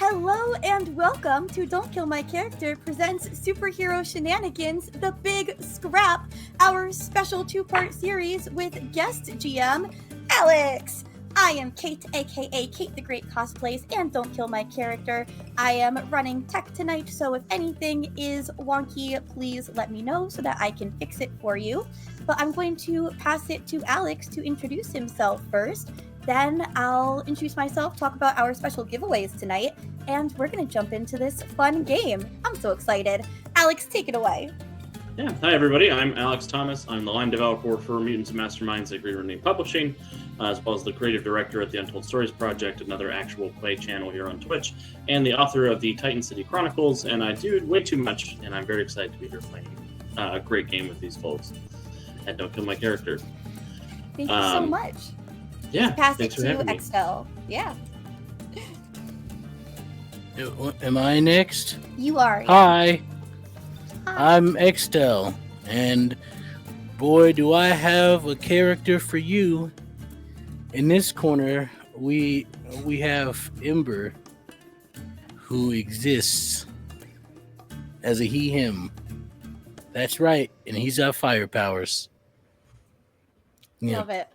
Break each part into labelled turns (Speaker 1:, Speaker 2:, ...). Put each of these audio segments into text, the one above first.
Speaker 1: Hello and welcome to Don't Kill My Character presents Superhero Shenanigans, The Big Scrap, our special two-part series with guest GM, Alex. I am Kate, aka Kate the Great Cosplays, and Don't Kill My Character. I am running tech tonight, so if anything is wonky, please let me know so that I can fix it for you. But I'm going to pass it to Alex to introduce himself first. Then I'll introduce myself, talk about our special giveaways tonight, and we're going to jump into this fun game. I'm so excited. Alex, take it away.
Speaker 2: Yeah, hi everybody, I'm Alex Thomas. I'm the line developer for Mutants Masterminds at grenade-wielding Publishing, as well as the creative director at the Untold Stories Project, another actual play channel here on Twitch, and the author of the Titan City Chronicles, and I do way too much, and I'm very excited to be here playing a great game with these folks. And Don't Kill My Character.
Speaker 1: Thank you so much.
Speaker 2: Yeah,
Speaker 1: Pass it to Extell. Yeah.
Speaker 3: Am I next?
Speaker 1: You are. Yeah.
Speaker 3: Hi, I'm Extell, and boy, do I have a character for you. In this corner, we have Ember, who exists as a he/him. That's right, and he's got fire powers. Yeah.
Speaker 1: Love it.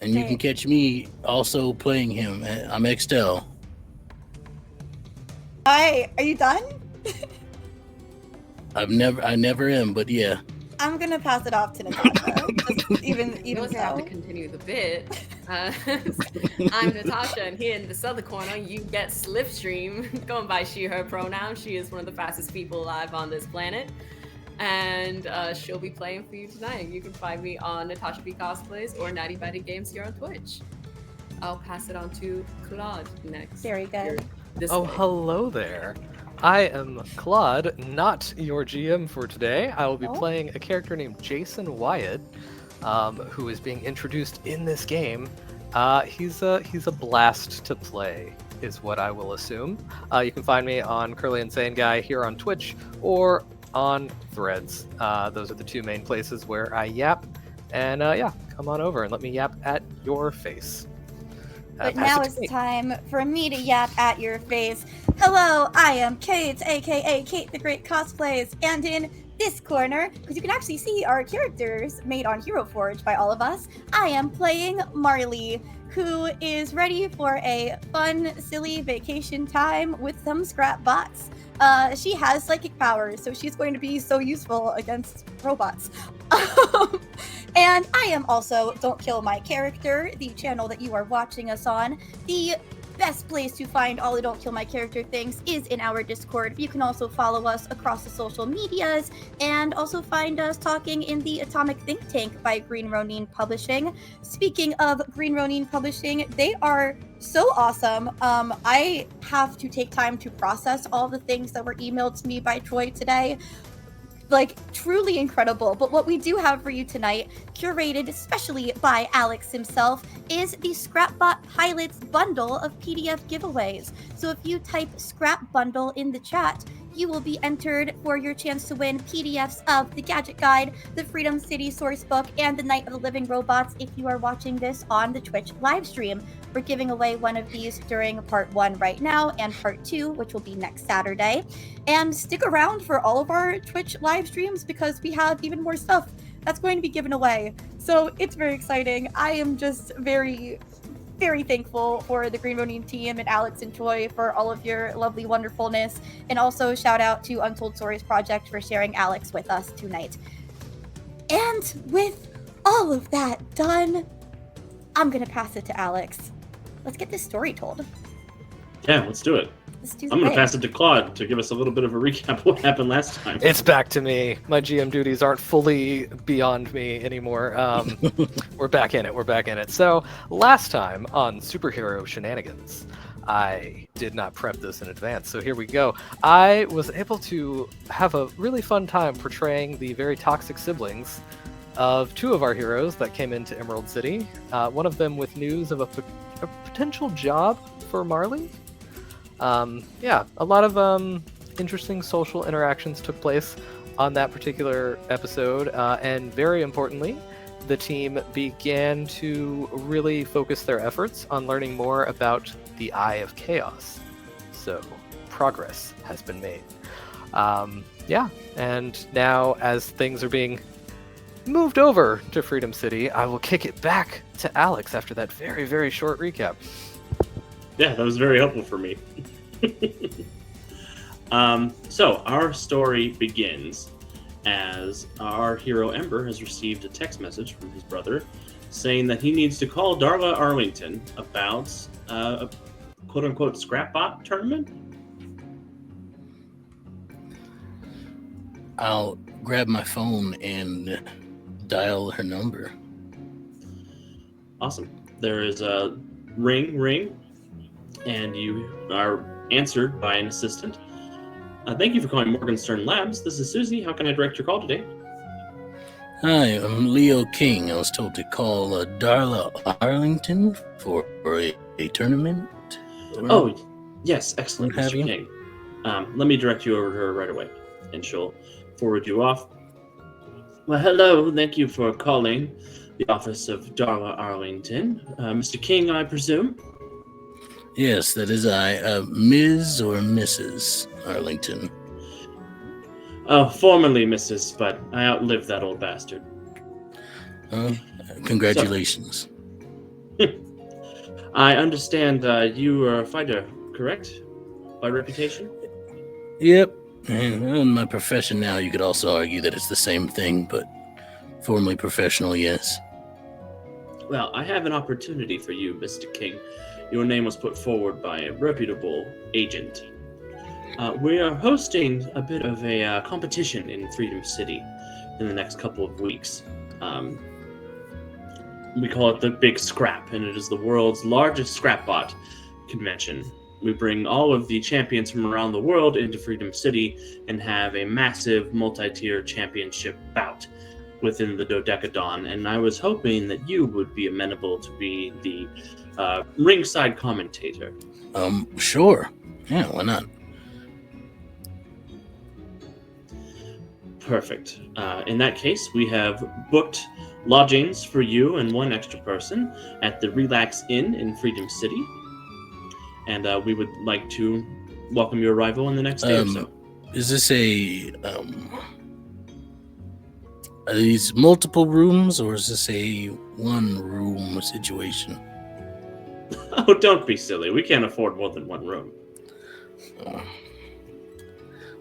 Speaker 3: And you can catch me also playing him. I'm Extell.
Speaker 1: Hi, are you done?
Speaker 3: I never am, but yeah.
Speaker 1: I'm gonna pass it off to Natasha. even
Speaker 4: You also have to continue the bit. I'm Natasha, and here in this other corner, you get Slipstream, going by she/her pronouns. She is one of the fastest people alive on this planet. And she'll be playing for you tonight. You can find me on Natasha B Cosplays or Natty Batty Games here on Twitch. I'll pass it on to Claude next.
Speaker 1: Very good.
Speaker 5: Oh, hello there. I am Claude, not your GM for today. I will be playing a character named Jason Wyatt, who is being introduced in this game. He's a blast to play, is what I will assume. You can find me on Curly Insane Guy here on Twitch or on Threads. Those are the two main places where I yap. And yeah, come on over and let me yap at your face.
Speaker 1: But now it's time for me to yap at your face. Hello, I am Kate, aka Kate the Great Cosplays, and in this corner, because you can actually see our characters made on Hero Forge by all of us, I am playing Marley, who is ready for a fun, silly vacation time with some scrap bots. She has psychic powers, so she's going to be so useful against robots. And I am also Don't Kill My Character, the channel that you are watching us on. The best place to find all the Don't Kill My Character things is in our Discord. You can also follow us across the social medias and also find us talking in the Atomic Think Tank by Green Ronin Publishing. Speaking of Green Ronin Publishing, they are so awesome. I have to take time to process all the things that were emailed to me by Troy today. Like, truly incredible. But what we do have for you tonight, curated especially by Alex himself, is the Scrapbot Pilots bundle of PDF giveaways. So if you type Scrap Bundle in the chat, you will be entered for your chance to win PDFs of the Gadget Guide, the Freedom City Sourcebook, and the Night of the Living Robots if you are watching this on the Twitch livestream. We're giving away one of these during part 1 right now and part 2, which will be next Saturday. And stick around for all of our Twitch live streams because we have even more stuff that's going to be given away. So it's very exciting. I am just very thankful for the Green Ronin team and Alex and Troy for all of your lovely wonderfulness. And also shout out to Untold Stories Project for sharing Alex with us tonight. And with all of that done, I'm going to pass it to Alex. Let's get this story told.
Speaker 2: Yeah, let's do it. I'm going to pass it to Claude to give us a little bit of a recap of what happened last time.
Speaker 5: It's back to me. My GM duties aren't fully beyond me anymore. We're back in it. So last time on Superhero Shenanigans, I did not prep this in advance, so here we go. I was able to have a really fun time portraying the very toxic siblings of two of our heroes that came into Emerald City. One of them with news of a potential job for Marley. Yeah, a lot of interesting social interactions took place on that particular episode, and very importantly, the team began to really focus their efforts on learning more about the Eye of Chaos. So progress has been made. Yeah, and now as things are being moved over to Freedom City, I will kick it back to Alex after that very, very short recap.
Speaker 2: Yeah, that was very helpful for me. So our story begins as our hero Ember has received a text message from his brother saying that he needs to call Darla Arlington about a quote-unquote scrapbot tournament.
Speaker 3: I'll grab my phone and dial her number.
Speaker 2: Awesome. There is a ring, and you are answered by an assistant. Thank you for calling Morgenstern Labs. This is Susie. How can I direct your call today?
Speaker 3: Hi, I'm Leo King. I was told to call Darla Arlington for a tournament.
Speaker 2: Oh, yes. Excellent,
Speaker 3: What have
Speaker 2: Mr.
Speaker 3: you?
Speaker 2: King. Let me direct you over to her right away, and she'll forward you off. Well, hello. Thank you for calling the office of Darla Arlington. Mr. King, I presume?
Speaker 3: Yes, that is I. Ms. or Mrs. Arlington?
Speaker 2: Oh, formerly Mrs., but I outlived that old bastard.
Speaker 3: Congratulations.
Speaker 2: I understand you are a fighter, correct? By reputation?
Speaker 3: Yep. And in my profession now, you could also argue that it's the same thing, but formerly professional, yes.
Speaker 2: Well, I have an opportunity for you, Mr. King. Your name was put forward by a reputable agent. We are hosting a bit of a competition in Freedom City in the next couple of weeks. We call it the Big Scrap, and it is the world's largest scrapbot convention. We bring all of the champions from around the world into Freedom City and have a massive multi-tier championship bout within the Dodecadon, and I was hoping that you would be amenable to be the ringside commentator.
Speaker 3: Sure. Yeah, why not?
Speaker 2: Perfect. In that case, we have booked lodgings for you and one extra person at the Relax Inn in Freedom City. And we would like to welcome your arrival in the next day or so.
Speaker 3: Is this are these multiple rooms, or is this a one-room situation?
Speaker 2: Oh, don't be silly. We can't afford more than one room.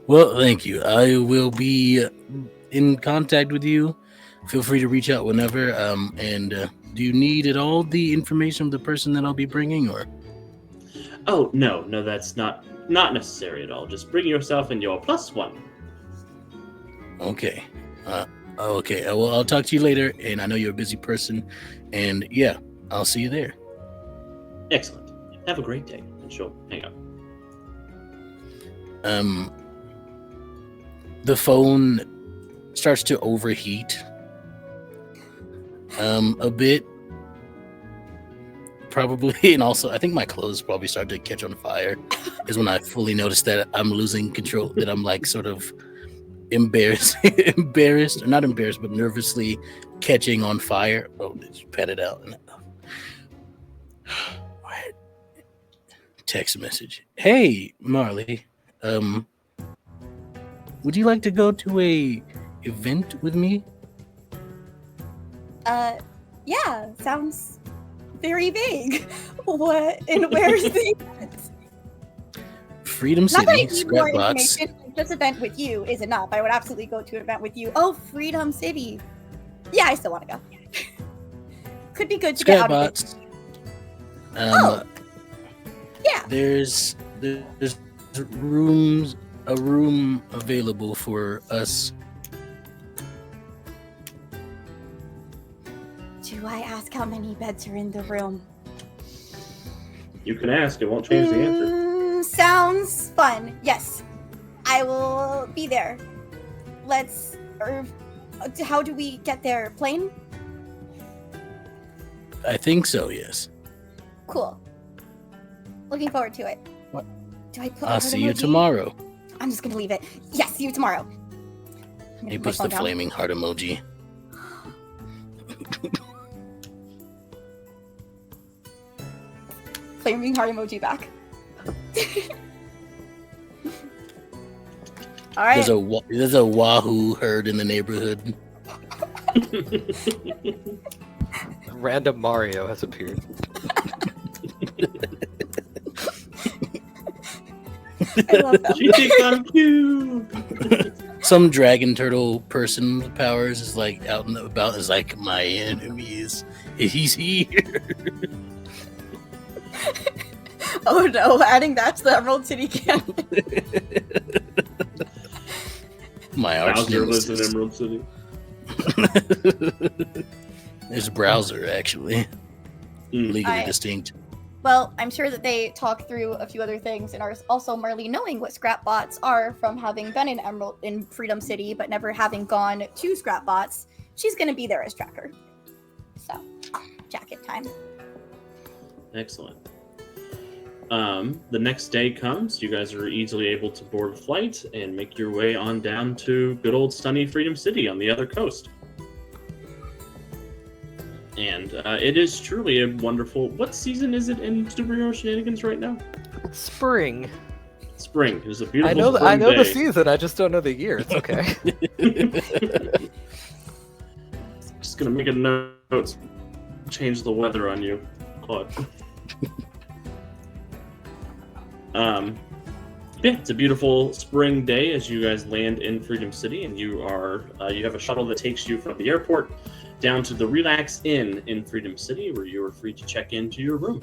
Speaker 3: Well, thank you. I will be in contact with you. Feel free to reach out whenever. And do you need at all the information of the person that I'll be bringing, or?
Speaker 2: Oh, no, that's not necessary at all. Just bring yourself and your +1.
Speaker 3: Okay. Okay. Well, I'll talk to you later, and I know you're a busy person, and yeah, I'll see you there.
Speaker 2: Excellent. Have a great day. And she'll hang up.
Speaker 3: The phone starts to overheat a bit, probably, and also I think my clothes probably start to catch on fire is when I fully notice that I'm losing control, that I'm like sort of embarrassed, or not embarrassed, but nervously catching on fire. Oh, just pat it out. Text message. Hey, Marley. Would you like to go to a event with me?
Speaker 1: Yeah, sounds very vague. What and where's the event?
Speaker 3: Freedom
Speaker 1: Not that I
Speaker 3: City,
Speaker 1: need more
Speaker 3: Scrapbots.
Speaker 1: information. Just event with you is enough. I would absolutely go to an event with you. Oh, Freedom City. Yeah, I still want to go. Could be good to get out of it.
Speaker 3: Scrapbots.
Speaker 1: Yeah.
Speaker 3: There's a room available for us.
Speaker 1: Do I ask how many beds are in the room?
Speaker 2: You can ask. It won't change the answer.
Speaker 1: Sounds fun. Yes. I will be there. How do we get there? Plane?
Speaker 3: I think so, yes.
Speaker 1: Cool. Looking forward to it.
Speaker 3: What?
Speaker 1: Do I put
Speaker 3: I'll see you tomorrow.
Speaker 1: I'm just gonna leave it. Yes, see you tomorrow.
Speaker 3: He puts the flaming heart emoji.
Speaker 1: Flaming heart emoji back. All right.
Speaker 3: There's a wahoo herd in the neighborhood.
Speaker 5: Random Mario has appeared.
Speaker 1: I love that.
Speaker 2: She thinks I'm cute.
Speaker 3: Some dragon turtle person with powers is like out and about, is like, my enemies. He's here.
Speaker 1: Oh no, adding that to the Emerald City canon.
Speaker 3: My arch
Speaker 2: Bowser lives in
Speaker 3: nemesis.
Speaker 2: Emerald City.
Speaker 3: There's a browser, actually. Legally distinct.
Speaker 1: Well, I'm sure that they talk through a few other things, and are also Marley knowing what scrapbots are from having been in Freedom City, but never having gone to scrapbots. She's going to be there as tracker. So, jacket time.
Speaker 2: Excellent. The next day comes. You guys are easily able to board a flight and make your way on down to good old sunny Freedom City on the other coast. And it is truly a wonderful... What season is it in Superhero Shenanigans right now?
Speaker 5: Spring.
Speaker 2: Spring. It is a beautiful
Speaker 5: I know the
Speaker 2: day.
Speaker 5: season. I just don't know the year. It's okay.
Speaker 2: Just gonna make a note. Change the weather on you, Claude. Yeah, it's a beautiful spring day as you guys land in Freedom City, and you have a shuttle that takes you from the airport down to the Relax Inn in Freedom City, where you are free to check into your room.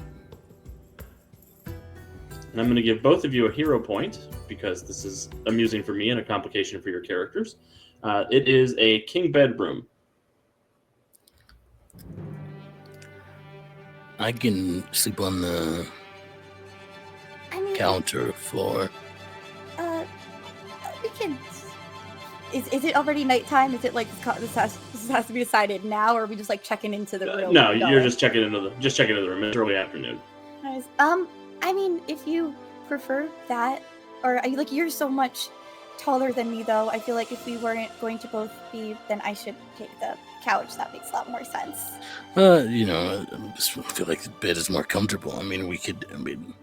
Speaker 2: And I'm going to give both of you a hero point, because this is amusing for me and a complication for your characters. It is a king bedroom.
Speaker 3: I can sleep on the counter floor.
Speaker 1: We can... Is it already nighttime? Is it like this has to be decided now, or are we just like checking into the room?
Speaker 2: No, you're just checking into the room. It's early afternoon.
Speaker 1: Nice. I mean, if you prefer that, or you're so much taller than me, though. I feel like if we weren't going to both be, then I should take the couch. That makes a lot more sense.
Speaker 3: I just feel like the bed is more comfortable. I mean, we could. I mean,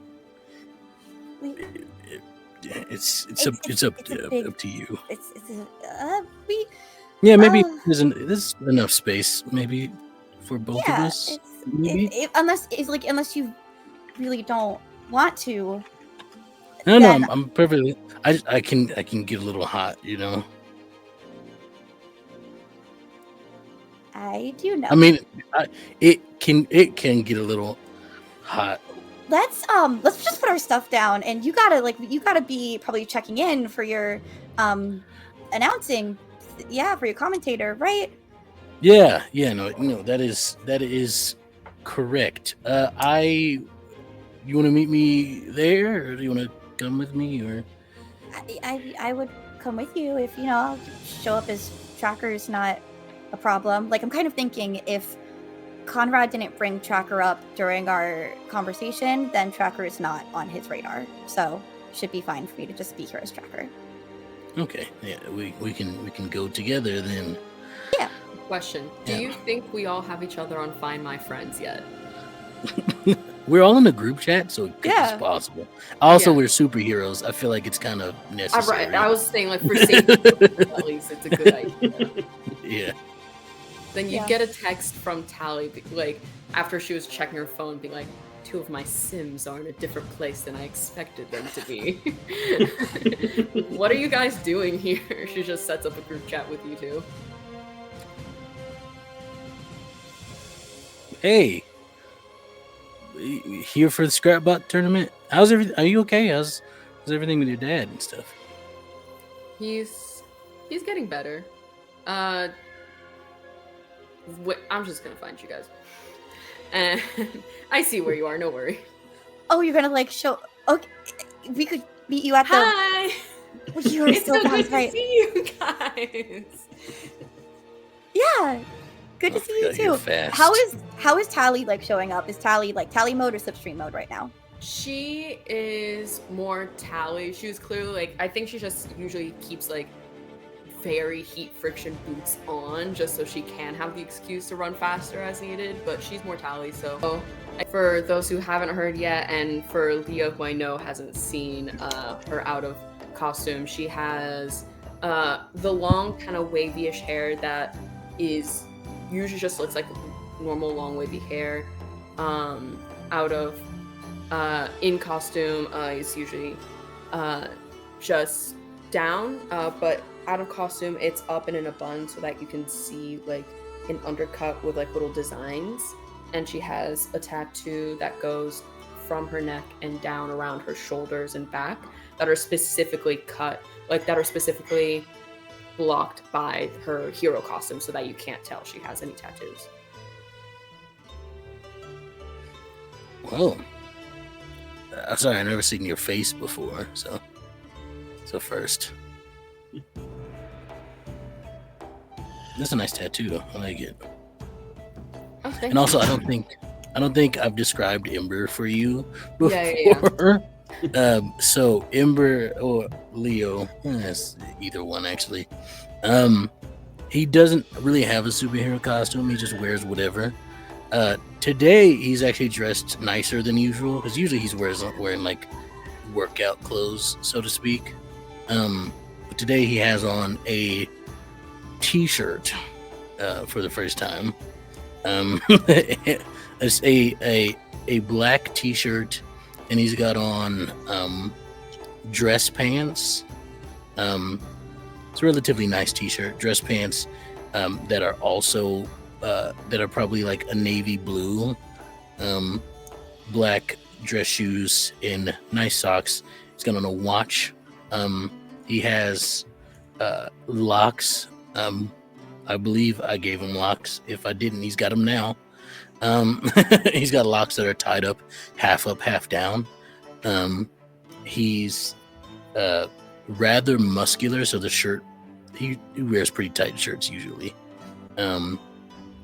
Speaker 3: it's up to you. Maybe there's enough space, maybe, for both of us.
Speaker 1: Unless you really don't want to.
Speaker 3: No, I'm perfectly. I can get a little hot,
Speaker 1: I do know.
Speaker 3: I mean, it can get a little hot.
Speaker 1: Let's just put our stuff down, and you gotta be probably checking in for your announcing, for your commentator, right?
Speaker 3: No, that is correct. You want to meet me there, or do you want to come with me, or?
Speaker 1: I would come with you if I'll show up as tracker is not a problem. Like, I'm kind of thinking if Conrad didn't bring Tracker up during our conversation, then Tracker is not on his radar. So should be fine for me to just be here as Tracker.
Speaker 3: Okay, yeah, we can go together then.
Speaker 1: Yeah.
Speaker 4: Question: do you think we all have each other on Find My Friends yet?
Speaker 3: We're all in a group chat, so it could be possible. Also, we're superheroes. I feel like it's kind of necessary.
Speaker 4: Right. I was saying, like, for safety, at least it's a good idea.
Speaker 3: Yeah.
Speaker 4: Then you get a text from Tally, like, after she was checking her phone, being like, 2 of my Sims are in a different place than I expected them to be. What are you guys doing here? She just sets up a group chat with you two.
Speaker 3: Hey, here for the Scrapbot tournament? How's everything? Are you okay? How's everything with your dad and stuff?
Speaker 4: He's getting better. Wait, I'm just gonna find you guys. And I see where you are. No worry.
Speaker 1: Oh, you're gonna show? Okay, we could meet you at the.
Speaker 4: Hi.
Speaker 1: You are
Speaker 4: it's
Speaker 1: so
Speaker 4: good
Speaker 1: right.
Speaker 4: to see you guys.
Speaker 1: Yeah, good to see you too. How is Tally showing up? Is Tally Tally mode or slipstream mode right now?
Speaker 4: She is more Tally. She was clearly I think she just usually keeps very heat friction boots on just so she can have the excuse to run faster as needed, but she's more Tally. So for those who haven't heard yet, and for Leo, who I know hasn't seen her out of costume, she has the long kind of wavy-ish hair that is usually just looks like normal long wavy hair. Out of in costume is usually just down, but out of costume it's up and in a bun so that you can see like an undercut with like little designs. And she has a tattoo that goes from her neck and down around her shoulders and back that are specifically cut, like that are specifically blocked by her hero costume so that you can't tell she has any tattoos.
Speaker 3: Well, I'm sorry, I've never seen your face before, so first. That's a nice tattoo. I like it.
Speaker 4: Oh, thank
Speaker 3: And
Speaker 4: you.
Speaker 3: also, I don't think I've described Ember for you before.
Speaker 4: Yeah.
Speaker 3: So Ember or Leo, it's either one actually. He doesn't really have a superhero costume. He just wears whatever. Today he's actually dressed nicer than usual because usually he's wearing like workout clothes, so to speak. But today he has on a t-shirt for the first time. It's a black t-shirt, and he's got on dress pants. It's a relatively nice t-shirt, dress pants that are also that are probably like a navy blue, black dress shoes and nice socks. He's got on a watch. He has locks. I believe I gave him locks. If I didn't, he's got them now. He's got locks that are tied up, half down. He's rather muscular, so the shirt, he wears pretty tight shirts usually.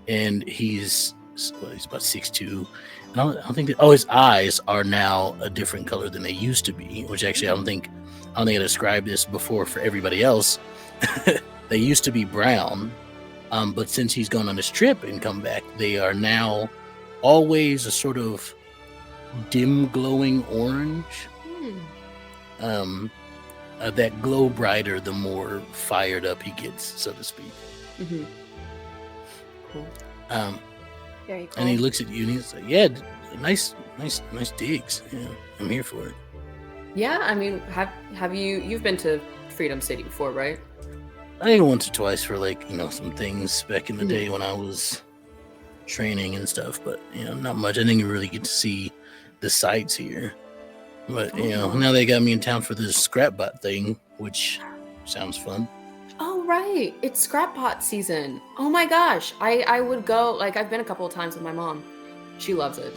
Speaker 3: And he's about 6'2". I don't think that, his eyes are now a different color than they used to be, which actually I don't think I described this before for everybody else. They used to be brown, but since he's gone on this trip and come back, they are now always a sort of dim glowing orange. That glow brighter the more fired up he gets, so to speak.
Speaker 4: Mm-hmm. Cool.
Speaker 1: Very cool.
Speaker 3: And he looks at you and he's like, "Yeah, nice digs. Yeah, I'm here for it."
Speaker 4: Yeah, I mean, have you've been to Freedom City before, right?
Speaker 3: I think once or twice for some things back in the day when I was training and stuff, but not much. I didn't really get to see the sights here. But now they got me in town for this scrapbot thing, which sounds fun.
Speaker 4: Oh right, it's scrapbot season. Oh my gosh, I would go. Like I've been a couple of times with my mom. She loves it.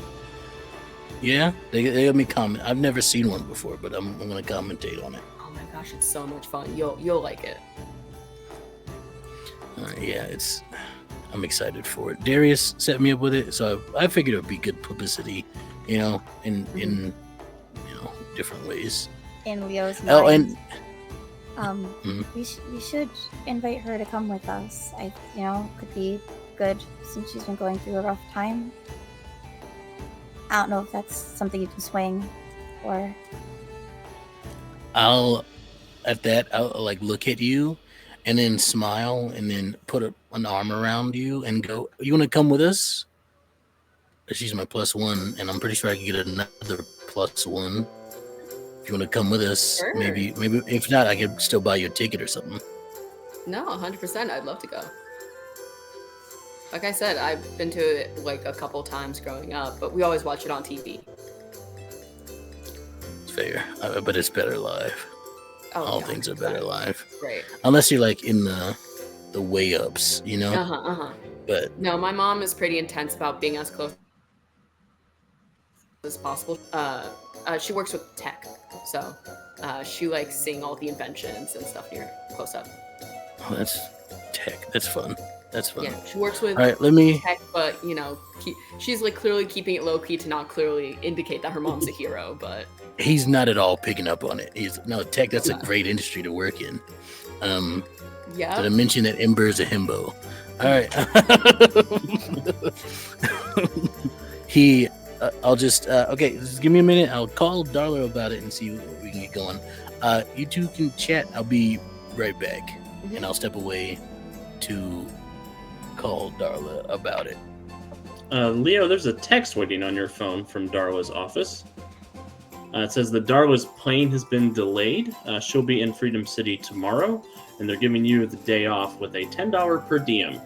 Speaker 3: Yeah, they got me comment. I've never seen one before, but I'm gonna commentate on it.
Speaker 4: Oh my gosh, it's so much fun. You'll like it.
Speaker 3: Yeah, I'm excited for it. Darius set me up with it, so I figured it would be good publicity, in different ways.
Speaker 1: In Leo's mind.
Speaker 3: Oh, and
Speaker 1: we should invite her to come with us. Could be good since she's been going through a rough time. I don't know if that's something you can swing, or
Speaker 3: I'll like look at you and then smile and then put an arm around you and go, "You want to come with us?" She's my +1, and I'm pretty sure I can get another +1. If you want to come with us,
Speaker 4: Sure.
Speaker 3: maybe if not, I could still buy you a ticket or something.
Speaker 4: No, 100%. I'd love to go. Like I said, I've been to it like a couple times growing up, but we always watch it on TV.
Speaker 3: It's fair, but it's better live.
Speaker 4: Oh,
Speaker 3: All
Speaker 4: yeah,
Speaker 3: things are better live,
Speaker 4: Great.
Speaker 3: unless you're like in the way ups, But
Speaker 4: No, my mom is pretty intense about being as close as possible. She works with tech, so she likes seeing all the inventions and stuff here close up.
Speaker 3: oh, that's tech. That's fun.
Speaker 4: Yeah, she works with
Speaker 3: All right, let me.
Speaker 4: tech, but she's like clearly keeping it low key to not clearly indicate that her mom's a hero. But
Speaker 3: He's not at all picking up on it. Tech. That's a
Speaker 4: Yeah.
Speaker 3: great industry to work in.
Speaker 4: yeah,
Speaker 3: Did I mention that Ember is a himbo? All right. I'll just okay. Just give me a minute. I'll call Darla about it and see what we can get going. You two can chat. I'll be right back,
Speaker 4: Mhm.
Speaker 3: and I'll step away to call Darla about it.
Speaker 2: Leo, there's a text waiting on your phone from Darla's office. It says that Darla's plane has been delayed. She'll be in Freedom City tomorrow, and they're giving you the day off with a $10 per diem.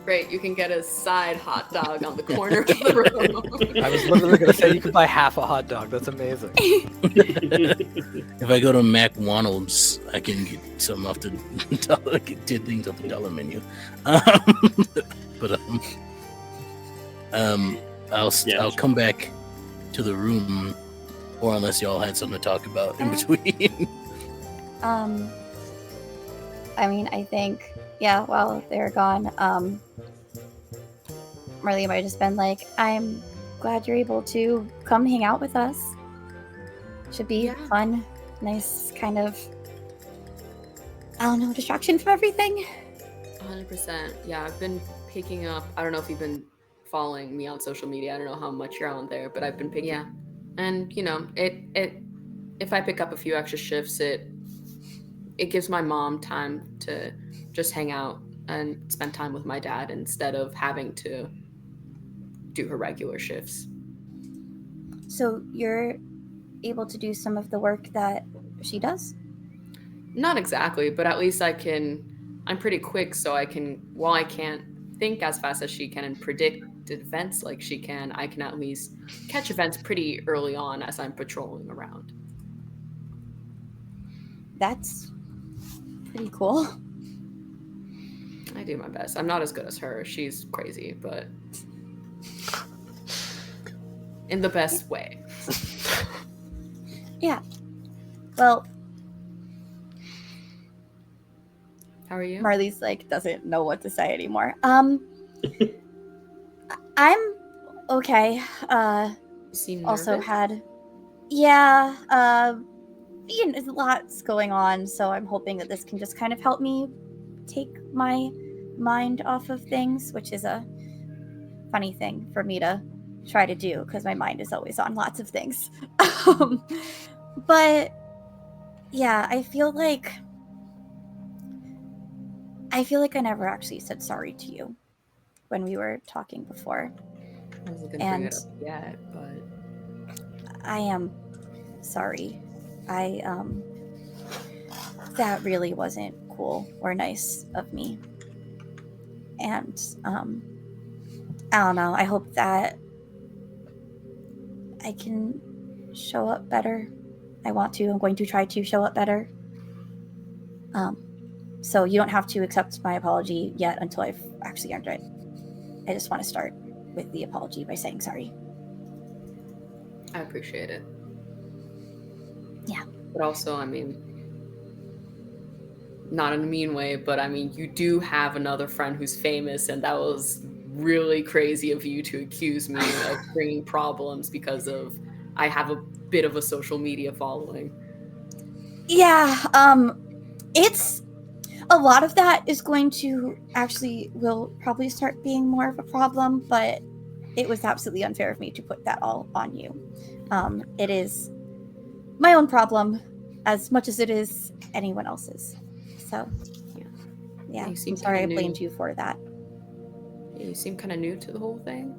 Speaker 4: Great, you can get a side hot dog on the corner of the road.
Speaker 5: I was literally going to say you could buy half a hot dog. That's amazing.
Speaker 3: If I go to McDonald's, I can get some off the dollar, get 10 things off the dollar menu. But I'll come back to the room, or unless y'all had something to talk about in between.
Speaker 1: I mean, I think, yeah, while they're gone, Marley might have just been like, I'm glad you're able to come hang out with us. Should be
Speaker 4: Yeah.
Speaker 1: fun, nice kind of, I don't know, distraction from everything.
Speaker 4: 100%. Yeah, I've been picking up. I don't know if you've been following me on social media. I don't know how much you're on there, but I've been picking. Yeah, and you know, it. If I pick up a few extra shifts, it gives my mom time to just hang out and spend time with my dad instead of having to do her regular shifts.
Speaker 1: So you're able to do some of the work that she does?
Speaker 4: Not exactly, but at least I can. I'm pretty quick, so I can. While I can't think as fast as she can and predict events like she can, I can at least catch events pretty early on as I'm patrolling around.
Speaker 1: That's pretty cool.
Speaker 4: I do my best. I'm not as good as her. She's crazy, but in the best way.
Speaker 1: Yeah. Well,
Speaker 4: How are you?
Speaker 1: Marley's like doesn't know what to say anymore. I'm okay.
Speaker 4: You seem
Speaker 1: Also
Speaker 4: nervous.
Speaker 1: had, there's lots going on, so I'm hoping that this can just kind of help me take my mind off of things, which is a funny thing for me to try to do because my mind is always on lots of things. But yeah, I feel like I never actually said sorry to you when we were talking before.
Speaker 4: I wasn't gonna bring it up yet, but
Speaker 1: I am sorry. That really wasn't cool or nice of me. And I don't know. I hope that I can show up better. I want to. I'm going to try to show up better. So you don't have to accept my apology yet until I've actually earned it. I just want to start with the apology by saying sorry.
Speaker 4: I appreciate it.
Speaker 1: Yeah.
Speaker 4: But also, I mean, not in a mean way, but I mean, you do have another friend who's famous, and that was really crazy of you to accuse me of bringing problems because of I have a bit of a social media following.
Speaker 1: Yeah, it's a lot of that is going to actually will probably start being more of a problem, but it was absolutely unfair of me to put that all on you. It is my own problem as much as it is anyone else's. So, yeah,
Speaker 4: You seem
Speaker 1: I'm sorry I
Speaker 4: kinda new.
Speaker 1: blamed you for that.
Speaker 4: You seem kind of new to the whole thing.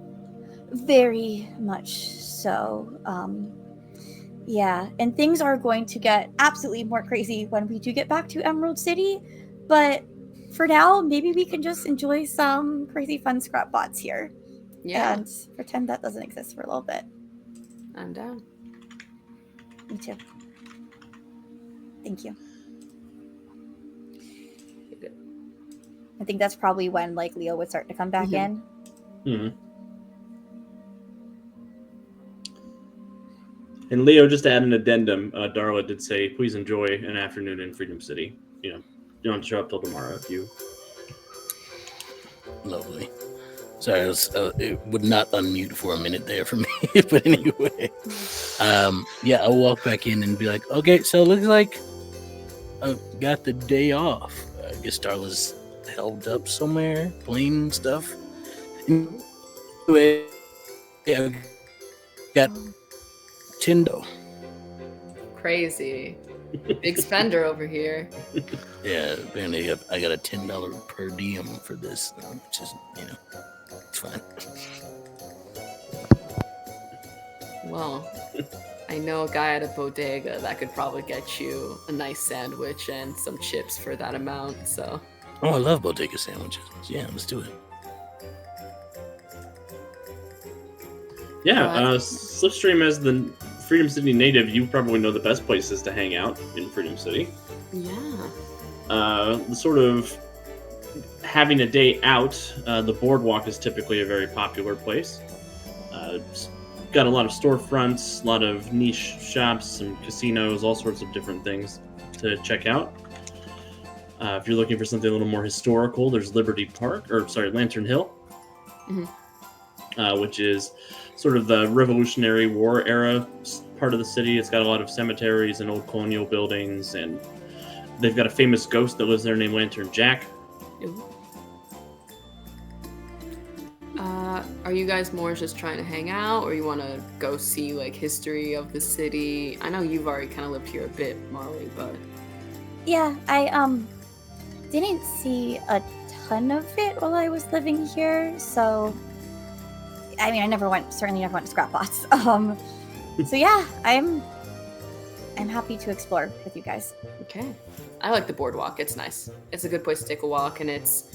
Speaker 1: Very much so. Yeah, and things are going to get absolutely more crazy when we do get back to Emerald City. But for now, maybe we can just enjoy some crazy fun scrap bots here.
Speaker 4: Yeah,
Speaker 1: And pretend that doesn't exist for a little bit.
Speaker 4: I'm down.
Speaker 1: Me too. Thank you.
Speaker 4: You're good.
Speaker 1: I think that's probably when like Leo would start to come back in.
Speaker 2: Mm-hmm. And Leo, just to add an addendum, Darla did say, please enjoy an afternoon in Freedom City. You know, you don't have to show up till tomorrow if you...
Speaker 3: Lovely. Sorry, it would not unmute for a minute there for me. But anyway, yeah, I'll walk back in and be like, okay, so it looks like I got the day off. I guess Darla's held up somewhere, playing stuff. Anyway, yeah, got $10.
Speaker 4: Crazy. Big spender over here.
Speaker 3: Yeah, apparently I got a $10 per diem for this, which is, it's fine.
Speaker 4: Well, I know a guy at a bodega that could probably get you a nice sandwich and some chips for that amount, so.
Speaker 3: Oh, I love bodega sandwiches. Yeah, let's do it.
Speaker 2: Yeah, Slipstream, as the Freedom City native, you probably know the best places to hang out in Freedom City.
Speaker 4: Yeah.
Speaker 2: The sort of having a day out, the boardwalk is typically a very popular place. It's got a lot of storefronts, a lot of niche shops, some casinos, all sorts of different things to check out. If you're looking for something a little more historical, there's Lantern Hill, which is sort of the Revolutionary War era part of the city. It's got a lot of cemeteries and old colonial buildings, and they've got a famous ghost that lives there named Lantern Jack.
Speaker 4: Are you guys more just trying to hang out, or you want to go see like history of the city? I know you've already kind of lived here a bit, Marley, but
Speaker 1: Yeah, I didn't see a ton of it while I was living here, so I mean, certainly never went to Scrap Pots. So yeah, I'm happy to explore with you guys.
Speaker 4: okay. I like the boardwalk. It's nice. It's a good place to take a walk, and it's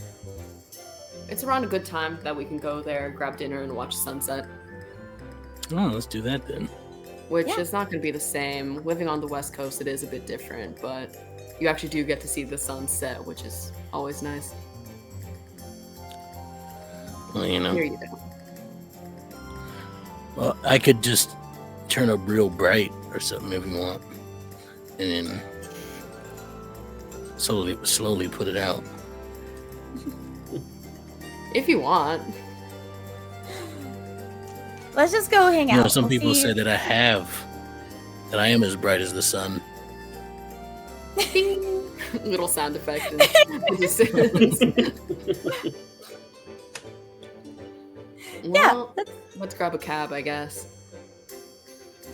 Speaker 4: around a good time that we can go there, grab dinner, and watch sunset.
Speaker 3: Oh, let's do that then.
Speaker 4: Which
Speaker 1: Yeah.
Speaker 4: is not going to be the same. Living on the West Coast, it is a bit different, but you actually do get to see the sunset, which is always nice.
Speaker 3: Well,
Speaker 4: Here you go.
Speaker 3: Well, I could just turn up real bright or something if you want, and then slowly put it out.
Speaker 4: If you want.
Speaker 1: Let's just go hang out.
Speaker 3: Some
Speaker 1: We'll
Speaker 3: people
Speaker 1: see.
Speaker 3: say that I am as bright as the sun.
Speaker 4: Little sound effect. Well,
Speaker 1: Yeah,
Speaker 4: let's grab a cab, I guess.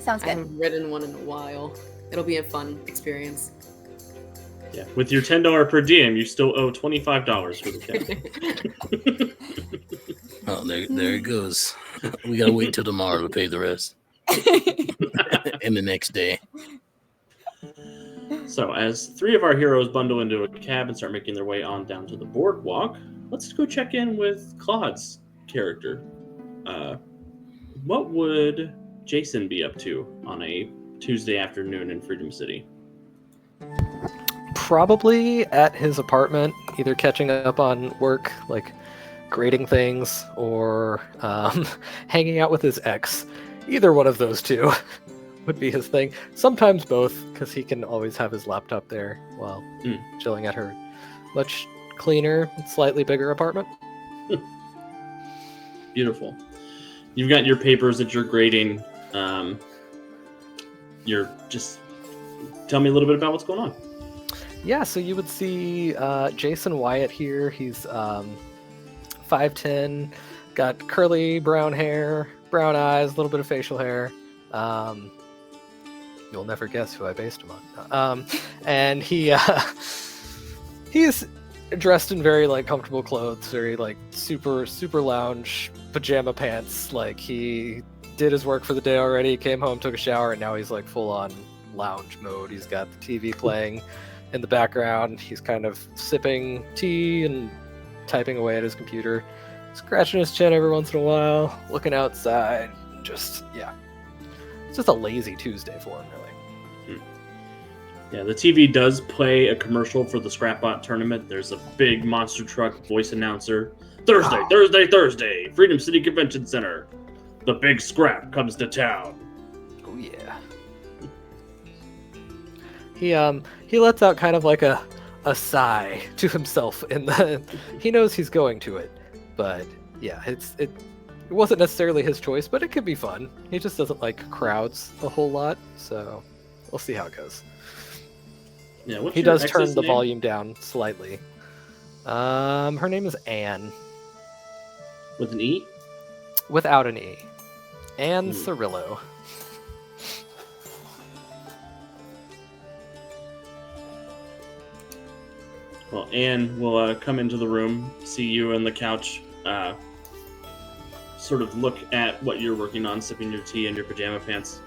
Speaker 1: sounds
Speaker 4: I
Speaker 1: good.
Speaker 4: haven't ridden one in a while. It'll be a fun experience.
Speaker 2: Yeah, with your $10 per diem, you still owe $25 for the cab.
Speaker 3: Oh, there it goes. We gotta wait till tomorrow to pay the rest. And the next day.
Speaker 2: So, as three of our heroes bundle into a cab and start making their way on down to the boardwalk, let's go check in with Claude's character. What would Jason be up to on a Tuesday afternoon in Freedom City?
Speaker 5: Probably at his apartment, either catching up on work, like grading things, or hanging out with his ex. Either one of those two would be his thing. Sometimes both, because he can always have his laptop there while chilling at her much cleaner, slightly bigger apartment.
Speaker 2: Beautiful. You've got your papers that you're grading. You're just tell me a little bit about what's going on.
Speaker 5: Yeah, so you would see Jason Wyatt here. He's 5'10", got curly brown hair, brown eyes, a little bit of facial hair. You'll never guess who I based him on. And he's dressed in very like comfortable clothes, very like super lounge pajama pants. Like he did his work for the day already, came home, took a shower, and now he's like full on lounge mode. He's got the TV playing in the background. He's kind of sipping tea and typing away at his computer, scratching his chin every once in a while, looking outside. Just it's just a lazy Tuesday for him, really.
Speaker 2: Yeah, the TV does play a commercial for the Scrapbot tournament. There's a big monster truck voice announcer. Thursday, Freedom City Convention Center. The big scrap comes to town.
Speaker 5: Oh yeah. He lets out kind of like a sigh to himself he knows he's going to it, but yeah, it wasn't necessarily his choice, but it could be fun. He just doesn't like crowds a whole lot, so we'll see how it goes.
Speaker 2: Yeah, what's
Speaker 5: He
Speaker 2: your
Speaker 5: does turn
Speaker 2: ex's
Speaker 5: the
Speaker 2: name?
Speaker 5: volume down slightly. Her name is Anne,
Speaker 2: With an E?
Speaker 5: without an E. Anne Cirillo.
Speaker 2: Well, Anne will come into the room, see you on the couch, sort of look at what you're working on, sipping your tea in your pajama pants.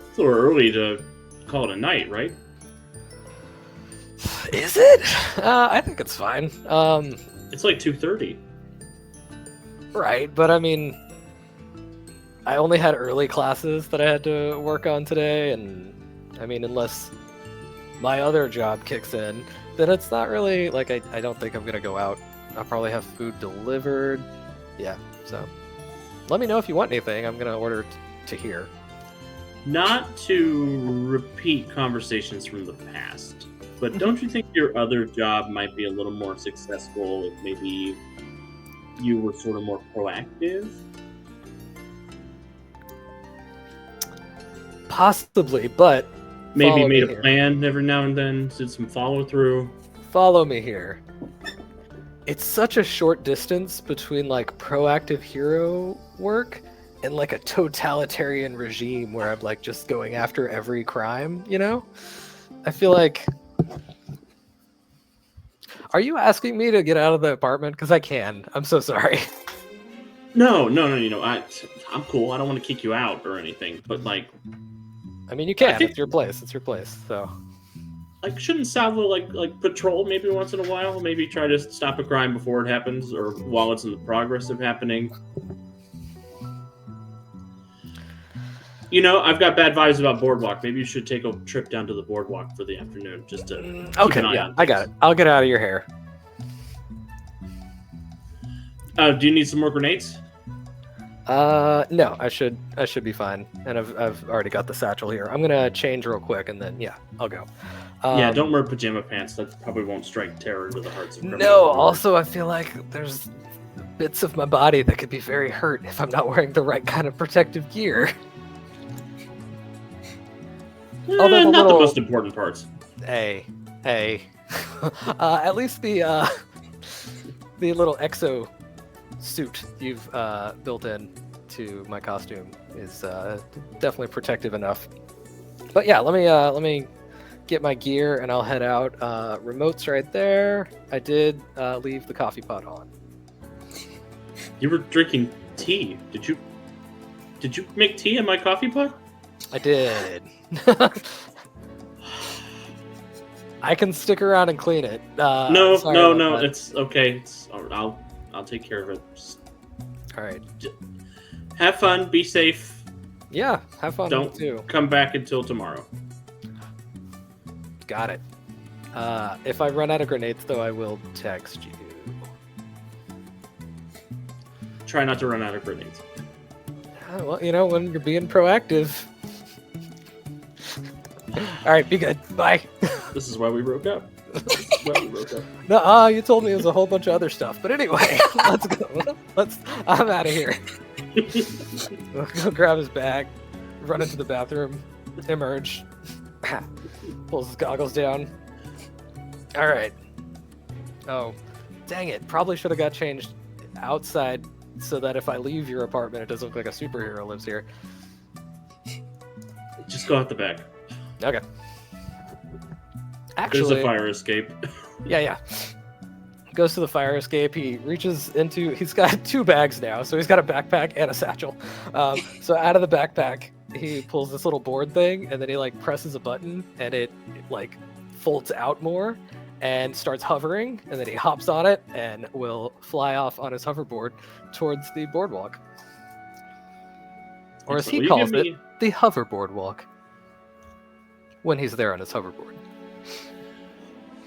Speaker 2: It's a little early to call it a night, right?
Speaker 5: Is it? I think it's fine.
Speaker 2: It's like 2:30.
Speaker 5: Right, but I mean, I only had early classes that I had to work on today, and I mean, unless my other job kicks in, then it's not really, like, I don't think I'm gonna go out. I'll probably have food delivered. Yeah, so let me know if you want anything. I'm gonna order to here.
Speaker 2: Not to repeat conversations from the past, but don't you think your other job might be a little more successful if maybe you were sort of more proactive?
Speaker 5: Possibly, but
Speaker 2: Maybe
Speaker 5: follow
Speaker 2: made
Speaker 5: me
Speaker 2: a
Speaker 5: here.
Speaker 2: plan every now and then, did some follow through.
Speaker 5: Follow me here. It's such a short distance between like proactive hero work and like a totalitarian regime where I'm like just going after every crime, you know? I feel like... Are you asking me to get out of the apartment? Because I can. I'm so sorry.
Speaker 2: No, you know, I'm cool. I don't want to kick you out or anything, but like,
Speaker 5: I mean, you can.
Speaker 2: I think-
Speaker 5: It's your place. It's your place. So
Speaker 2: like, shouldn't Salvo like patrol maybe once in a while? Maybe try to stop a crime before it happens or while it's in the progress of happening. You know, I've got bad vibes about Boardwalk. Maybe you should take a trip down to the Boardwalk for the afternoon, just to keep
Speaker 5: okay,
Speaker 2: an eye
Speaker 5: yeah,
Speaker 2: on
Speaker 5: I got it. I'll get out of your hair.
Speaker 2: Do you need some more grenades?
Speaker 5: No, I should be fine. And I've already got the satchel here. I'm gonna change real quick, and then yeah, I'll go.
Speaker 2: Yeah, don't wear pajama pants. That probably won't strike terror to the hearts of criminals.
Speaker 5: No, also I feel like there's bits of my body that could be very hurt if I'm not wearing the right kind of protective gear. Although the
Speaker 2: Not
Speaker 5: little-
Speaker 2: the most important parts.
Speaker 5: Hey. At least the little exo suit you've built in to my costume is definitely protective enough. But yeah, let me get my gear and I'll head out. Remote's right there. I did leave the coffee pot on.
Speaker 2: You were drinking tea. Did you make tea in my coffee pot?
Speaker 5: I did. I can stick around and clean it.
Speaker 2: No,
Speaker 5: sorry about that.
Speaker 2: it's okay. I'll take care of it. Just
Speaker 5: All right.
Speaker 2: have fun. Be safe.
Speaker 5: Yeah, have fun
Speaker 2: Don't
Speaker 5: too.
Speaker 2: come back until tomorrow.
Speaker 5: Got it. If I run out of grenades, though, I will text you.
Speaker 2: Try not to run out of grenades.
Speaker 5: Well, you know, when you're being proactive. All right, be good. Bye.
Speaker 2: This is why we broke up.
Speaker 5: No, you told me it was a whole bunch of other stuff. But anyway, let's go. I'm out of here. Go grab his bag, run into the bathroom, emerge, pulls his goggles down. All right. Oh, dang it. Probably should have got changed outside so that if I leave your apartment, it doesn't look like a superhero lives here.
Speaker 2: Just go out the back.
Speaker 5: Okay.
Speaker 2: There's
Speaker 5: Actually,
Speaker 2: a fire escape.
Speaker 5: yeah. Goes to the fire escape. He reaches into. He's got 2 bags now, so he's got a backpack and a satchel. So out of the backpack, he pulls this little board thing, and then he like presses a button, and it like folds out more and starts hovering, and then he hops on it and will fly off on his hoverboard towards the boardwalk, or as
Speaker 2: Excellent.
Speaker 5: he
Speaker 2: Will you
Speaker 5: calls
Speaker 2: give
Speaker 5: it,
Speaker 2: me-
Speaker 5: the hoverboard walk. When he's there on his hoverboard.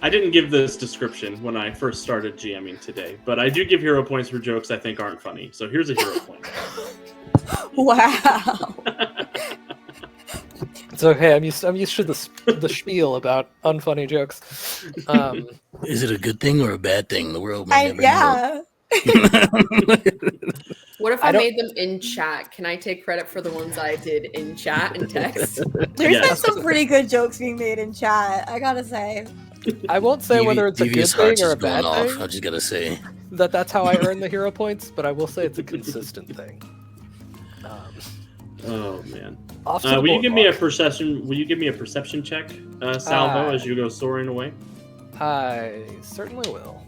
Speaker 2: I didn't give this description when I first started GMing today, but I do give hero points for jokes I think aren't funny. So here's a hero point.
Speaker 1: Wow.
Speaker 5: It's okay. I'm used to the spiel about unfunny jokes.
Speaker 3: Is it a good thing or a bad thing? The world may never know.
Speaker 1: Yeah.
Speaker 4: What if
Speaker 5: I
Speaker 4: I,
Speaker 5: don't-
Speaker 4: made them in chat? Can I take credit for the ones I did in chat and text?
Speaker 1: There's
Speaker 2: Yeah.
Speaker 1: been some pretty good jokes being made in chat, I gotta say.
Speaker 5: I won't say whether it's a good
Speaker 3: Devious
Speaker 5: thing
Speaker 3: Hearts
Speaker 5: or
Speaker 3: is
Speaker 5: a bad
Speaker 3: going off.
Speaker 5: thing.
Speaker 3: I just gotta say.
Speaker 5: That's how I earn the hero points, but I will say it's a consistent thing.
Speaker 2: Oh man.
Speaker 5: Off to the
Speaker 2: Will you give me a
Speaker 5: boardwalk.
Speaker 2: perception? Will you give me a perception check, Salvo,
Speaker 5: Uh,
Speaker 2: as you go soaring away?
Speaker 5: I certainly will.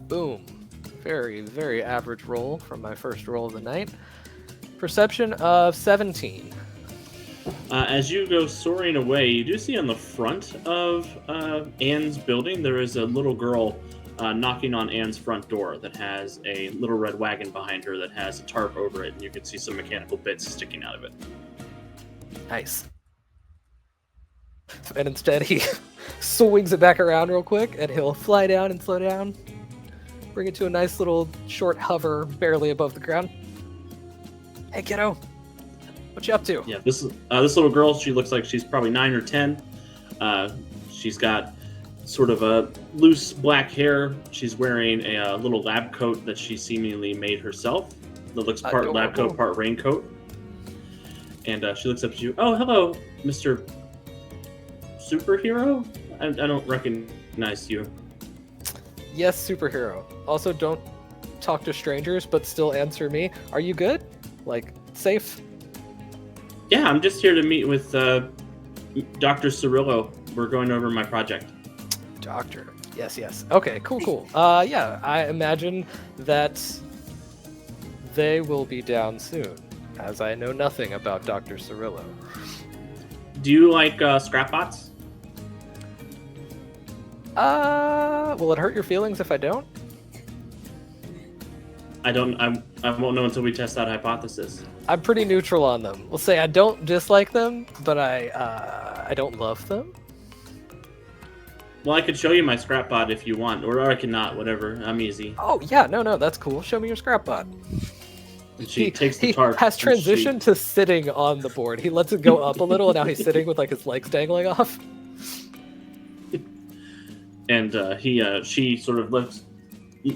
Speaker 5: Boom. Very, very average roll from my first roll of the night. Perception of 17.
Speaker 2: As you go soaring away, you do see on the front of Anne's building, there is a little girl knocking on Anne's front door that has a little red wagon behind her that has a tarp over it, and you can see some mechanical bits sticking out of it.
Speaker 5: Nice. And instead he swings it back around real quick, and he'll fly down and slow down. Bring it to a nice little short hover barely above the ground. Hey, kiddo. What you up to?
Speaker 2: Yeah, this little girl, she looks like she's probably 9 or 10. She's got sort of a loose black hair. She's wearing a little lab coat that she seemingly made herself. That looks part lab coat, part raincoat. And she looks up at you. Oh, hello, Mr. Superhero? I don't recognize you.
Speaker 5: Yes, superhero. Also, don't talk to strangers, but still answer me. Are you good? Like, safe?
Speaker 2: Yeah, I'm just here to meet with Dr. Cirillo. We're going over my project.
Speaker 5: Doctor. Yes. Okay, cool. Yeah, I imagine that they will be down soon, as I know nothing about Dr. Cirillo.
Speaker 2: Do you like scrap bots?
Speaker 5: Will it hurt your feelings if I don't?
Speaker 2: I won't know until we test that hypothesis.
Speaker 5: I'm pretty neutral on them. We'll say I don't dislike them, but I don't love them.
Speaker 2: Well, I could show you my scrap bot if you want, or I can not. Whatever, I'm easy.
Speaker 5: Oh yeah, no, that's cool. Show me your scrap bot.
Speaker 2: And she takes the tarp.
Speaker 5: He has transitioned to sitting on the board. He lets it go up a little, and now he's sitting with like his legs dangling off.
Speaker 2: And she sort of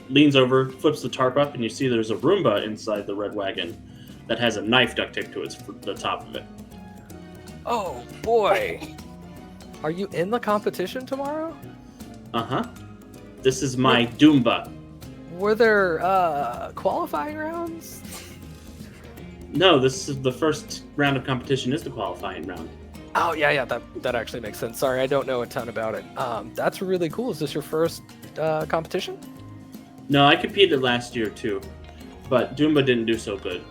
Speaker 2: leans over, flips the tarp up, and you see there's a Roomba inside the red wagon that has a knife duct taped to the top of it.
Speaker 5: Oh boy. Are you in the competition tomorrow?
Speaker 2: Uh-huh. This is my Doomba.
Speaker 5: Were there qualifying rounds?
Speaker 2: No, this is the first round of competition is the qualifying round.
Speaker 5: Oh yeah, that actually makes sense. Sorry, I don't know a ton about it. That's really cool. Is this your first competition?
Speaker 2: No, I competed last year too, but Doomba didn't do so good.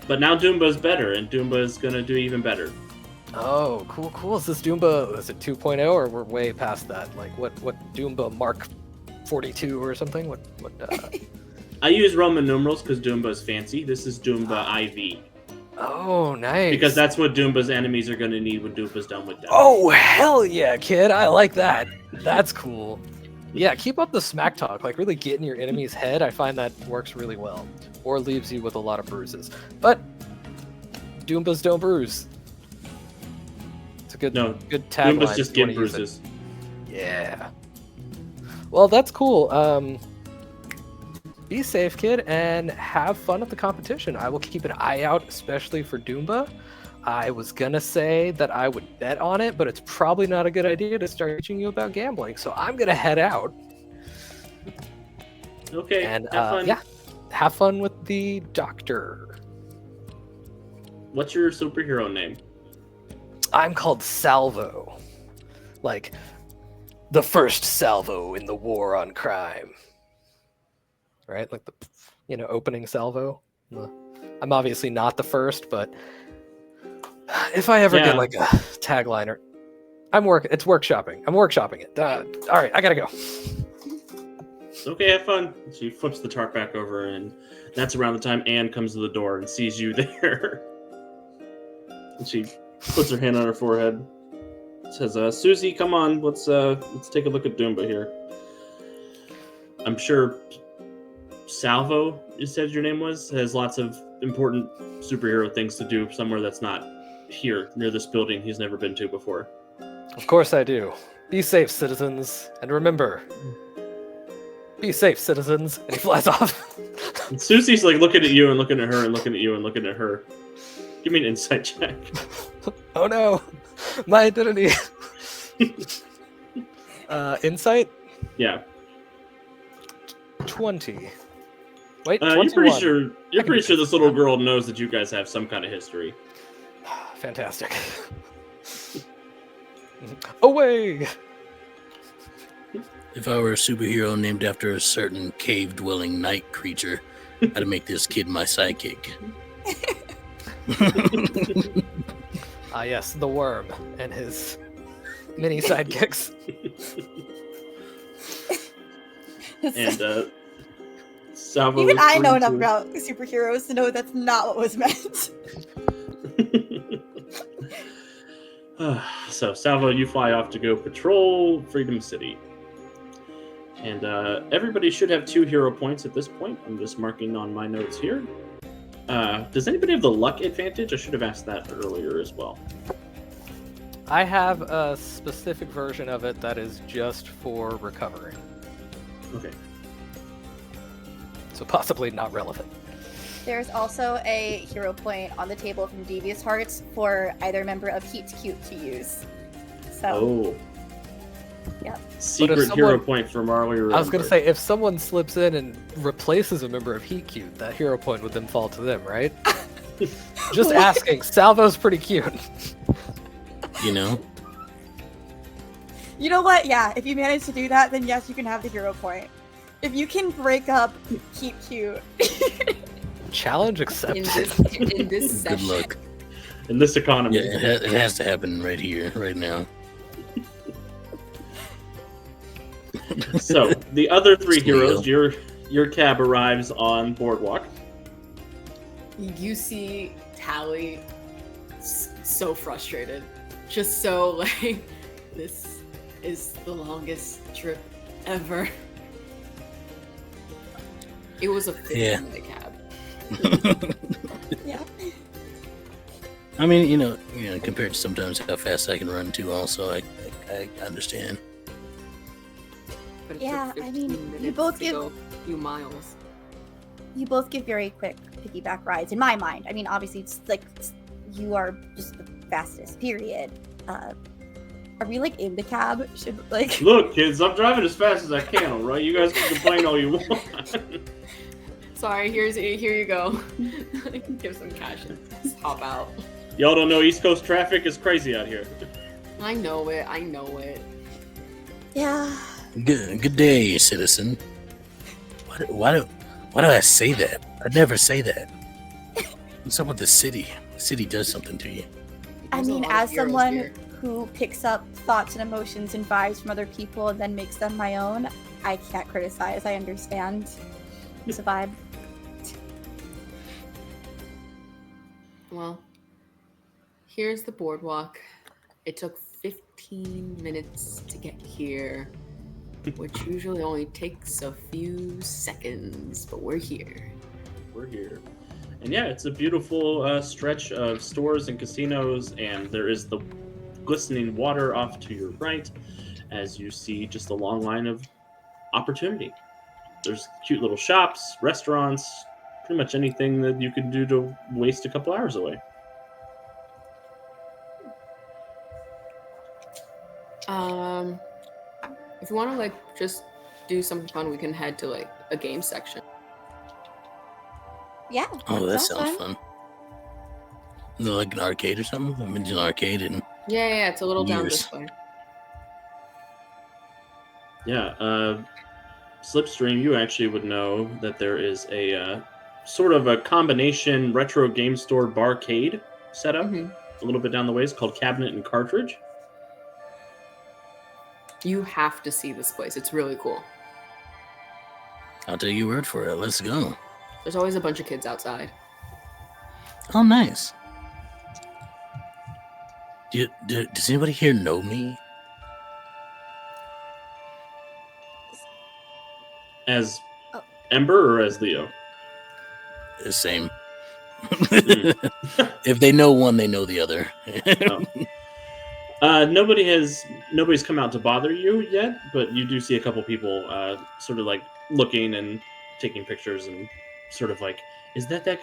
Speaker 2: But now Doomba's better, and Doomba's gonna do even better.
Speaker 5: Oh, cool. Is this Doomba, is it 2.0 or we're way past that? Like what Doomba Mark 42 or something? What
Speaker 2: I use Roman numerals because Doomba's fancy. This is Doomba IV.
Speaker 5: Oh, nice.
Speaker 2: Because that's what Doomba's enemies are going to need when Doomba's done with them.
Speaker 5: Oh, hell yeah, kid. I like that. That's cool. Yeah, keep up the smack talk. Like, really get in your enemy's head. I find that works really well. Or leaves you with a lot of bruises. But Doombas don't bruise. It's a good tagline.
Speaker 2: Doombas just get bruises.
Speaker 5: Yeah. Well, that's cool. Be safe, kid, and have fun at the competition. I will keep an eye out, especially for Doomba. I was gonna say that I would bet on it, but it's probably not a good idea to start teaching you about gambling. So I'm gonna head out.
Speaker 2: Okay.
Speaker 5: And
Speaker 2: have fun.
Speaker 5: yeah, have fun with the doctor.
Speaker 2: What's your superhero name?
Speaker 5: I'm called Salvo, like the first salvo in the war on crime. Right, like the opening salvo. I'm obviously not the first, but if I ever get like a tagline, or it's workshopping. I'm workshopping it. All right, I gotta go.
Speaker 2: Okay, have fun. She flips the tarp back over, and that's around the time Anne comes to the door and sees you there. And she puts her hand on her forehead. Says, "Susie, come on. Let's take a look at Doomba here. I'm sure Salvo, you said your name was, has lots of important superhero things to do somewhere that's not here, near this building he's never been to before."
Speaker 5: Of course I do. Be safe, citizens. And remember, be safe, citizens. And he flies off.
Speaker 2: And Susie's like looking at you and looking at her and looking at you and looking at her. Give me an insight check.
Speaker 5: Oh no. My identity. Insight?
Speaker 2: Yeah.
Speaker 5: 20. Wait,
Speaker 2: you're pretty sure this little
Speaker 5: that.
Speaker 2: girl knows that you guys have some kind of history.
Speaker 5: Fantastic. Away!
Speaker 3: If I were a superhero named after a certain cave-dwelling night creature, I'd make this kid my sidekick.
Speaker 5: Ah, yes, the worm and his mini sidekicks.
Speaker 2: And Salvo.
Speaker 1: Even
Speaker 2: is
Speaker 1: I know
Speaker 2: going
Speaker 1: enough
Speaker 2: to-
Speaker 1: about superheroes to know that's not what was meant.
Speaker 2: So, Salvo, you fly off to go patrol Freedom City. And everybody should have 2 hero points at this point. I'm just marking on my notes here. Does anybody have the luck advantage? I should have asked that earlier as well.
Speaker 5: I have a specific version of it that is just for recovery,
Speaker 2: Okay.
Speaker 5: so possibly not relevant.
Speaker 1: There's also a hero point on the table from Devious Hearts for either member of Heat Cute to use. So,
Speaker 2: Oh.
Speaker 1: Yep.
Speaker 2: Secret
Speaker 5: someone-
Speaker 2: hero point for Marley.
Speaker 5: I was going to say, if someone slips in and replaces a member of Heat Cute, that hero point would then fall to them, right? Just asking. Salvo's pretty cute.
Speaker 3: You know?
Speaker 1: you know what? Yeah, if you manage to do that, then yes, you can have the hero point. If you can break up Heat Cute,
Speaker 5: Challenge accepted.
Speaker 4: In this
Speaker 3: Good
Speaker 4: session.
Speaker 3: luck.
Speaker 2: In this economy.
Speaker 3: Yeah, it has to happen right here, right now.
Speaker 2: So, the other 3
Speaker 3: Steal.
Speaker 2: heroes, your cab arrives on Boardwalk.
Speaker 4: You see Tally so frustrated. Just so like, this is the longest trip ever. It was a 15-minute cab.
Speaker 1: yeah.
Speaker 3: I mean, you know, compared to sometimes how fast I can run too, also, I understand.
Speaker 4: But it
Speaker 1: Yeah,
Speaker 4: took
Speaker 1: I mean,
Speaker 4: 15
Speaker 1: you
Speaker 4: minutes
Speaker 1: both
Speaker 4: to
Speaker 1: give-
Speaker 4: go a few miles.
Speaker 1: You both give very quick piggyback rides, in my mind. I mean, obviously, it's like you are just the fastest. Period. Are we like in the cab? Should like?
Speaker 2: Look, kids, I'm driving as fast as I can, alright? You guys can complain all you want.
Speaker 4: Sorry, here you go. Give some cash and just hop out.
Speaker 2: Y'all don't know East Coast traffic is crazy out here.
Speaker 4: I know it.
Speaker 1: Yeah.
Speaker 3: Good day, citizen. Why do I say that? I never say that. What's up with the city? The city does something to you.
Speaker 1: I
Speaker 4: There's a
Speaker 1: mean,
Speaker 4: lot of
Speaker 1: as
Speaker 4: heroes
Speaker 1: someone
Speaker 4: here.
Speaker 1: who picks up thoughts and emotions and vibes from other people and then makes them my own, I can't criticize. I understand. It's a vibe.
Speaker 4: Well, here's the boardwalk. It took 15 minutes to get here, which usually only takes a few seconds, but we're here.
Speaker 2: We're here. And yeah, it's a beautiful stretch of stores and casinos, and there is the glistening water off to your right as you see just a long line of opportunity. There's cute little shops, restaurants, pretty much anything that you could do to waste a couple hours away.
Speaker 4: If you want to like just do something fun, we can head to like a game section.
Speaker 1: Yeah.
Speaker 3: Oh, that sounds fun. Is it like an arcade or something? I mean, it's an arcade and
Speaker 4: Yeah, it's a little down
Speaker 3: Years.
Speaker 4: this way.
Speaker 2: Yeah, Slipstream, you actually would know that there is a sort of a combination retro game store barcade setup
Speaker 4: Mhm.
Speaker 2: a little bit down the way. It's called Cabinet and Cartridge.
Speaker 4: You have to see this place. It's really cool.
Speaker 3: I'll take your word for it. Let's go.
Speaker 4: There's always a bunch of kids outside.
Speaker 3: Oh, nice. Does anybody here know me?
Speaker 2: As
Speaker 1: Oh.
Speaker 2: Ember or as Leo?
Speaker 3: The same. If they know one, they know the other.
Speaker 2: Nobody's come out to bother you yet, but you do see a couple people sort of like looking and taking pictures and sort of like, is that's a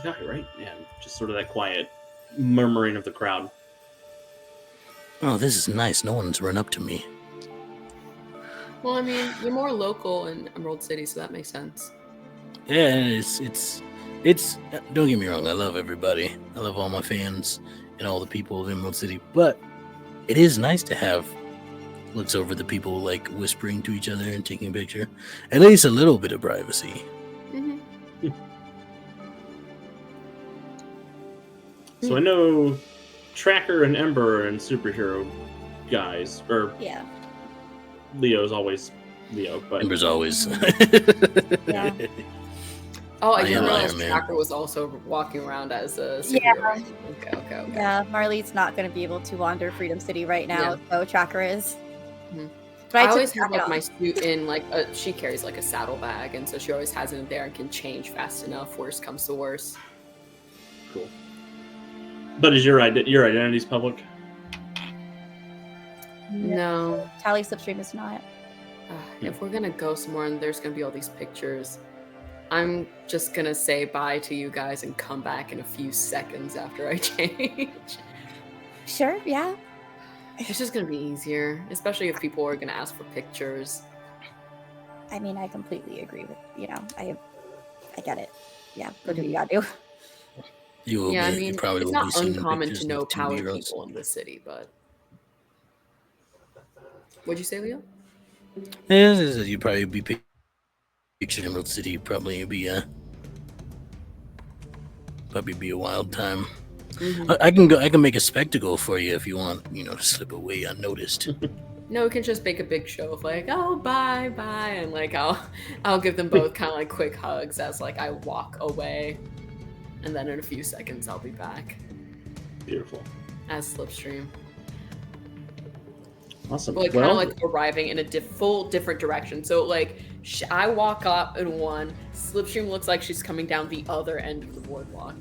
Speaker 2: guy, right? Yeah, just sort of that quiet murmuring of the crowd.
Speaker 3: Oh, this is nice. No one's run up to me.
Speaker 4: Well, I mean, you're more local in Emerald City, so that makes sense.
Speaker 3: Yeah, it's. Don't get me wrong. I love everybody. I love all my fans and all the people of Emerald City. But it is nice to have looks over the people like whispering to each other and taking a picture. At least a little bit of privacy.
Speaker 2: So I know Tracker and Ember and superhero guys, or
Speaker 1: Yeah.
Speaker 2: Leo's always Leo, but
Speaker 3: Ember's always.
Speaker 1: Yeah.
Speaker 4: Oh, I
Speaker 3: I
Speaker 4: didn't
Speaker 3: am
Speaker 4: realize
Speaker 3: Iron Man.
Speaker 4: Tracker was also walking around as a
Speaker 1: Yeah.
Speaker 4: superhero. Okay.
Speaker 1: Yeah, Marley's not going to be able to wander Freedom City right now, so Tracker is.
Speaker 4: Mhm.
Speaker 1: But
Speaker 4: I
Speaker 1: took
Speaker 4: always
Speaker 1: the
Speaker 4: have like
Speaker 1: jacket
Speaker 4: my
Speaker 1: off.
Speaker 4: suit in like she carries like a saddlebag, and so she always has it in there and can change fast enough. Worst comes to worst.
Speaker 2: cool. But is your identity's public?
Speaker 4: No.
Speaker 1: Tally Slipstream is not.
Speaker 4: If we're gonna go somewhere and there's gonna be all these pictures, I'm just gonna say bye to you guys and come back in a few seconds after I change.
Speaker 1: Sure, yeah.
Speaker 4: It's just gonna be easier, especially if people are gonna ask for pictures.
Speaker 1: I mean, I completely agree with, I get it. Yeah, go do what you gotta do.
Speaker 3: You will
Speaker 4: Yeah, I
Speaker 3: be,
Speaker 4: mean,
Speaker 3: you probably
Speaker 4: it's
Speaker 3: will
Speaker 4: not
Speaker 3: be seeing
Speaker 4: uncommon
Speaker 3: pictures
Speaker 4: to know
Speaker 3: of two
Speaker 4: powered
Speaker 3: heroes.
Speaker 4: people in this city, but what'd you say, Leo?
Speaker 3: Yeah, you probably be pictured Emerald City. Probably be a wild time. I can go. I can make a spectacle for you if you want. To slip away unnoticed.
Speaker 4: No, we can just make a big show of like, oh, bye, and like I'll give them both kind of like quick hugs as like I walk away, and then in a few seconds I'll be back
Speaker 2: Beautiful.
Speaker 4: as Slipstream.
Speaker 2: Awesome.
Speaker 4: But like kind of like arriving in a full different direction. So like I walk up in one, Slipstream looks like she's coming down the other end of the boardwalk.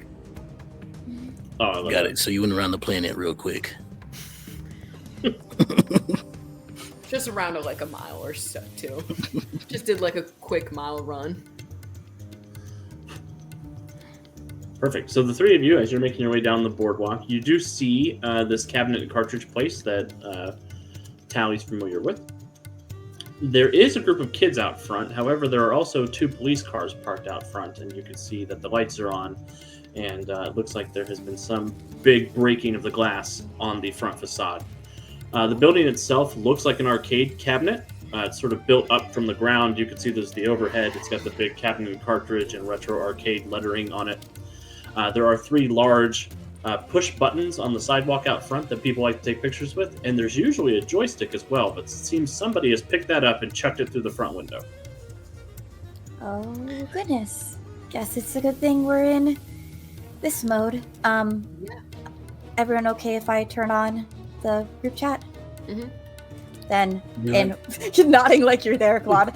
Speaker 2: Oh, I love
Speaker 3: Got
Speaker 2: that.
Speaker 3: it. So you went around the planet real quick.
Speaker 4: Just around like a mile or so too. Just did like a quick mile run.
Speaker 2: Perfect. So the three of you, as you're making your way down the boardwalk, you do see this cabinet and cartridge place that Tally's familiar with. There is a group of kids out front. However, there are also 2 police cars parked out front, and you can see that the lights are on, and it looks like there has been some big breaking of the glass on the front facade. The building itself looks like an arcade cabinet. It's sort of built up from the ground. You can see there's the overhead. It's got the big cabinet and cartridge and retro arcade lettering on it. There are 3 large push buttons on the sidewalk out front that people like to take pictures with, and there's usually a joystick as well, but it seems somebody has picked that up and chucked it through the front window.
Speaker 1: Oh, goodness. Guess it's a good thing we're in this mode. Everyone okay if I turn on the group chat? Then, and you're nodding like you're there, Claude.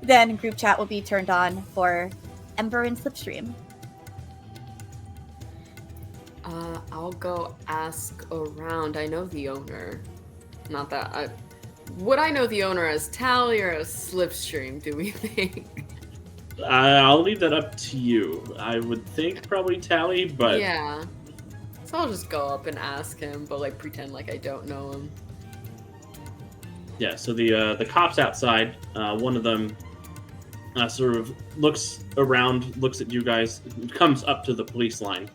Speaker 1: Then group chat will be turned on for Ember and Slipstream.
Speaker 4: I'll go ask around. I know the owner. Not that would I know the owner as Tally or as Slipstream, do we think?
Speaker 2: I'll leave that up to you. I would think probably Tally, but
Speaker 4: Yeah. So I'll just go up and ask him, but like pretend like I don't know him.
Speaker 2: yeah. So the cops outside, one of them sort of looks around, looks at you guys, comes up to the police line.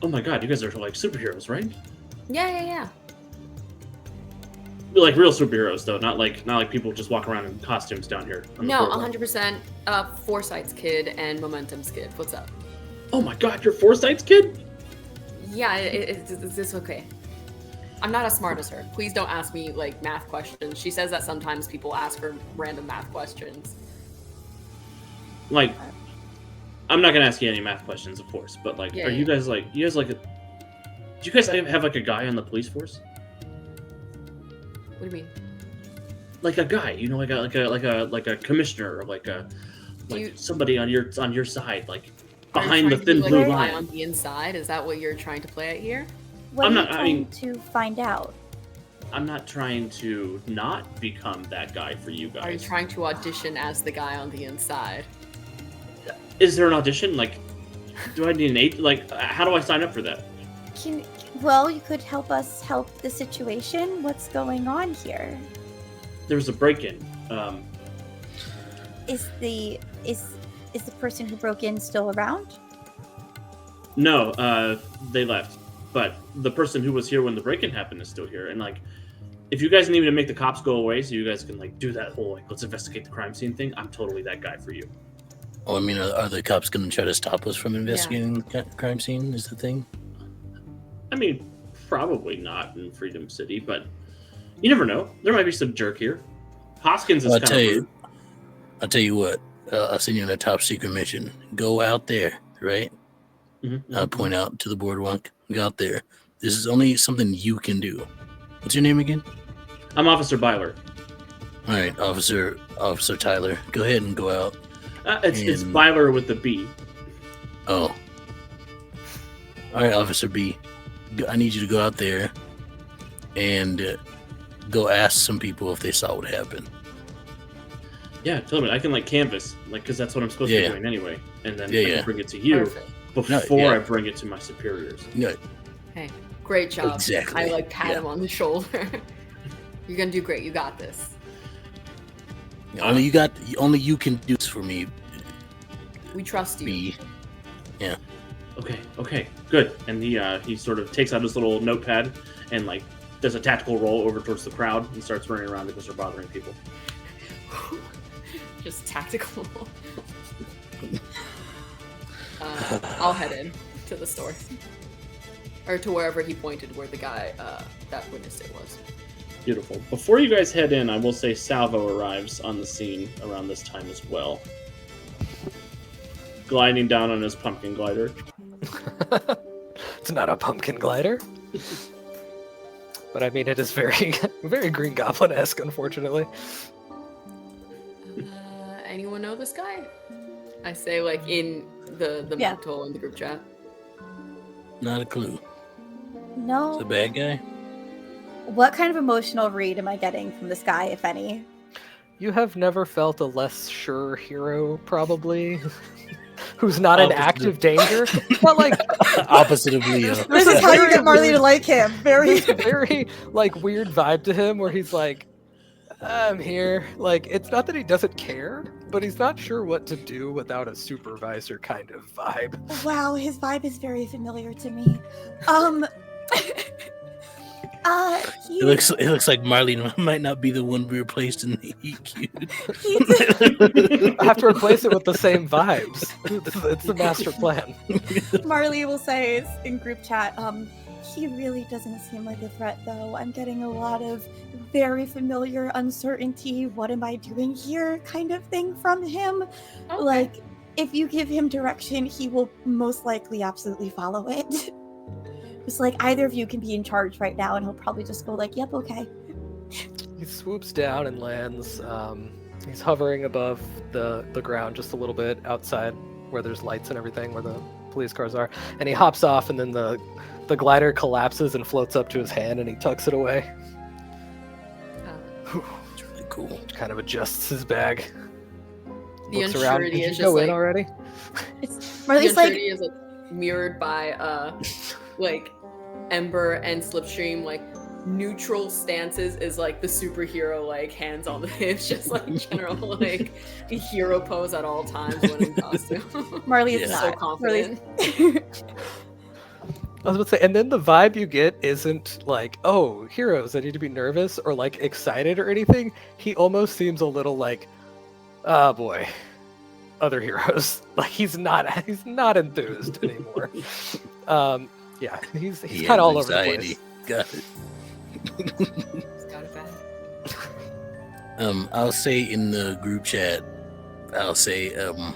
Speaker 2: Oh my god, you guys are like superheroes, right?
Speaker 4: Yeah.
Speaker 2: Like real superheroes, though, not like people just walk around in costumes down here. on the
Speaker 4: No,
Speaker 2: boardwalk.
Speaker 4: 100%. Foresight's kid and Momentum's kid. What's up?
Speaker 2: Oh my god, you're Foresight's kid?
Speaker 4: Yeah, it's okay. I'm not as smart as her. Please don't ask me like math questions. She says that sometimes people ask her random math questions.
Speaker 2: Like, I'm not gonna ask you any math questions, of course, but like,
Speaker 4: Yeah,
Speaker 2: are you guys like, do you guys have like a guy on the police force?
Speaker 4: What do you mean?
Speaker 2: Like a guy, like a commissioner, or like somebody on your side, like
Speaker 4: Are you
Speaker 2: behind the
Speaker 4: trying to
Speaker 2: thin
Speaker 4: be, like,
Speaker 2: blue
Speaker 4: a guy
Speaker 2: line.
Speaker 4: on the inside? Is that what you're trying to play at here?
Speaker 1: What
Speaker 2: I'm
Speaker 1: are
Speaker 2: not-
Speaker 1: you
Speaker 2: I mean-
Speaker 1: trying to find out?
Speaker 2: I'm not trying to not become that guy for you guys.
Speaker 4: Are you trying to audition as the guy on the inside?
Speaker 2: Is there an audition? Like, do I need an eight? Like, how do I sign up for that?
Speaker 1: Well, you could help us help the situation. What's going on here?
Speaker 2: There was a break-in.
Speaker 1: Is the person who broke in still around?
Speaker 2: No, they left. But the person who was here when the break-in happened is still here. And like, if you guys need me to make the cops go away so you guys can like do that whole like let's investigate the crime scene thing, I'm totally that guy for you.
Speaker 3: Oh, I mean, are the cops going to try to stop us from investigating the crime scene? Is the thing?
Speaker 2: I mean, probably not in Freedom City, but you never know. There might be some jerk here. Hoskins is kind of rude.
Speaker 3: I'll tell you what. I'll send you on a top secret mission. Go out there, right?
Speaker 2: Mm-hmm.
Speaker 3: I'll point out to the boardwalk. Go out there. This is only something you can do. What's your name again?
Speaker 2: I'm Officer Byler.
Speaker 3: All right, Officer Tyler. Go ahead and go out.
Speaker 2: It's Byler with the B.
Speaker 3: Oh. All right, Officer B. I need you to go out there and go ask some people if they saw what happened.
Speaker 2: Yeah, totally. I can like canvas, like because that's what I'm supposed to be doing anyway, and then I can bring it to you before I bring it to my superiors.
Speaker 3: Yeah.
Speaker 4: Hey, great job.
Speaker 3: Exactly.
Speaker 4: I like pat him on the shoulder. You're gonna do great. You got this.
Speaker 3: Only you can do this for me.
Speaker 4: We trust you.
Speaker 3: B. Yeah.
Speaker 2: Okay, good. And he sort of takes out his little notepad and like does a tactical roll over towards the crowd and starts running around because they're bothering people.
Speaker 4: Just tactical. I'll head in to the store. Or to wherever he pointed where the guy that witnessed it was.
Speaker 2: Beautiful. Before you guys head in, I will say Salvo arrives on the scene around this time as well. Gliding down on his pumpkin glider.
Speaker 5: It's not a pumpkin glider. But I mean, it is very, very Green Goblin-esque, unfortunately.
Speaker 4: Anyone know this guy? I say, like, in the mental in the group chat.
Speaker 3: Not a clue.
Speaker 1: No.
Speaker 3: It's a bad guy?
Speaker 1: What kind of emotional read am I getting from this guy, if any?
Speaker 5: You have never felt a less sure hero, probably, who's not in active danger. But like
Speaker 3: opposite of Leo.
Speaker 1: This is how you get Marley to like him.
Speaker 5: There's a very like weird vibe to him where he's like, I'm here. Like, it's not that he doesn't care, but he's not sure what to do without a supervisor kind of vibe.
Speaker 1: Wow, his vibe is very familiar to me.
Speaker 3: It looks like Marley might not be the one we replaced in the EQ.
Speaker 5: I have to replace it with the same vibes. It's the master plan.
Speaker 1: Marley will say in group chat, he really doesn't seem like a threat though. I'm getting a lot of very familiar uncertainty, what am I doing here kind of thing from him. Okay. Like, if you give him direction, he will most likely absolutely follow it. It's like either of you can be in charge right now and he'll probably just go like, yep, okay.
Speaker 5: He swoops down and lands. He's hovering above the ground just a little bit outside where there's lights and everything, where the police cars are. And he hops off and then the glider collapses and floats up to his hand and he tucks it away.
Speaker 3: It's really cool.
Speaker 5: Kind of adjusts his bag.
Speaker 4: The
Speaker 5: Looks around.
Speaker 4: unsurety
Speaker 5: Did
Speaker 4: is
Speaker 5: you go
Speaker 4: just
Speaker 5: in
Speaker 4: like,
Speaker 5: already?
Speaker 1: Marley's
Speaker 4: the
Speaker 1: like,
Speaker 4: unsurety is like mirrored by like Ember and Slipstream, like neutral stances is like the superhero, like hands on the hips, just like general like hero pose at all times when in costume.
Speaker 1: Marley is not
Speaker 4: so confident.
Speaker 5: I was about to say, and then the vibe you get isn't like, oh, heroes, I need to be nervous or like excited or anything. He almost seems a little like, oh boy, other heroes. Like he's not enthused anymore. Yeah, he's kind of all over the place.
Speaker 3: Got it.
Speaker 4: He's got it bad.
Speaker 3: I'll say in the group chat, I'll say, all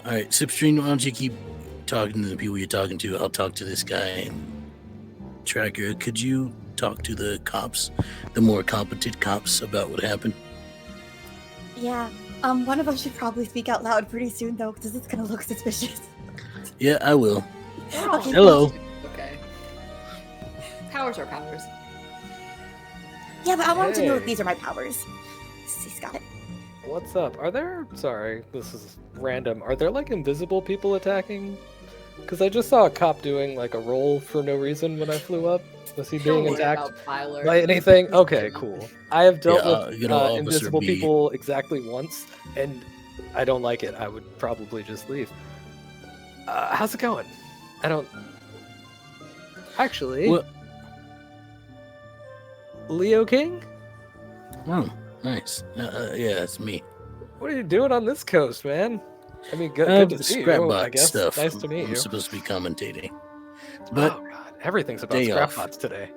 Speaker 3: right, Slipstream, why don't you keep talking to the people you're talking to? I'll talk to this guy. Tracker, could you talk to the cops, the more competent cops, about what happened?
Speaker 1: Yeah, one of us should probably speak out loud pretty soon though, because it's gonna look suspicious.
Speaker 3: Yeah, I will.
Speaker 1: Okay.
Speaker 3: Hello.
Speaker 4: Okay. Powers are powers.
Speaker 1: Yeah, but I want him to know that these are my powers. He's got it.
Speaker 5: What's up? Sorry, this is random. Are there like invisible people attacking? Because I just saw a cop doing like a roll for no reason when I flew up. Was he being attacked by anything? Okay, cool. I have dealt with invisible people exactly once, and I don't like it. I would probably just leave. How's it going? I don't... Actually... Leo King?
Speaker 3: Oh, nice. Yeah, that's me.
Speaker 5: What are you doing on this coast, man? I mean, good to see you,
Speaker 3: Scrapbot
Speaker 5: I guess.
Speaker 3: stuff.
Speaker 5: Nice to meet
Speaker 3: I'm
Speaker 5: you.
Speaker 3: supposed to be commentating. But
Speaker 5: oh, God. Everything's about
Speaker 3: day off.
Speaker 5: scrapbots today.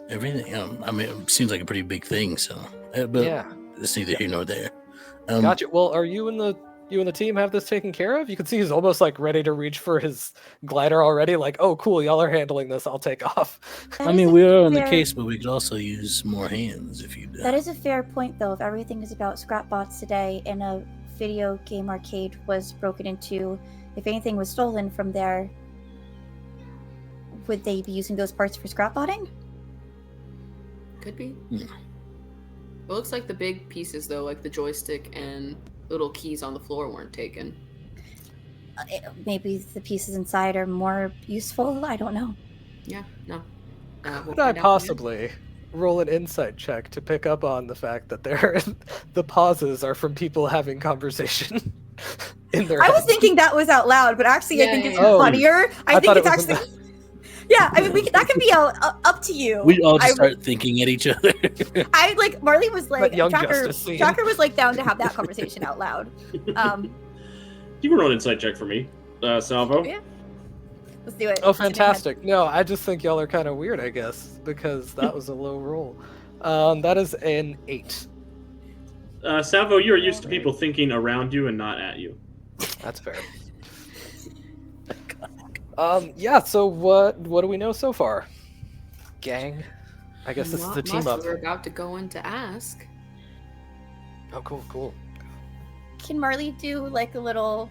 Speaker 3: Everything, I mean, it seems like a pretty big thing, so. But
Speaker 5: Yeah.
Speaker 3: it's neither here nor there.
Speaker 5: Gotcha. Well, are you and the team have this taken care of? You can see he's almost like ready to reach for his glider already. Like, oh, cool, y'all are handling this. I'll take off.
Speaker 3: I mean, we are on the case, but we could also use more hands if you.
Speaker 1: That is a fair point, though. If everything is about scrapbots today, and a video game arcade was broken into, if anything was stolen from there, would they be using those parts for scrapbotting?
Speaker 4: Could be.
Speaker 3: Yeah.
Speaker 4: It looks like the big pieces, though, like the joystick and little keys on the floor, weren't taken.
Speaker 1: Maybe the pieces inside are more useful. I don't know.
Speaker 4: Yeah, no.
Speaker 5: Could I possibly roll an insight check to pick up on the fact that the pauses are from people having conversation in their
Speaker 1: I was
Speaker 5: heads?
Speaker 1: thinking that was out loud, but actually, I think it's
Speaker 5: Oh.
Speaker 1: funnier. I think
Speaker 5: thought
Speaker 1: it's
Speaker 5: it was in
Speaker 1: actually. Yeah, I mean, that can be up to you.
Speaker 3: We all just start thinking at each other.
Speaker 1: I like Marley was like
Speaker 5: That Young
Speaker 1: Tracker.
Speaker 5: Justice scene.
Speaker 1: Tracker was like down to have that conversation out loud.
Speaker 2: You can roll an insight check for me, Salvo.
Speaker 1: Yeah. Let's do it.
Speaker 5: Oh, fantastic. No, I just think y'all are kind of weird, I guess, because that was a low roll. That is an 8.
Speaker 2: Salvo, you are used to people thinking around you and not at you.
Speaker 5: That's fair. Yeah, so what do we know so far? Gang? I guess this is the team up.
Speaker 4: We're about to go in to ask.
Speaker 5: Oh, cool.
Speaker 1: Can Marley do like a little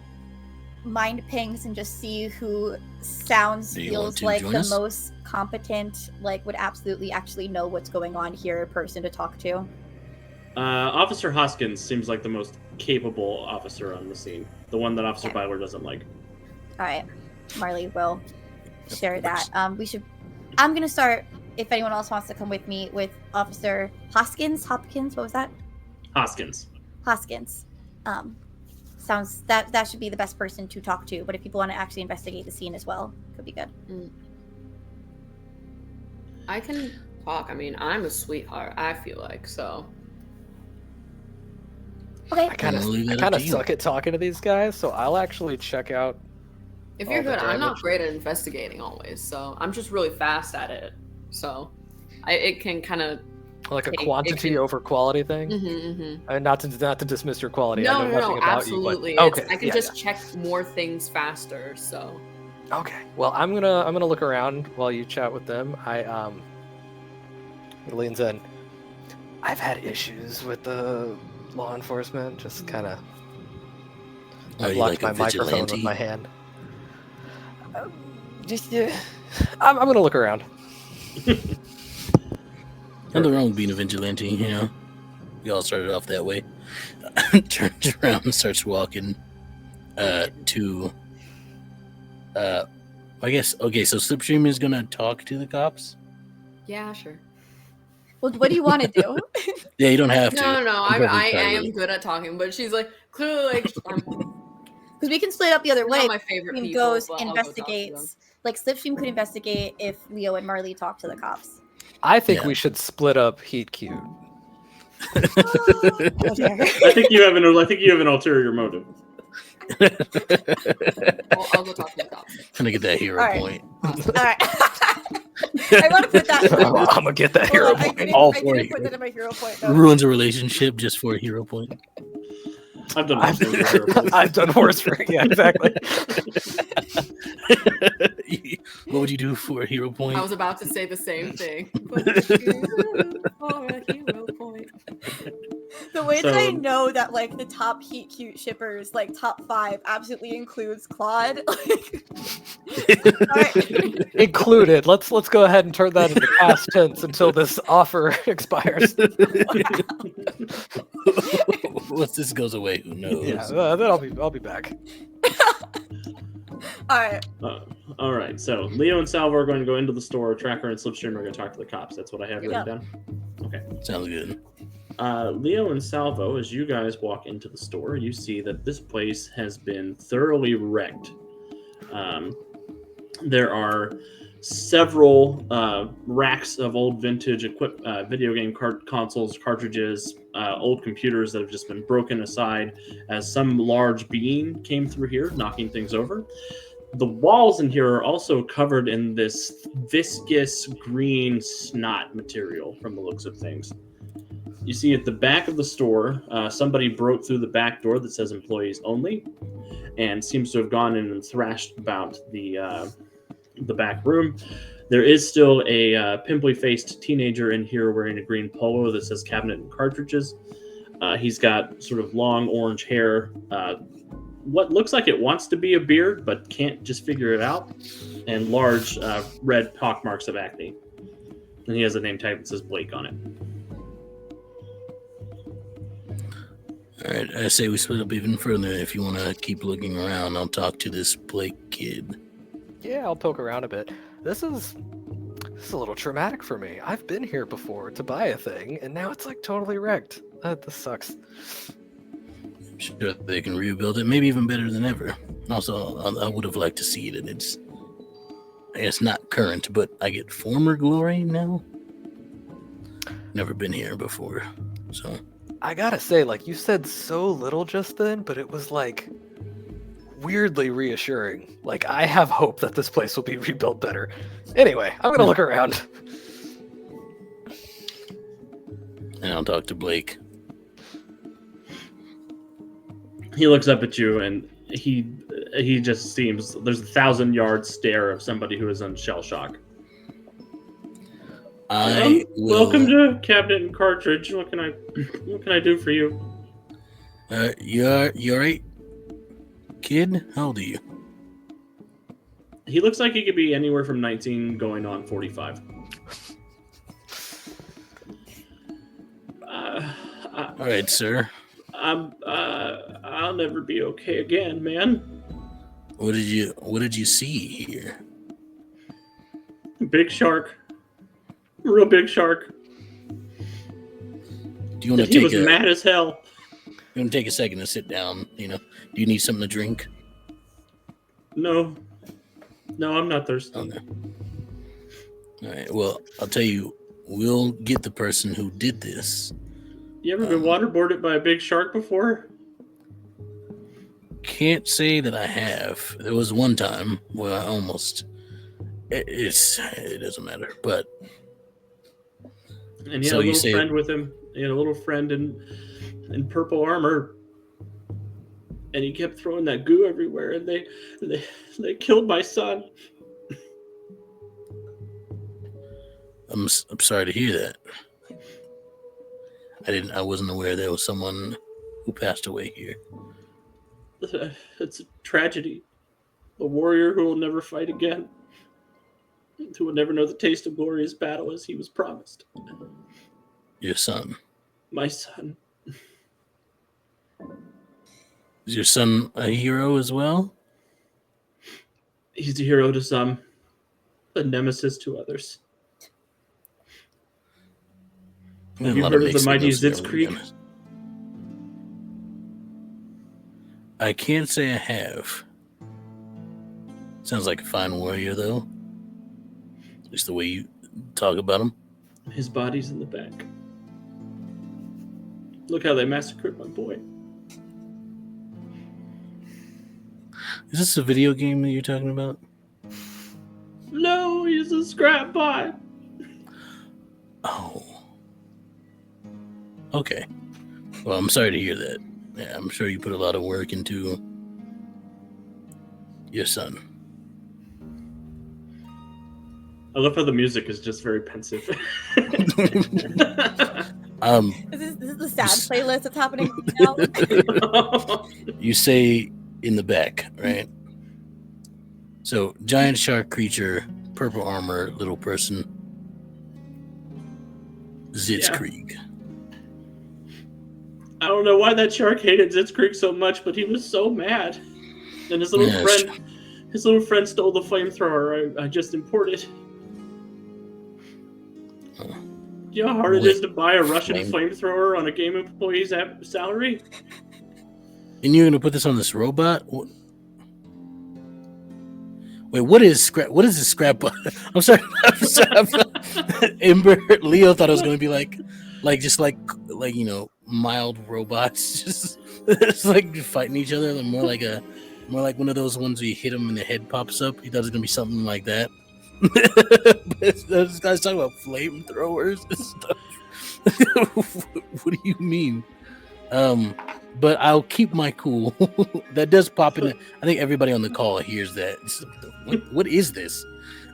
Speaker 1: mind pings and just see who feels like the most competent, like would absolutely actually know what's going on here person to talk to?
Speaker 2: Officer Hoskins seems like the most capable officer on the scene. The one that Officer Byler doesn't like.
Speaker 1: All right. Marley will share that. I'm gonna start. If anyone else wants to come with me, with Officer Hopkins. What was that?
Speaker 2: Hoskins.
Speaker 1: Sounds that should be the best person to talk to. But if people want to actually investigate the scene as well, could be good.
Speaker 4: I can talk. I mean, I'm a sweetheart. I feel like so.
Speaker 1: Okay.
Speaker 5: I kind of suck at talking to these guys, so I'll actually check out.
Speaker 4: If you're good, I'm not great at investigating always, so I'm just really fast at it. So, it can kind of
Speaker 5: like a quantity over quality thing. Not to dismiss your quality.
Speaker 4: No,
Speaker 5: I know nothing about
Speaker 4: absolutely.
Speaker 5: You, but... Okay,
Speaker 4: I can just check more things faster. So.
Speaker 5: Okay. Well, I'm gonna look around while you chat with them. He leans in. I've had issues with the law enforcement. Just kind of. I blocked my microphone with my hand. I'm gonna look around.
Speaker 3: Nothing wrong with being a vigilante, you know. We all started off that way. Turns around and starts walking to I guess okay, so Slipstream is gonna talk to the cops?
Speaker 4: Yeah, sure.
Speaker 1: Well, what do you want to do?
Speaker 3: Yeah, you don't have to.
Speaker 4: No. I am good at talking, but she's like clearly like
Speaker 1: because we can split up the other way.
Speaker 4: My favorite
Speaker 1: Slipstream
Speaker 4: people,
Speaker 1: goes
Speaker 4: so
Speaker 1: investigates. Like Slipstream could investigate if Leo and Marley talk to the cops.
Speaker 5: I think we should split up Heat Cute.
Speaker 1: Oh, dear.
Speaker 2: I think you have an ulterior motive.
Speaker 4: I'll go talk to the cops.
Speaker 3: Trying to get that hero point.
Speaker 1: All right. I want to put that.
Speaker 5: I'm gonna get that hero point.
Speaker 3: All
Speaker 1: I
Speaker 3: for
Speaker 1: didn't put that in my hero point. Though.
Speaker 3: Ruins a relationship just for a hero point.
Speaker 2: I've done worse for hero points.
Speaker 5: I've done worse for exactly.
Speaker 3: What would you do for a hero point?
Speaker 4: I was about to say the same thing. For a hero point.
Speaker 1: The way that I know that like the top Heat Cute shippers, like top 5, absolutely includes Claude. Right.
Speaker 5: Included. Let's go ahead and turn that into past tense until this offer expires.
Speaker 3: Once this goes away, who knows?
Speaker 5: Yeah, then I'll be back.
Speaker 1: All right.
Speaker 2: All right. So Leo and Salvo are going to go into the store. Tracker and Slipstream are going to talk to the cops. That's what I have written down. Okay.
Speaker 3: Sounds good.
Speaker 2: Leo and Salvo, as you guys walk into the store, you see that this place has been thoroughly wrecked. There are several racks of old vintage video game consoles, cartridges, old computers that have just been broken aside as some large being came through here, knocking things over. The walls in here are also covered in this viscous green snot material from the looks of things. You see at the back of the store, somebody broke through the back door that says employees only and seems to have gone in and thrashed about the back room. There is still a pimply-faced teenager in here wearing a green polo that says cabinet and cartridges. He's got sort of long orange hair, what looks like it wants to be a beard, but can't just figure it out, and large red pockmarks of acne. And he has a name tag that says Blake on it.
Speaker 3: All right, I say we split up even further. If you want to keep looking around, I'll talk to this Blake kid.
Speaker 5: Yeah, I'll poke around a bit. This is a little traumatic for me. I've been here before to buy a thing, and now it's like totally wrecked. This sucks.
Speaker 3: I'm sure they can rebuild it, maybe even better than ever. Also, I would have liked to see it, and it's, I guess, not current, but I get former glory now. Never been here before, so.
Speaker 5: I gotta say, like, you said so little just then, but it was like weirdly reassuring. Like, I have hope that this place will be rebuilt better. Anyway, I'm gonna look around.
Speaker 3: And I'll talk to Blake.
Speaker 2: He looks up at you and he just seems, there's a 1,000-yard stare of somebody who is in shell shock. Welcome to Cabinet and Cartridge. What can I do for you?
Speaker 3: You all right, kid? How old are you?
Speaker 2: He looks like he could be anywhere from 19 going on 45.
Speaker 3: All right, sir.
Speaker 2: I'll never be okay again, man.
Speaker 3: What did you see here?
Speaker 2: Big shark. Real big shark.
Speaker 3: Do you want to
Speaker 2: He was mad as hell.
Speaker 3: You want to take a second to sit down? You know, do you need something to drink?
Speaker 2: No, I'm not thirsty.
Speaker 3: Okay. All right. Well, I'll tell you, we'll get the person who did this.
Speaker 2: You ever been waterboarded by a big shark before?
Speaker 3: Can't say that I have. There was one time where I almost. It doesn't matter, but.
Speaker 2: And he had a little friend with him. He had a little friend in purple armor, and he kept throwing that goo everywhere. And they killed my son.
Speaker 3: I'm sorry to hear that. I wasn't aware there was someone who passed away here.
Speaker 2: It's a tragedy. A warrior who will never fight again. Who will never know the taste of glorious battle as he was promised.
Speaker 3: Your son.
Speaker 2: My son.
Speaker 3: Is your son a hero as well?
Speaker 2: He's a hero to some, a nemesis to others. Have you heard of the mighty Sitzkrieg?
Speaker 3: I can't say I have. Sounds like a fine warrior, though. At least the way you talk about him.
Speaker 2: His body's in the back. Look how they massacred my boy.
Speaker 3: Is this a video game that you're talking about?
Speaker 2: No, he's a scrap bot.
Speaker 3: Oh. Okay. Well, I'm sorry to hear that. Yeah, I'm sure you put a lot of work into your son.
Speaker 2: I love how the music is just very pensive.
Speaker 1: Is this the sad playlist that's happening now?
Speaker 3: You say in the back, right? So, giant shark creature, purple armor, little person. Sitzkrieg.
Speaker 2: Yeah. I don't know why that shark hated Sitzkrieg so much, but he was so mad. And his little friend stole the flamethrower I just imported. Do you know how hard it is to buy a Russian flamethrower on a game employee's salary?
Speaker 3: And you're going to put this on this robot? Wait, what is the scrap? I'm sorry. Ember, Leo thought it was gonna be like mild robots, just like fighting each other, more like one of those ones where you hit them and the head pops up. He thought it was gonna be something like that. This guy's talking about flamethrowers and stuff. What do you mean? But I'll keep my cool. That does pop in. I think everybody on the call hears that. What is this?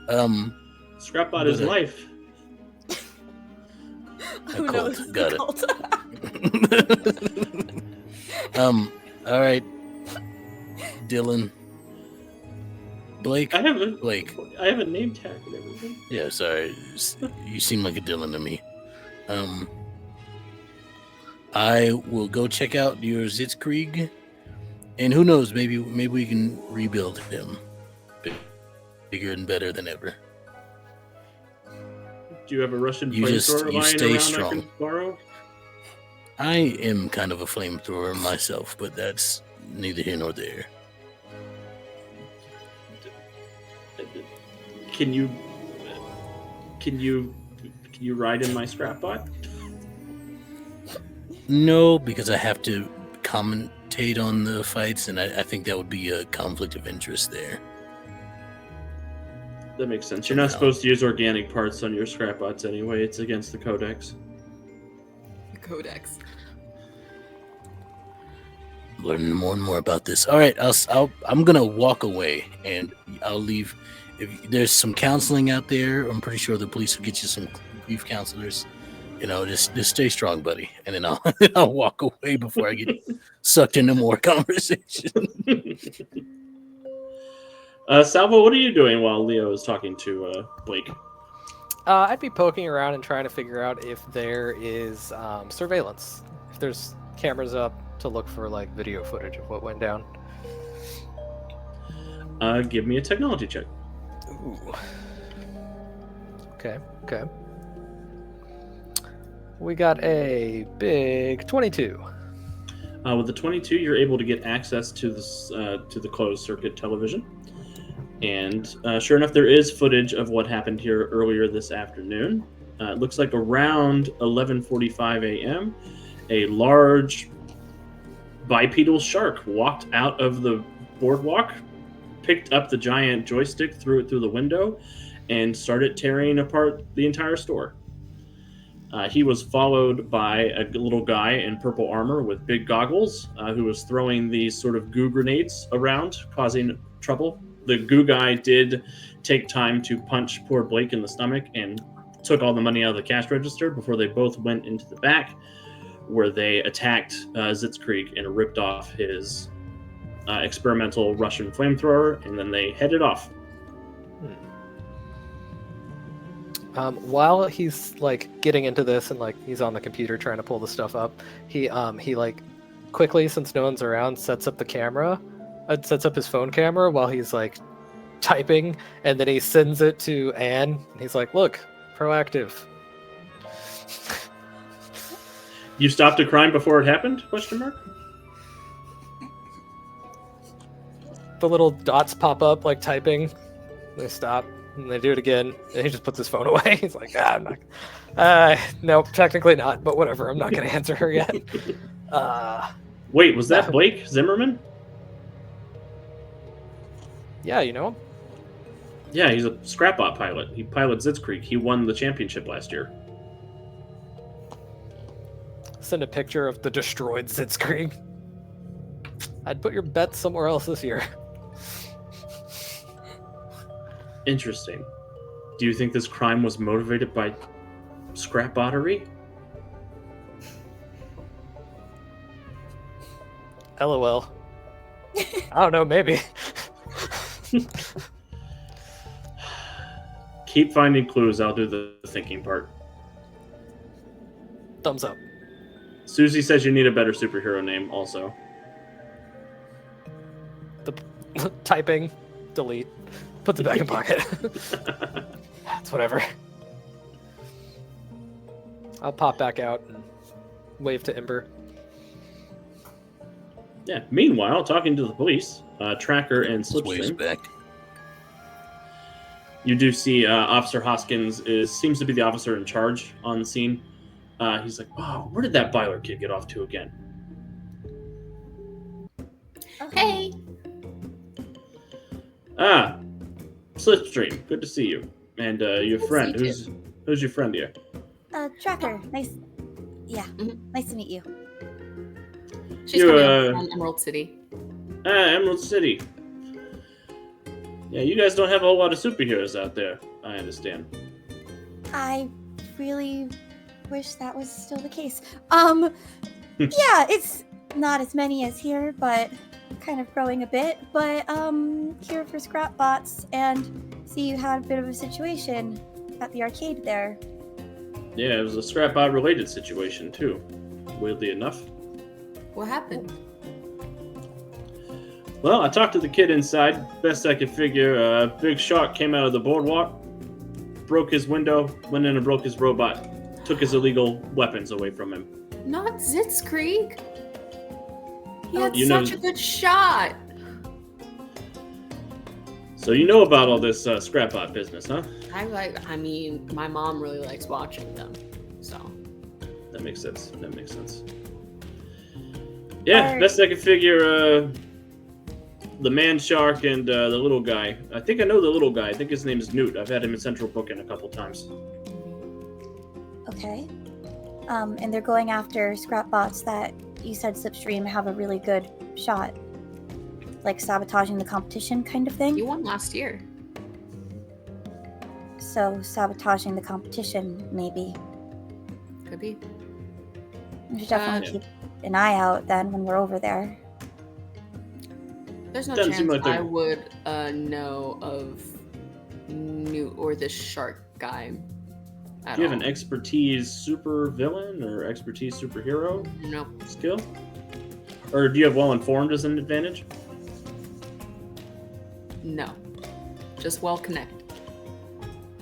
Speaker 2: Scrapbot is life.
Speaker 1: Who knows?
Speaker 3: Got it. All right, Dylan. Blake.
Speaker 2: I have a name tag and everything.
Speaker 3: Yeah, sorry. You seem like a Dylan to me. I will go check out your Zitzkrieg, and who knows, maybe we can rebuild him bigger and better than ever.
Speaker 2: Do you have a Russian
Speaker 3: You
Speaker 2: flamethrower lying
Speaker 3: stay
Speaker 2: around
Speaker 3: strong.
Speaker 2: I can borrow?
Speaker 3: I am kind of a flamethrower myself, but that's neither here nor there.
Speaker 2: Can you ride in my scrapbot?
Speaker 3: No, because I have to commentate on the fights, and I think that would be a conflict of interest there.
Speaker 2: That makes sense. You're not supposed to use organic parts on your scrapbots anyway. It's against the codex.
Speaker 4: The codex.
Speaker 3: Learning more and more about this. All right, I'm gonna walk away, and I'll leave. If there's some counseling out there, I'm pretty sure the police will get you some grief counselors. Just stay strong, buddy. And then I'll walk away before I get sucked into more conversation.
Speaker 2: Salvo, what are you doing while Leo is talking to Blake?
Speaker 5: I'd be poking around and trying to figure out if there is surveillance, if there's cameras up to look for like video footage of what went down.
Speaker 2: Give me a technology check.
Speaker 5: Ooh. Okay. We got a big 22.
Speaker 2: With the 22, you're able to get access to this to the closed circuit television. And sure enough, there is footage of what happened here earlier this afternoon. It looks like around 11:45 a.m., a large bipedal shark walked out of the boardwalk, picked up the giant joystick, threw it through the window, and started tearing apart the entire store. He was followed by a little guy in purple armor with big goggles who was throwing these sort of goo grenades around, causing trouble. The goo guy did take time to punch poor Blake in the stomach and took all the money out of the cash register before they both went into the back, where they attacked Zitzkrieg and ripped off his experimental Russian flamethrower, and then they headed off.
Speaker 5: While he's like getting into this and like he's on the computer trying to pull the stuff up, he like quickly, since no one's around, sets up his phone camera while he's like typing, and then he sends it to Anne. And he's like, "Look, proactive."
Speaker 2: You stopped a crime before it happened? Question mark.
Speaker 5: The little dots pop up like typing. They stop. And they do it again, and he just puts his phone away. He's like, I'm not. No, technically not, but whatever. I'm not going to answer her yet.
Speaker 2: Wait, was that Blake Zimmerman?
Speaker 5: Yeah, you know him?
Speaker 2: Yeah, he's a scrapbot pilot. He pilots Zitzkrieg. He won the championship last year.
Speaker 5: Send a picture of the destroyed Zitzkrieg. I'd put your bet somewhere else this year.
Speaker 2: Interesting. Do you think this crime was motivated by scrapbottery?
Speaker 5: LOL. I don't know, maybe.
Speaker 2: Keep finding clues. I'll do the thinking part.
Speaker 5: Thumbs up.
Speaker 2: Susie says you need a better superhero name also.
Speaker 5: The typing, delete, put the back in pocket. It's whatever. I'll pop back out and wave to Ember.
Speaker 2: Yeah. Meanwhile, talking to the police, Tracker and
Speaker 3: Waves
Speaker 2: Slipstream.
Speaker 3: back.
Speaker 2: You do see Officer Hoskins seems to be the officer in charge on the scene. He's like, "Wow, where did that Byler kid get off to again?"
Speaker 4: Hey.
Speaker 2: Slipstream, good to see you. And your friend, who's your friend here?
Speaker 1: Tracker, nice. Yeah, nice to meet you.
Speaker 4: She's coming from Emerald City.
Speaker 2: Emerald City. Yeah, you guys don't have a whole lot of superheroes out there, I understand.
Speaker 1: I really wish that was still the case. Yeah, it's not as many as here, but kind of growing a bit. But here for scrap bots, and see you had a bit of a situation at the arcade there.
Speaker 2: Yeah, it was a scrap bot related situation too, weirdly enough.
Speaker 4: What happened?
Speaker 2: Well, I talked to the kid inside. Best I could figure, a big shark came out of the boardwalk, broke his window, went in and broke his robot, took his illegal weapons away from him.
Speaker 4: Not Zitzkrieg. He had
Speaker 2: You
Speaker 4: such
Speaker 2: know-
Speaker 4: a good shot.
Speaker 2: So you know about all this scrap bot business, huh?
Speaker 4: I mean, my mom really likes watching them, so.
Speaker 2: That makes sense. Yeah, best I could figure, the man shark and the little guy. I think I know the little guy. I think his name is Newt. I've had him in Central Booking a couple times.
Speaker 1: Okay. And they're going after scrap bots that you said Slipstream have a really good shot. Like sabotaging the competition kind of thing?
Speaker 4: You won last year.
Speaker 1: So sabotaging the competition, maybe.
Speaker 4: Could be.
Speaker 1: We should definitely keep an eye out then when we're over there.
Speaker 4: There's no
Speaker 2: Doesn't
Speaker 4: chance
Speaker 2: seem like
Speaker 4: I would know of Newt or this shark guy.
Speaker 2: Do you have an expertise super villain or expertise superhero
Speaker 4: Nope.
Speaker 2: skill? Or do you have well informed as an advantage?
Speaker 4: No. Just well connected.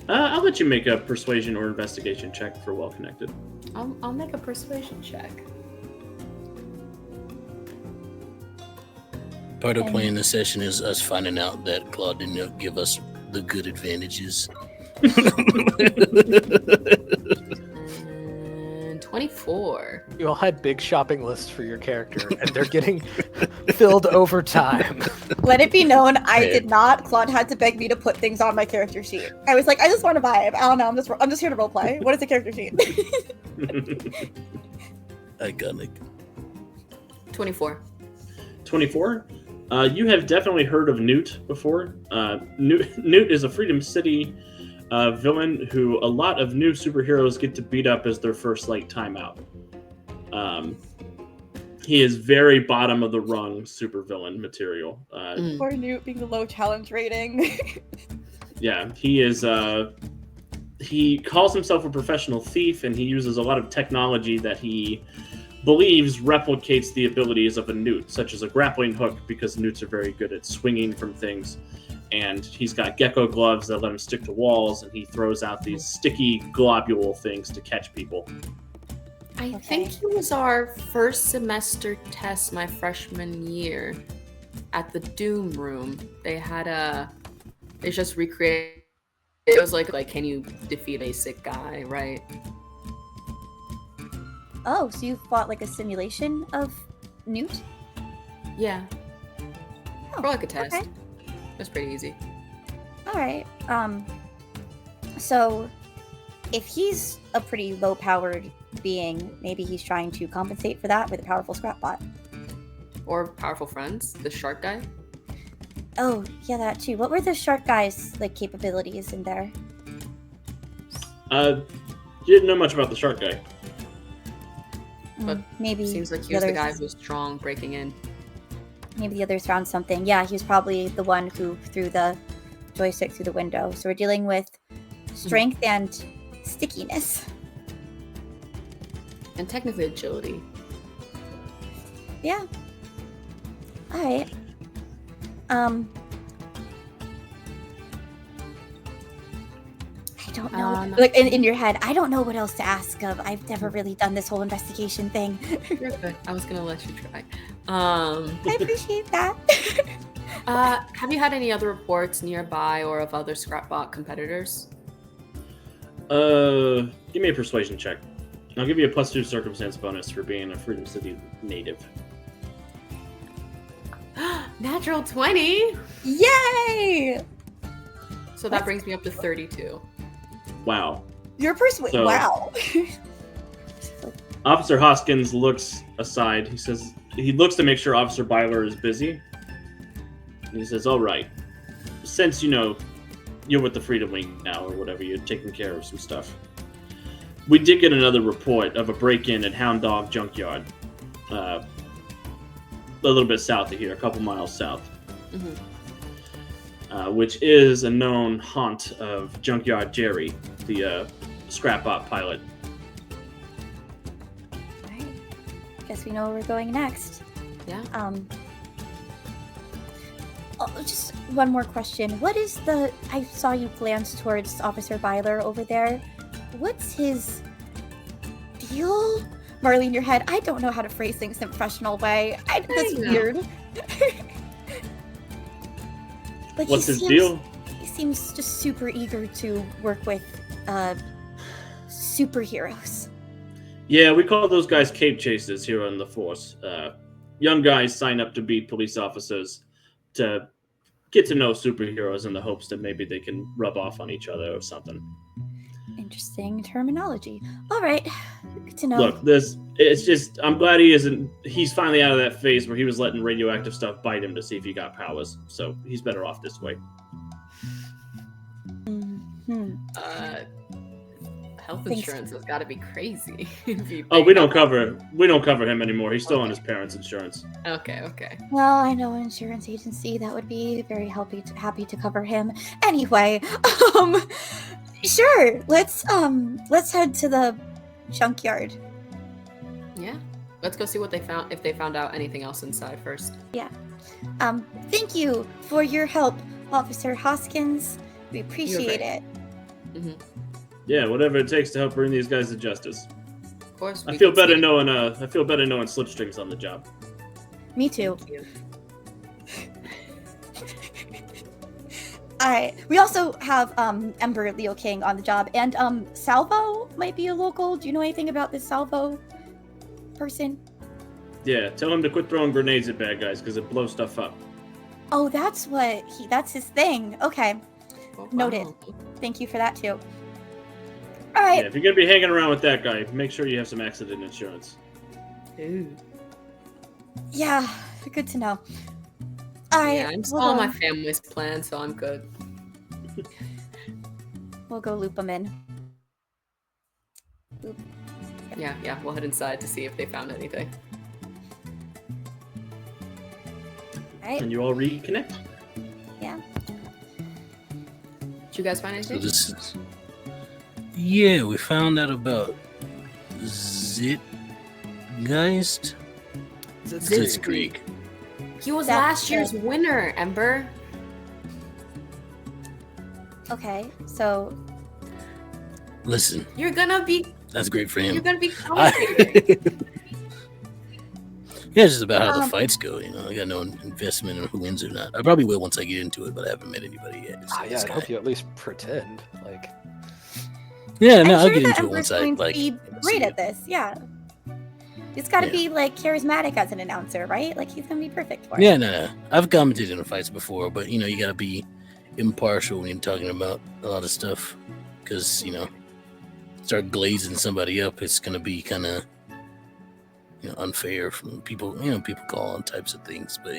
Speaker 2: I'll let you make a persuasion or investigation check for well connected.
Speaker 4: I'll make a persuasion check.
Speaker 3: Part of playing this session is us finding out that Claude didn't give us the good advantages.
Speaker 4: And 24.
Speaker 5: You all had big shopping lists for your character, and they're getting filled over time.
Speaker 1: Let it be known, I did not. Claude had to beg me to put things on my character sheet. I was like, I just want to vibe. I don't know. I'm just here to roleplay. What is the character sheet?
Speaker 3: Iconic.
Speaker 4: 24.
Speaker 2: 24? You have definitely heard of Newt before. Newt is a Freedom City villain who a lot of new superheroes get to beat up as their first time out. He is very bottom of the rung supervillain material.
Speaker 1: Poor Newt being the low challenge rating.
Speaker 2: Yeah, he is. He calls himself a professional thief, and he uses a lot of technology that he believes replicates the abilities of a newt, such as a grappling hook, because newts are very good at swinging from things. And he's got gecko gloves that let him stick to walls, and he throws out these sticky globule things to catch people.
Speaker 4: I think it was our first semester test my freshman year at the Doom room. They had they just recreated. It was like can you defeat a sick guy, right?
Speaker 1: Oh, so you fought a simulation of Newt?
Speaker 4: Yeah.
Speaker 1: Oh,
Speaker 4: For a test.
Speaker 1: Okay.
Speaker 4: It was pretty easy.
Speaker 1: All right. So if he's a pretty low-powered being, maybe he's trying to compensate for that with a powerful scrap bot.
Speaker 4: Or powerful friends, the shark guy.
Speaker 1: Oh, yeah, that too. What were the shark guys' capabilities in there?
Speaker 2: You didn't know much about the shark guy.
Speaker 4: But
Speaker 1: maybe
Speaker 4: seems like he was the guy who was strong breaking in.
Speaker 1: Maybe the others found something. Yeah, he was probably the one who threw the joystick through the window. So we're dealing with strength and stickiness.
Speaker 4: And technically agility.
Speaker 1: Yeah. All right. I don't know. In your head, I don't know what else to ask of. I've never really done this whole investigation thing.
Speaker 4: You're good. I was gonna let you try.
Speaker 1: I appreciate that.
Speaker 4: Have you had any other reports nearby or of other scrapbot competitors?
Speaker 2: Give me a persuasion check. I'll give you a +2 circumstance bonus for being a Freedom City native.
Speaker 4: Natural 20!
Speaker 1: Yay!
Speaker 4: So that brings me up to 32.
Speaker 2: Wow.
Speaker 1: Your persuasion.
Speaker 2: So-
Speaker 1: Wow.
Speaker 2: Officer Hoskins looks aside. He looks to make sure Officer Byler is busy. And he says, "All right, since you're with the Freedom Wing now, or whatever, you're taking care of some stuff. We did get another report of a break-in at Hound Dog Junkyard, a little bit south of here, a couple miles south, which is a known haunt of Junkyard Jerry, the scrapbot pilot."
Speaker 1: Alright. Guess we know where we're going next.
Speaker 4: Yeah.
Speaker 1: Just one more question. I saw you glance towards Officer Byler over there. What's his deal? Marley, in your head, I don't know how to phrase things in a professional way. That's
Speaker 4: know.
Speaker 1: weird. But
Speaker 2: What's his deal?
Speaker 1: He seems just super eager to work with superheroes.
Speaker 2: Yeah, we call those guys cape chasers here on the force. Young guys sign up to be police officers to get to know superheroes in the hopes that maybe they can rub off on each other or something.
Speaker 1: Interesting terminology. All right, good to know.
Speaker 2: Look, I'm glad he's finally out of that phase where he was letting radioactive stuff bite him to see if he got powers. So he's better off this way.
Speaker 4: Health
Speaker 1: Thanks.
Speaker 4: insurance has got to be crazy.
Speaker 2: Oh, we don't cover him anymore. He's still on his parents' insurance.
Speaker 4: Okay.
Speaker 1: Well, I know an insurance agency that would be very happy to cover him. Anyway, sure. Let's head to the junkyard.
Speaker 4: Yeah. Let's go see what they found, if they found out anything else inside first.
Speaker 1: Thank you for your help, Officer Hoskins. We appreciate it.
Speaker 4: Mm-hmm.
Speaker 2: Yeah, whatever it takes to help bring these guys to justice.
Speaker 4: Of course.
Speaker 2: I feel better knowing Slipstring's on the job.
Speaker 1: Me too. We also have Ember Leo King on the job, and Salvo might be a local. Do you know anything about this Salvo person?
Speaker 2: Yeah, tell him to quit throwing grenades at bad guys because it blows stuff up.
Speaker 1: Oh, that's his thing. Okay,
Speaker 4: Oh,
Speaker 1: noted.
Speaker 4: wow.
Speaker 1: Thank you for that too. All right.
Speaker 2: Yeah, if you're gonna be hanging around with that guy, make sure you have some accident insurance.
Speaker 4: Ooh.
Speaker 1: Yeah, good to know.
Speaker 4: Yeah, I'm still on my family's plan, so I'm good.
Speaker 1: We'll go loop them in. Loop.
Speaker 4: Yeah, we'll head inside to see if they found anything.
Speaker 1: All right.
Speaker 2: And you all reconnect.
Speaker 1: Yeah.
Speaker 4: Did you guys find
Speaker 3: So
Speaker 4: anything?
Speaker 3: yeah, we found out about Zitgeist. Zitzkrieg.
Speaker 4: He was
Speaker 1: That's
Speaker 4: last year's
Speaker 1: good.
Speaker 4: winner, Ember.
Speaker 1: Okay. So
Speaker 3: Listen,
Speaker 4: You're gonna be
Speaker 3: that's great for him.
Speaker 4: commentating.
Speaker 3: Yeah, it's just about how the fights go. I got no investment in who wins or not. I probably will once I get into it, but I haven't met anybody yet. So
Speaker 5: Yeah, I hope you at least pretend. Like,
Speaker 3: Yeah, no,
Speaker 1: I'm
Speaker 3: I'll
Speaker 1: sure
Speaker 3: get
Speaker 1: that
Speaker 3: into it
Speaker 1: Ember's
Speaker 3: once I
Speaker 1: going to
Speaker 3: like.
Speaker 1: be great at this. Yeah. He's got to
Speaker 3: Yeah.
Speaker 1: be like charismatic as an announcer, right? Like he's going to be perfect for it.
Speaker 3: Yeah, no. I've commented in the fights before, but you gotta be impartial when you're talking about a lot of stuff, because start glazing somebody up, it's gonna be kind of unfair from people. People call on types of things, but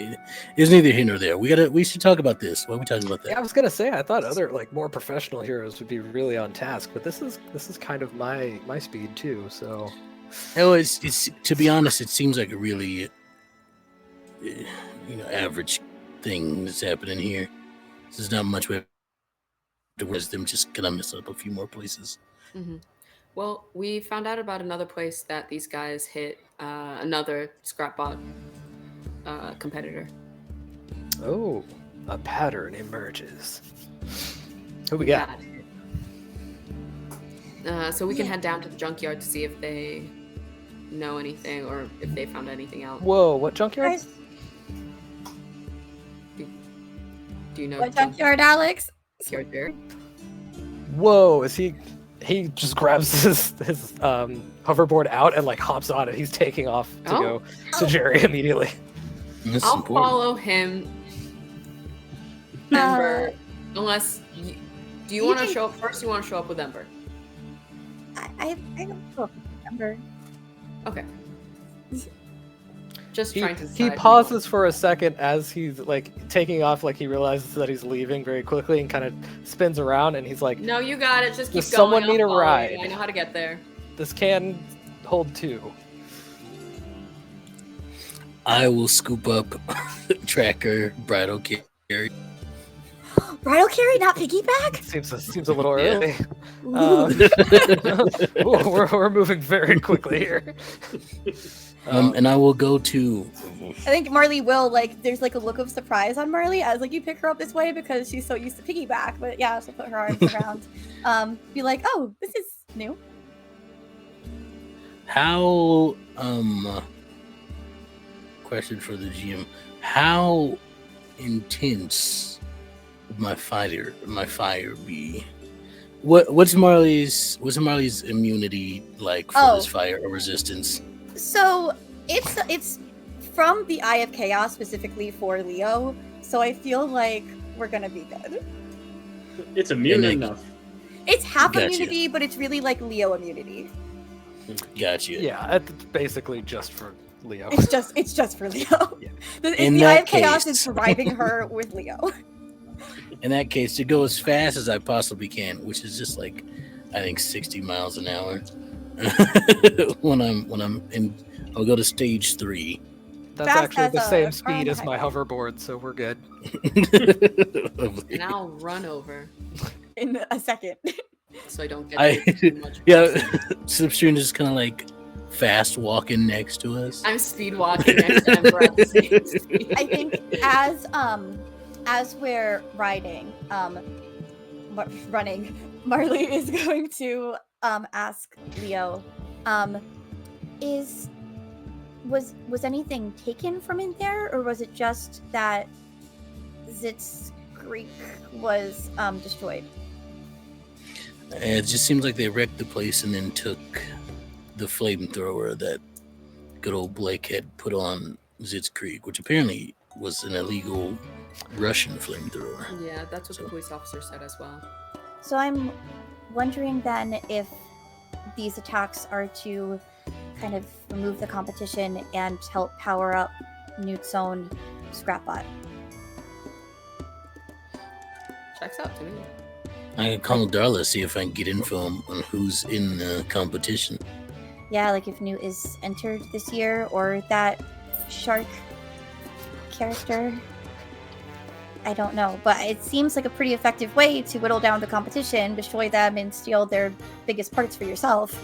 Speaker 3: it's neither here nor there. We should talk about this. Why are we talking about that?
Speaker 5: yeah, I was gonna say I thought other more professional heroes would be really on task, but this is kind of my speed too. So
Speaker 3: Oh, it's to be honest, it seems like a really average thing that's happening here. There's not much way to whereas them just gonna mess up a few more places.
Speaker 4: Mm-hmm. Well, we found out about another place that these guys hit another scrapbot competitor.
Speaker 5: oh, a pattern emerges. Who we got?
Speaker 4: So we can head down to the junkyard to see if they know anything or if they found anything out.
Speaker 5: Whoa, what junkyard?
Speaker 1: Guys,
Speaker 4: Do you know?
Speaker 1: What junkyard, Alex?
Speaker 4: Character?
Speaker 5: Whoa! He just grabs his hoverboard out and like hops on it. He's taking off to go to Jerry immediately.
Speaker 3: This is
Speaker 4: I'll
Speaker 3: important.
Speaker 4: follow him. Ember, unless do you want to show up first? You want to show up with Ember?
Speaker 1: I don't remember.
Speaker 4: Okay. Just
Speaker 5: He
Speaker 4: trying to. decide
Speaker 5: pauses for a second as he's like taking off, like he realizes that he's leaving very quickly, and kind of spins around, and he's like,
Speaker 4: No, you got it. Just keep
Speaker 5: Does
Speaker 4: going.
Speaker 5: someone
Speaker 4: I'll
Speaker 5: need a
Speaker 4: follow you.
Speaker 5: ride?
Speaker 4: I know how to get there.
Speaker 5: "This can hold two."
Speaker 3: I will scoop up Tracker, Bridal Carry.
Speaker 1: Bridal carry, not piggyback?
Speaker 5: Seems a little
Speaker 3: Yeah.
Speaker 5: early. We're moving very quickly here.
Speaker 3: And I will go to.
Speaker 1: I think Marley will, like, there's like a look of surprise on Marley as like you pick her up this way because she's so used to piggyback, but yeah, she'll put her arms around. Be like, oh, this is new.
Speaker 3: How question for the GM: how intense would my fire be? What's Marley's immunity like for this fire or resistance?
Speaker 1: So it's from the Eye of Chaos specifically for Leo, so I feel like we're gonna be good.
Speaker 2: It's immune
Speaker 3: And
Speaker 2: enough.
Speaker 1: It's half
Speaker 3: Gotcha.
Speaker 1: immunity, but it's really like Leo immunity.
Speaker 3: Gotcha.
Speaker 5: Yeah, it's basically just for Leo.
Speaker 1: It's just for Leo.
Speaker 5: Yeah.
Speaker 3: In
Speaker 1: The Eye
Speaker 3: that
Speaker 1: of Chaos is
Speaker 3: case-
Speaker 1: surviving her with Leo.
Speaker 3: In that case, to go as fast as I possibly can, which is just like, I think 60 miles an hour. when I'm in, I'll go to stage 3.
Speaker 5: That's
Speaker 1: Fast
Speaker 5: actually
Speaker 1: as
Speaker 5: the
Speaker 1: a
Speaker 5: same
Speaker 1: car on
Speaker 5: speed
Speaker 1: the
Speaker 5: as my
Speaker 1: highway.
Speaker 5: hoverboard, so we're good.
Speaker 4: And I'll run over
Speaker 1: In a second.
Speaker 4: so I don't get too much.
Speaker 3: Yeah, Slipstream is kind of like fast walking next to us.
Speaker 4: I'm speed walking next to Ember at the same speed.
Speaker 1: I think as we're running, Marley is going to ask Leo, was anything taken from in there, or was it just that Zit's Creek was destroyed?
Speaker 3: It just seems like they wrecked the place and then took the flamethrower that good old Blake had put on Zitz Creek, which apparently was an illegal Russian flamethrower.
Speaker 4: Yeah, that's what the police officer said as well.
Speaker 1: So I'm wondering then if these attacks are to kind of remove the competition and help power up Newt's own Scrapbot.
Speaker 4: Checks out to me.
Speaker 3: I can call Darla, see if I can get info on who's in the competition.
Speaker 1: Yeah, like if Newt is entered this year, or that shark character. I don't know, but it seems like a pretty effective way to whittle down the competition, destroy them, and steal their biggest parts for yourself.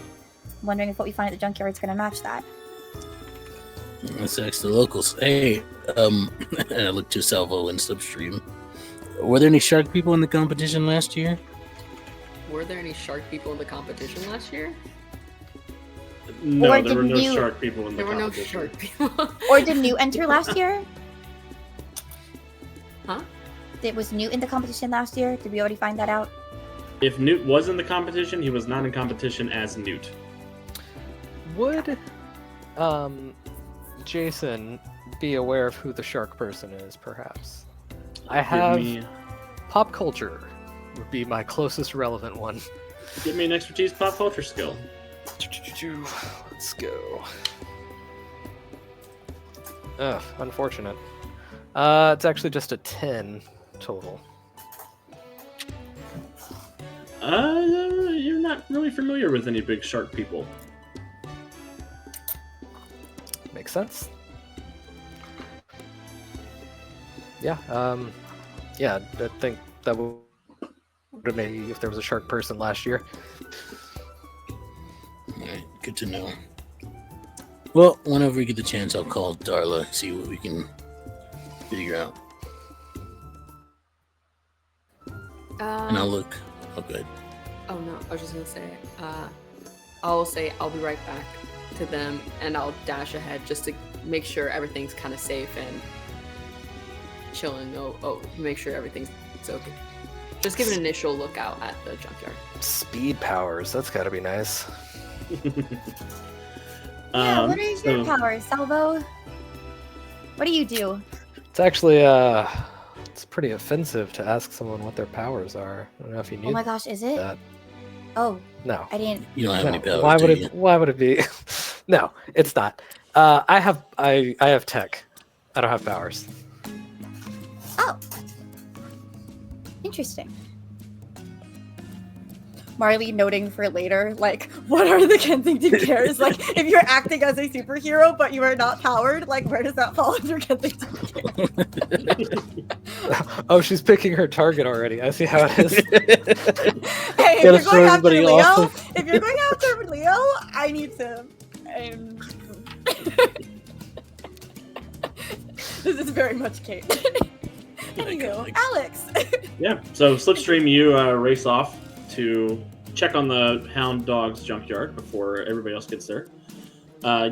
Speaker 1: I'm wondering if what we find at the junkyard is going to match that.
Speaker 3: Let's ask the locals. Hey, and I look to Salvo and Slipstream. Were there any shark people in the competition last year?
Speaker 4: Were there any shark people in the competition last year?
Speaker 2: No,
Speaker 1: Or
Speaker 2: there were
Speaker 1: did
Speaker 2: no
Speaker 1: you-
Speaker 2: shark people in the
Speaker 4: There were no
Speaker 2: competition.
Speaker 4: shark people.
Speaker 1: Or did Newt enter last year?
Speaker 4: Huh?
Speaker 1: Was Newt in the competition last year? Did we already find that out?
Speaker 2: If Newt was in the competition, he was not in competition as Newt.
Speaker 5: Would Jason be aware of who the shark person is, perhaps? I have pop culture would be my closest relevant one.
Speaker 2: Give me an expertise pop culture skill.
Speaker 5: Let's go. Ugh, unfortunate. It's actually just a 10 total.
Speaker 2: You're not really familiar with any big shark people.
Speaker 5: Makes sense. Yeah, yeah, I think that would have made me if there was a shark person last year.
Speaker 3: Alright, good to know. Well, whenever we get the chance, I'll call Darla, see what we can figure out. And I'll look. Oh, good.
Speaker 4: Oh no, I was just gonna say, I'll say I'll be right back to them, and I'll dash ahead just to make sure everything's kind of safe and chilling. Oh, make sure everything's okay. Just give an initial look out at the junkyard.
Speaker 5: Speed powers. That's got to be nice.
Speaker 1: Yeah, what are your powers, Salvo? What do you do?
Speaker 5: It's actually it's pretty offensive to ask someone what their powers are. I don't know if you knew.
Speaker 1: Oh my gosh, is it?
Speaker 5: that.
Speaker 1: Oh,
Speaker 5: No.
Speaker 1: I didn't.
Speaker 3: You don't have any powers.
Speaker 5: Why would
Speaker 3: do
Speaker 5: it?
Speaker 3: you?
Speaker 5: Why would it be? No, it's not. I have tech. I don't have powers.
Speaker 1: Oh, interesting. Marley noting for later, like, what are the Kensington cares? Like, if you're acting as a superhero but you are not powered, like, where does that fall under Kensington cares?
Speaker 5: Oh, she's picking her target already. I see how it is.
Speaker 1: Hey,
Speaker 5: Gotta
Speaker 1: if
Speaker 5: throw
Speaker 1: you're going after
Speaker 5: everybody
Speaker 1: Leo,
Speaker 5: off.
Speaker 1: if you're going after Leo, I need to. This is very much Kate. Anywho, Alex.
Speaker 2: Yeah. So Slipstream, you race off to check on the hound dog's junkyard before everybody else gets there.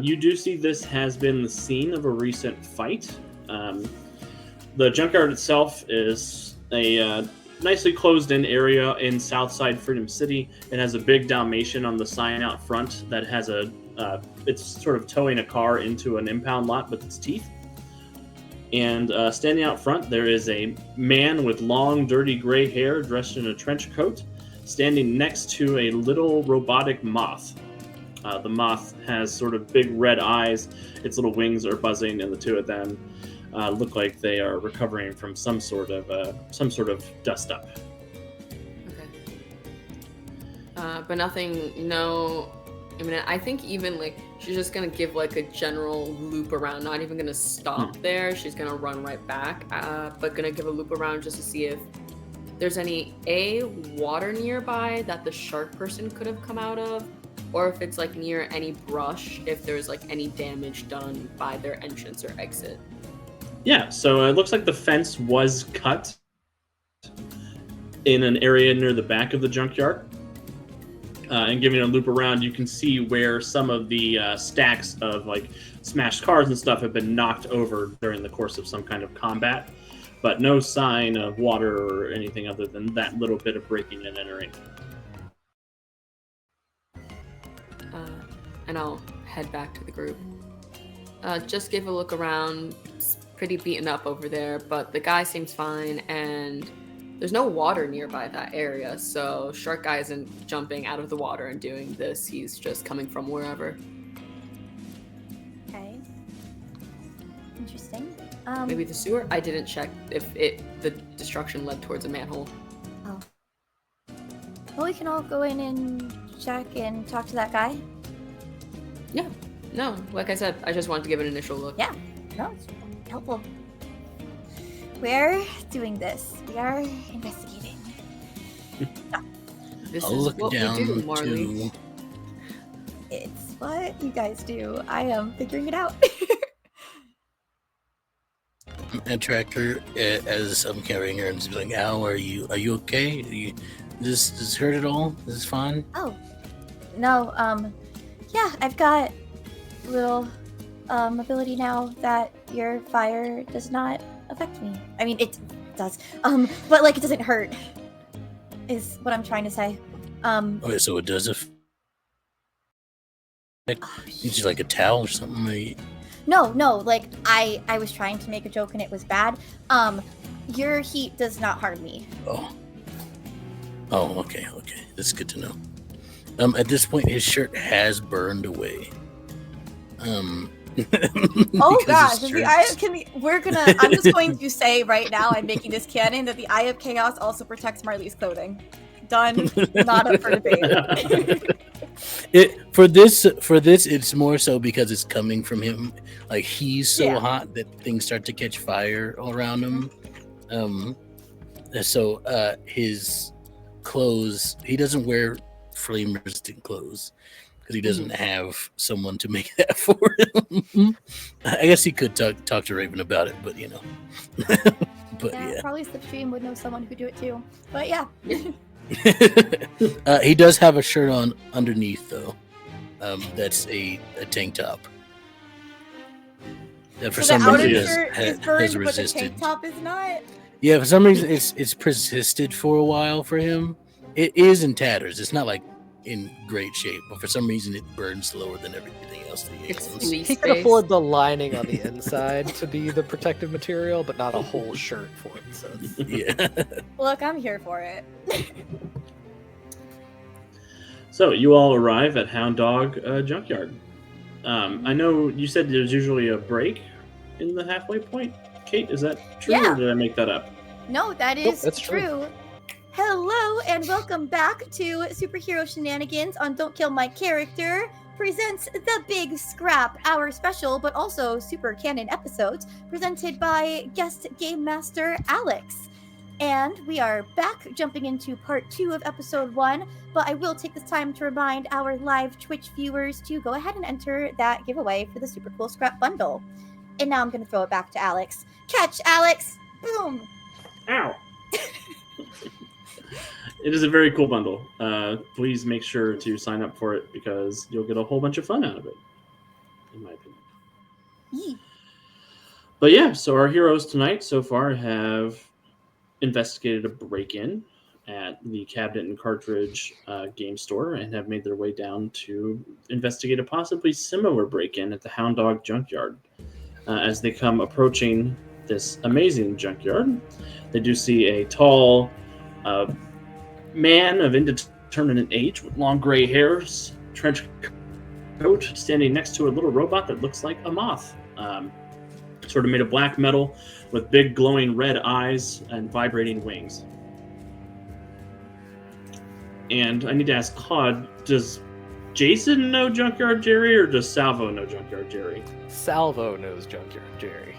Speaker 2: You do see this has been the scene of a recent fight. The junkyard itself is a nicely closed-in area in Southside Freedom City. It has a big Dalmatian on the sign out front that has it's sort of towing a car into an impound lot with its teeth. And standing out front, there is a man with long, dirty gray hair dressed in a trench coat, standing next to a little robotic moth. The moth has sort of big red eyes. Its little wings are buzzing, and the two of them look like they are recovering from some sort of dust up.
Speaker 4: Okay. But nothing. No. I mean, I think even like she's just gonna give like a general loop around. Not even gonna stop there. She's gonna run right back. But gonna give a loop around just to see if there's any water nearby that the shark person could have come out of, or if it's like near any brush, if there's like any damage done by their entrance or exit.
Speaker 2: Yeah, so it looks like the fence was cut in an area near the back of the junkyard. And giving a loop around, you can see where some of the stacks of like smashed cars and stuff have been knocked over during the course of some kind of combat. But no sign of water or anything other than that little bit of breaking and entering.
Speaker 4: And I'll head back to the group. Just give a look around. It's pretty beaten up over there, but the guy seems fine, and there's no water nearby that area, so Shark Guy isn't jumping out of the water and doing this. He's just coming from wherever.
Speaker 1: Okay. Interesting.
Speaker 4: Maybe the sewer? I didn't check if the destruction led towards a manhole.
Speaker 1: Oh. Well, we can all go in and check and talk to that guy.
Speaker 4: Yeah. No, like I said, I just wanted to give an initial look.
Speaker 1: Yeah. No, it's helpful. We're doing this. We are investigating.
Speaker 4: This
Speaker 3: I'll
Speaker 4: is
Speaker 3: look
Speaker 4: what
Speaker 3: down
Speaker 4: we do, Marley.
Speaker 3: to.
Speaker 1: It's what you guys do. I am figuring it out.
Speaker 3: And track her as I'm carrying her and just be like, "Ow, are you okay? Does this hurt at all? Is this fine?"
Speaker 1: Oh, no. Yeah, I've got a little ability now that your fire does not affect me. I mean, it does. But like, it doesn't hurt. Is what I'm trying to say.
Speaker 3: Okay, so it does it's like a towel or something. Like...
Speaker 1: No. Like, I was trying to make a joke and it was bad. Your heat does not harm me.
Speaker 3: Oh, okay. That's good to know. At this point, his shirt has burned away.
Speaker 1: Oh gosh, I'm just going to say right now, I'm making this canon that the Eye of Chaos also protects Marley's clothing. Done. Not up for debate.
Speaker 3: For this, it's more so because it's coming from him. Like, he's so hot that things start to catch fire all around him. So his clothes, he doesn't wear flame-resistant clothes because he doesn't have someone to make that for him. I guess he could talk to Raven about it, but but yeah.
Speaker 1: Probably Slipstream would know someone who could do it too. But yeah.
Speaker 3: He does have a shirt on underneath though. That's a tank top. For
Speaker 1: So
Speaker 3: some
Speaker 1: the outer
Speaker 3: reason,
Speaker 1: shirt is
Speaker 3: has
Speaker 1: burned, but the
Speaker 3: resisted.
Speaker 1: tank top is not?
Speaker 3: Yeah, for some reason, it's persisted for a while for him. It is in tatters. It's not like in great shape, but for some reason, it burns slower than everything else that he
Speaker 4: It's
Speaker 3: owns.
Speaker 4: fleece
Speaker 5: He can afford the lining on the inside to be the protective material, but not a whole shirt for it. So it's-
Speaker 3: Yeah.
Speaker 1: Look, I'm here for it.
Speaker 2: So you all arrive at Hound Dog Junkyard. I know you said there's usually a break in the halfway point. Kate, is that true,
Speaker 1: Yeah.
Speaker 2: or did I make that up?
Speaker 1: No, that
Speaker 5: Nope,
Speaker 1: is
Speaker 5: that's true.
Speaker 1: true. Hello and welcome back to Superhero Shenanigans on Don't Kill My Character presents The Big Scrap, our special but also super canon episodes presented by guest game master Alex. And we are back jumping into part 2 of episode 1, but I will take this time to remind our live Twitch viewers to go ahead and enter that giveaway for the super cool scrap bundle. And now I'm going to throw it back to Alex. Catch, Alex! Boom!
Speaker 2: Ow! It is a very cool bundle. Please make sure to sign up for it because you'll get a whole bunch of fun out of it, in my opinion.
Speaker 1: Yee.
Speaker 2: But yeah, so our heroes tonight so far have investigated a break-in at the cabinet and cartridge game store and have made their way down to investigate a possibly similar break-in at the Hound Dog Junkyard. As they come approaching this amazing junkyard, they do see a tall man of indeterminate age with long gray hairs, trench coat, standing next to a little robot that looks like a moth. Sort of made of black metal with big glowing red eyes and vibrating wings. And I need to ask Claude, does Jason know Junkyard Jerry or does Salvo know Junkyard Jerry?
Speaker 5: Salvo knows Junkyard Jerry.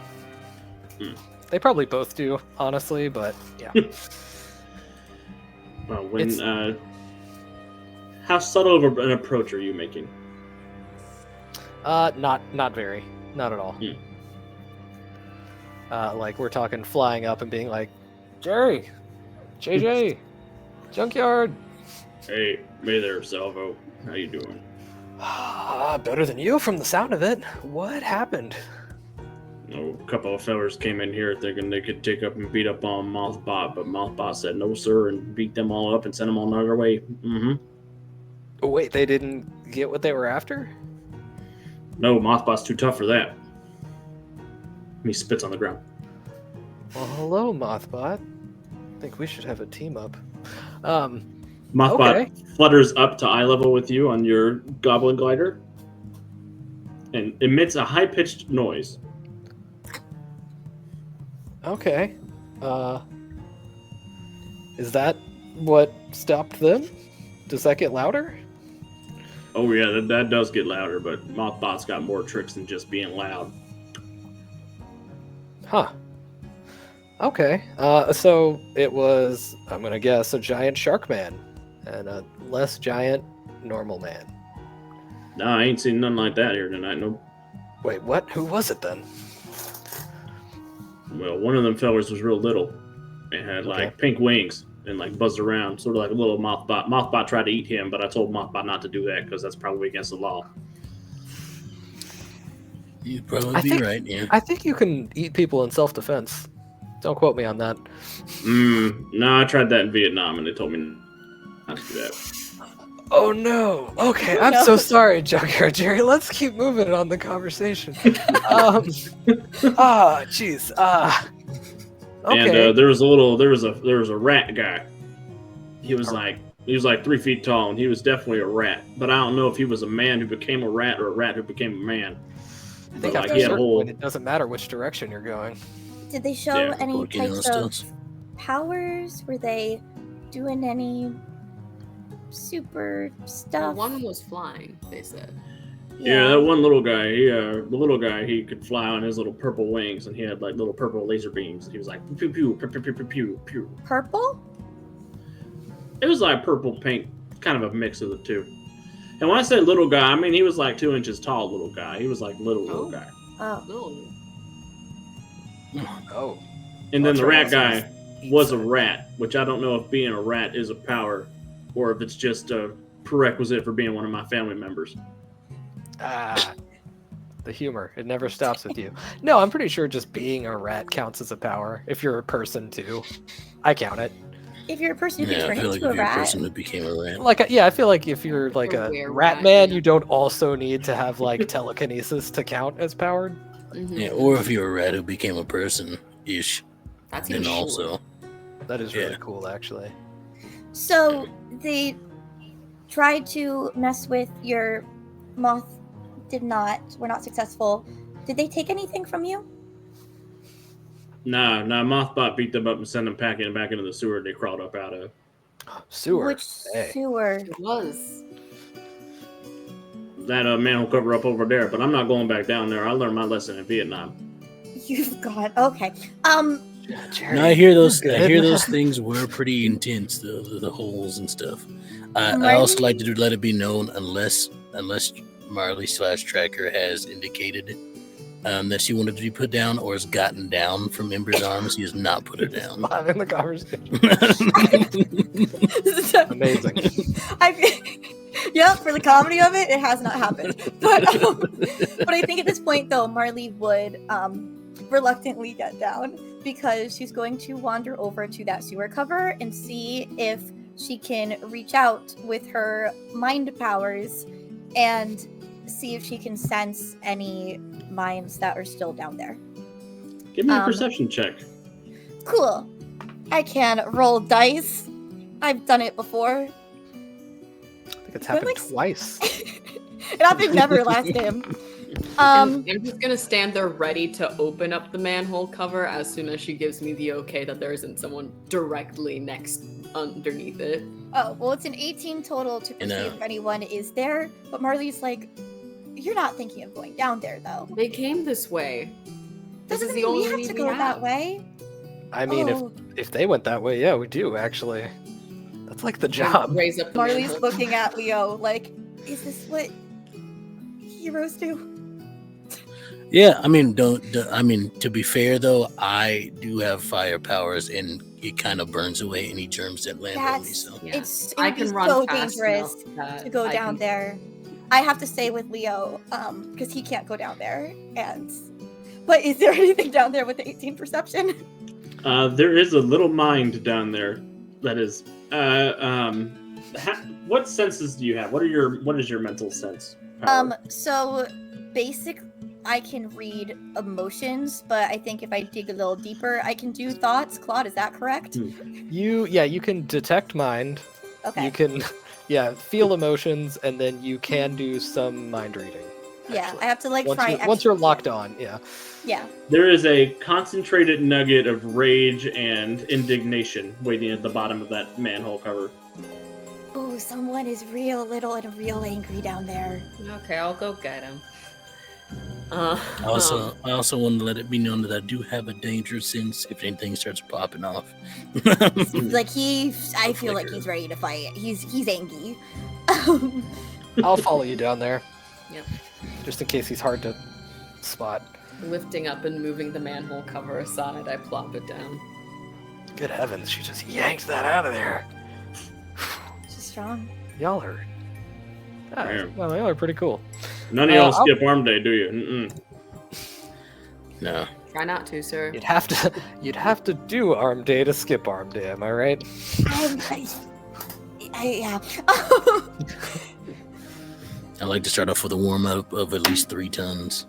Speaker 2: Hmm.
Speaker 5: They probably both do, honestly, but yeah.
Speaker 2: How subtle of an approach are you making?
Speaker 5: Not very. Not at all. Like we're talking flying up and being like, Jerry, JJ, Junkyard.
Speaker 2: Hey there, Salvo. How you doing?
Speaker 5: Better than you from the sound of it. What happened?
Speaker 2: A couple of fellers came in here thinking they could take up and beat up on Mothbot, but Mothbot said no, sir, and beat them all up and sent them on their way.
Speaker 5: Oh, wait, they didn't get what they were after?
Speaker 2: No, Mothbot's too tough for that. He spits on the ground.
Speaker 5: Well, hello, Mothbot. I think we should have a team up.
Speaker 2: Mothbot
Speaker 5: okay.
Speaker 2: flutters up to eye level with you on your goblin glider and emits a high-pitched noise.
Speaker 5: Okay. Is that what stopped them? Does that get louder?
Speaker 2: Oh yeah, that does get louder, but Mothbot's got more tricks than just being loud.
Speaker 5: Huh. Okay. So it was, I'm gonna guess, a giant shark man and a less giant normal man.
Speaker 2: No, I ain't seen nothing like that here tonight. Nope.
Speaker 5: Wait, what? Who was it then?
Speaker 2: Well, one of them fellers was real little and had like pink wings and like buzzed around, sort of like a little Mothbot. Mothbot tried to eat him, but I told Mothbot not to do that because that's probably against the law.
Speaker 3: You'd probably be right, yeah.
Speaker 5: I think you can eat people in self-defense. Don't quote me on that.
Speaker 2: No, I tried that in Vietnam and they told me not to do that.
Speaker 5: Oh no. Okay, I'm so sorry, Junkyard Jerry. Let's keep moving on the conversation. Jeez. Okay.
Speaker 2: And there was a rat guy. He was like 3 feet tall, and he was definitely a rat. But I don't know if he was a man who became a rat or a rat who became a man.
Speaker 5: I think
Speaker 2: But,
Speaker 5: after
Speaker 2: he
Speaker 5: a
Speaker 2: had a
Speaker 5: certain
Speaker 2: whole.
Speaker 5: point, it doesn't matter which direction you're going.
Speaker 1: Did they show
Speaker 2: Yeah,
Speaker 1: any
Speaker 3: Porky
Speaker 1: types
Speaker 3: knows
Speaker 1: of powers? Were they doing any super stuff?
Speaker 4: One was flying, they said.
Speaker 2: Yeah, that one little guy. He could fly on his little purple wings, and he had like little purple laser beams. He was like pew pew pew pew pew pew pew pew.
Speaker 1: Purple?
Speaker 2: It was like purple, pink, kind of a mix of the two. And when I say little guy, I mean he was like 2 inches tall. Little guy. He was like little guy.
Speaker 1: Oh.
Speaker 4: Little.
Speaker 5: Oh.
Speaker 2: And then
Speaker 5: That's
Speaker 2: the
Speaker 5: right,
Speaker 2: rat guy was a rat, which I don't know if being a rat is a power, or if it's just a prerequisite for being one of my family members.
Speaker 5: The humor. It never stops with you. No, I'm pretty sure just being a rat counts as a power. If you're a person too. I count it.
Speaker 1: If you're a person, you
Speaker 3: Yeah,
Speaker 1: can
Speaker 3: I
Speaker 1: turn
Speaker 3: feel like
Speaker 1: into
Speaker 3: if
Speaker 1: a
Speaker 3: you're a
Speaker 1: rat.
Speaker 3: person who became a rat.
Speaker 5: Like, I feel like if you're like
Speaker 4: A
Speaker 5: a
Speaker 4: rare
Speaker 5: rat
Speaker 4: rat,
Speaker 5: man,
Speaker 4: yeah.
Speaker 5: you don't also need to have like telekinesis to count as powered.
Speaker 4: Mhm.
Speaker 3: Yeah, or if you're a rat who became a person-ish,
Speaker 4: That's
Speaker 3: then
Speaker 4: even
Speaker 3: also.
Speaker 5: That is really
Speaker 3: Yeah.
Speaker 5: cool, actually.
Speaker 1: So they tried to mess with your moth. Were not successful. Did they take anything from you?
Speaker 2: Nah, Mothbot beat them up and sent them packing back into the sewer they crawled up out of.
Speaker 5: Sewer.
Speaker 1: Which
Speaker 5: Hey.
Speaker 1: sewer?
Speaker 4: It was.
Speaker 2: That manhole cover up over there, but I'm not going back down there. I learned my lesson in Vietnam.
Speaker 1: You've got okay.
Speaker 5: Jerry,
Speaker 3: No, I hear those.
Speaker 5: you're
Speaker 3: I
Speaker 5: good.
Speaker 3: hear those things were pretty intense. The holes and stuff. I
Speaker 1: Marley?
Speaker 3: also like to let it be known, unless Marley/Tracker has indicated that she wanted to be put down or has gotten down from Ember's arms, he has not put her down.
Speaker 5: Live in the conversation. Amazing.
Speaker 1: Yeah, for the comedy of it, it has not happened. But I think at this point, though, Marley would reluctantly get down because she's going to wander over to that sewer cover and see if she can reach out with her mind powers and see if she can sense any minds that are still down there.
Speaker 2: Give me a perception check.
Speaker 1: Cool. I can roll dice. I've done it before.
Speaker 5: I think it's happened
Speaker 1: like-
Speaker 5: twice.
Speaker 1: It happened never last game.
Speaker 4: And I'm just gonna stand there ready to open up the manhole cover as soon as she gives me the okay that there isn't someone directly next underneath it.
Speaker 1: Oh, well, it's an 18 total to perceive if anyone is there. But Marley's like, you're not thinking of going down there, though.
Speaker 4: They came this way. This
Speaker 1: Doesn't
Speaker 4: is
Speaker 1: mean
Speaker 4: the only
Speaker 1: we have
Speaker 4: lead
Speaker 1: to
Speaker 4: we
Speaker 1: go
Speaker 4: have.
Speaker 1: that way.
Speaker 5: I mean,
Speaker 1: Oh.
Speaker 5: if they went that way, yeah, we do actually. That's like the job.
Speaker 4: Raise up the
Speaker 1: Marley's
Speaker 4: manhole.
Speaker 1: looking at Leo like, is this what heroes do?
Speaker 3: Yeah, I mean, I mean, to be fair though, I do have fire powers, and it kind of burns away any germs that land on me.
Speaker 1: That's
Speaker 3: So
Speaker 4: Yeah.
Speaker 1: it
Speaker 4: I
Speaker 1: would be
Speaker 4: can run
Speaker 1: so
Speaker 4: fast
Speaker 1: dangerous
Speaker 4: enough that
Speaker 1: to go
Speaker 4: I
Speaker 1: down
Speaker 4: can-
Speaker 1: there. I have to stay with Leo, because he can't go down there. But is there anything down there with the 18 perception?
Speaker 2: There is a little mind down there that is. What senses do you have? What is your mental sense? Power?
Speaker 1: So basic, I can read emotions, but I think if I dig a little deeper, I can do thoughts. Claude, is that correct?
Speaker 5: You can detect mind.
Speaker 1: Okay.
Speaker 5: You can feel emotions, and then you can do some mind reading.
Speaker 1: Yeah,
Speaker 5: actually.
Speaker 1: I have to like
Speaker 5: once
Speaker 1: try.
Speaker 5: once you're locked on, yeah.
Speaker 1: Yeah.
Speaker 2: There is a concentrated nugget of rage and indignation waiting at the bottom of that manhole cover.
Speaker 1: Ooh, someone is real little and real angry down there.
Speaker 4: Okay, I'll go get him.
Speaker 3: I also want to let it be known that I do have a danger sense if anything starts popping off.
Speaker 1: Like I feel like he's ready to fight. He's angry.
Speaker 5: I'll follow you down there.
Speaker 4: Yep.
Speaker 5: Just in case he's hard to spot.
Speaker 4: Lifting up and moving the manhole cover aside, I plop it down.
Speaker 5: Good heavens, she just yanked that out of there.
Speaker 1: She's strong.
Speaker 5: Y'all are.
Speaker 2: Yeah.
Speaker 5: Well, y'all are pretty cool.
Speaker 2: None of y'all
Speaker 5: I'll-
Speaker 2: skip arm day, do you? Mm-mm.
Speaker 3: No.
Speaker 4: Try not to, sir.
Speaker 5: You'd have to do arm day to skip arm day. Am I right?
Speaker 1: Yeah.
Speaker 3: I like to start off with a warm up of at least 3 tons.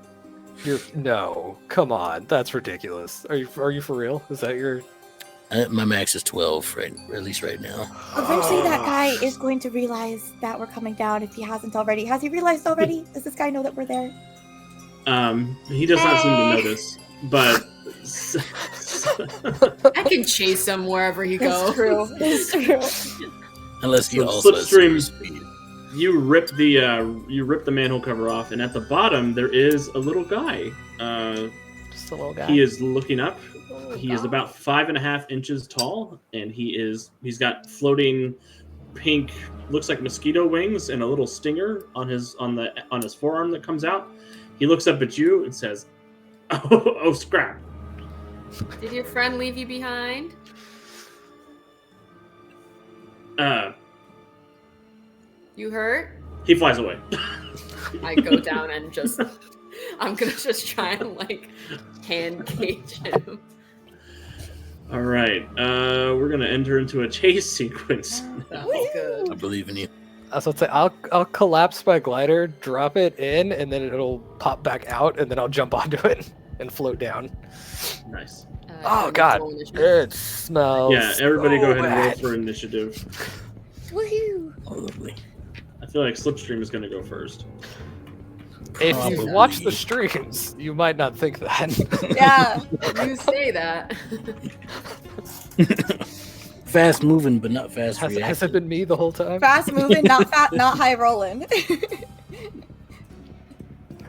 Speaker 5: No, come on, that's ridiculous. Are you for real? Is that your?
Speaker 3: My max is 12, right? At least right now.
Speaker 1: Eventually, that guy is going to realize that we're coming down if he hasn't already. Has he realized already? Does this guy know that we're there?
Speaker 2: He does not seem to notice, but
Speaker 4: I can chase him wherever he goes.
Speaker 1: It's true.
Speaker 3: Unless he
Speaker 2: So
Speaker 3: also has super
Speaker 2: Slipstream-
Speaker 3: speed.
Speaker 2: you rip the manhole cover off, and at the bottom there is a little guy.
Speaker 5: Just a little guy.
Speaker 2: He is looking up. He is about 5.5 inches tall, and he's got floating pink, looks like mosquito wings, and a little stinger on his forearm that comes out. He looks up at you and says, "Oh, scrap."
Speaker 4: Did your friend leave you behind?
Speaker 2: Uh,
Speaker 4: You hurt?
Speaker 2: he flies away.
Speaker 4: I go down and just I'm gonna just try and like hand cage him.
Speaker 2: All right, we're gonna enter into a chase sequence.
Speaker 4: Sounds
Speaker 1: Woo!
Speaker 4: good.
Speaker 3: I believe in you.
Speaker 5: I was about to say, I'll collapse my glider, drop it in, and then it'll pop back out, and then I'll jump onto it and float down.
Speaker 2: Nice.
Speaker 5: Oh
Speaker 4: and
Speaker 5: god,
Speaker 4: roll initiative.
Speaker 5: it smells.
Speaker 2: Yeah, everybody
Speaker 5: so
Speaker 2: go ahead and roll
Speaker 5: bad.
Speaker 2: for initiative.
Speaker 1: Woohoo!
Speaker 3: Oh, lovely.
Speaker 2: I feel like Slipstream is gonna go first.
Speaker 5: If you've
Speaker 3: Probably.
Speaker 5: watched the streams, you might not think that.
Speaker 1: Yeah.
Speaker 4: You say that.
Speaker 3: Fast moving, but not fast
Speaker 5: has it
Speaker 3: reacting.
Speaker 5: been me the whole time?
Speaker 1: Fast moving, not high rolling.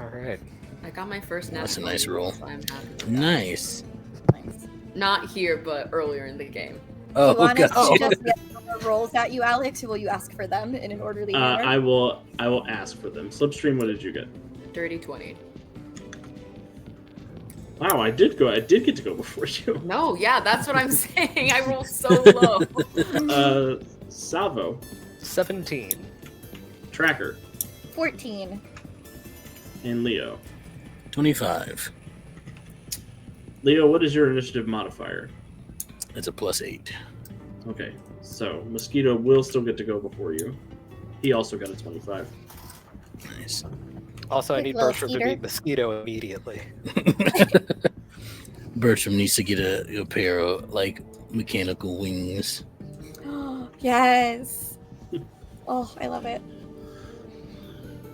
Speaker 5: All right.
Speaker 4: I got my first natural.
Speaker 3: That's a nice roll.
Speaker 4: So I'm happy with that.
Speaker 3: Nice.
Speaker 1: Nice.
Speaker 4: Not here, but earlier in the game.
Speaker 3: Oh,
Speaker 1: you want us
Speaker 3: God.
Speaker 1: to just get rolls at you, Alex, or will you ask for them in an orderly manner?
Speaker 2: I will ask for them. Slipstream, what did you get?
Speaker 4: Dirty 20.
Speaker 2: Wow, I did get to go before you.
Speaker 4: No, yeah, that's what I'm saying. I roll so low.
Speaker 2: Salvo,
Speaker 5: 17.
Speaker 2: Tracker,
Speaker 1: 14.
Speaker 2: and Leo.
Speaker 3: 25.
Speaker 2: Leo, what is your initiative modifier?
Speaker 3: That's a +8.
Speaker 2: Okay, so Mosquito will still get to go before you. He also got a 25.
Speaker 3: Nice.
Speaker 5: Also, I
Speaker 1: Quick
Speaker 5: need
Speaker 1: little
Speaker 5: Bertram to
Speaker 1: eater.
Speaker 5: beat Mosquito immediately.
Speaker 3: Bertram needs to get a pair of like mechanical wings.
Speaker 1: Yes. Oh, I love it.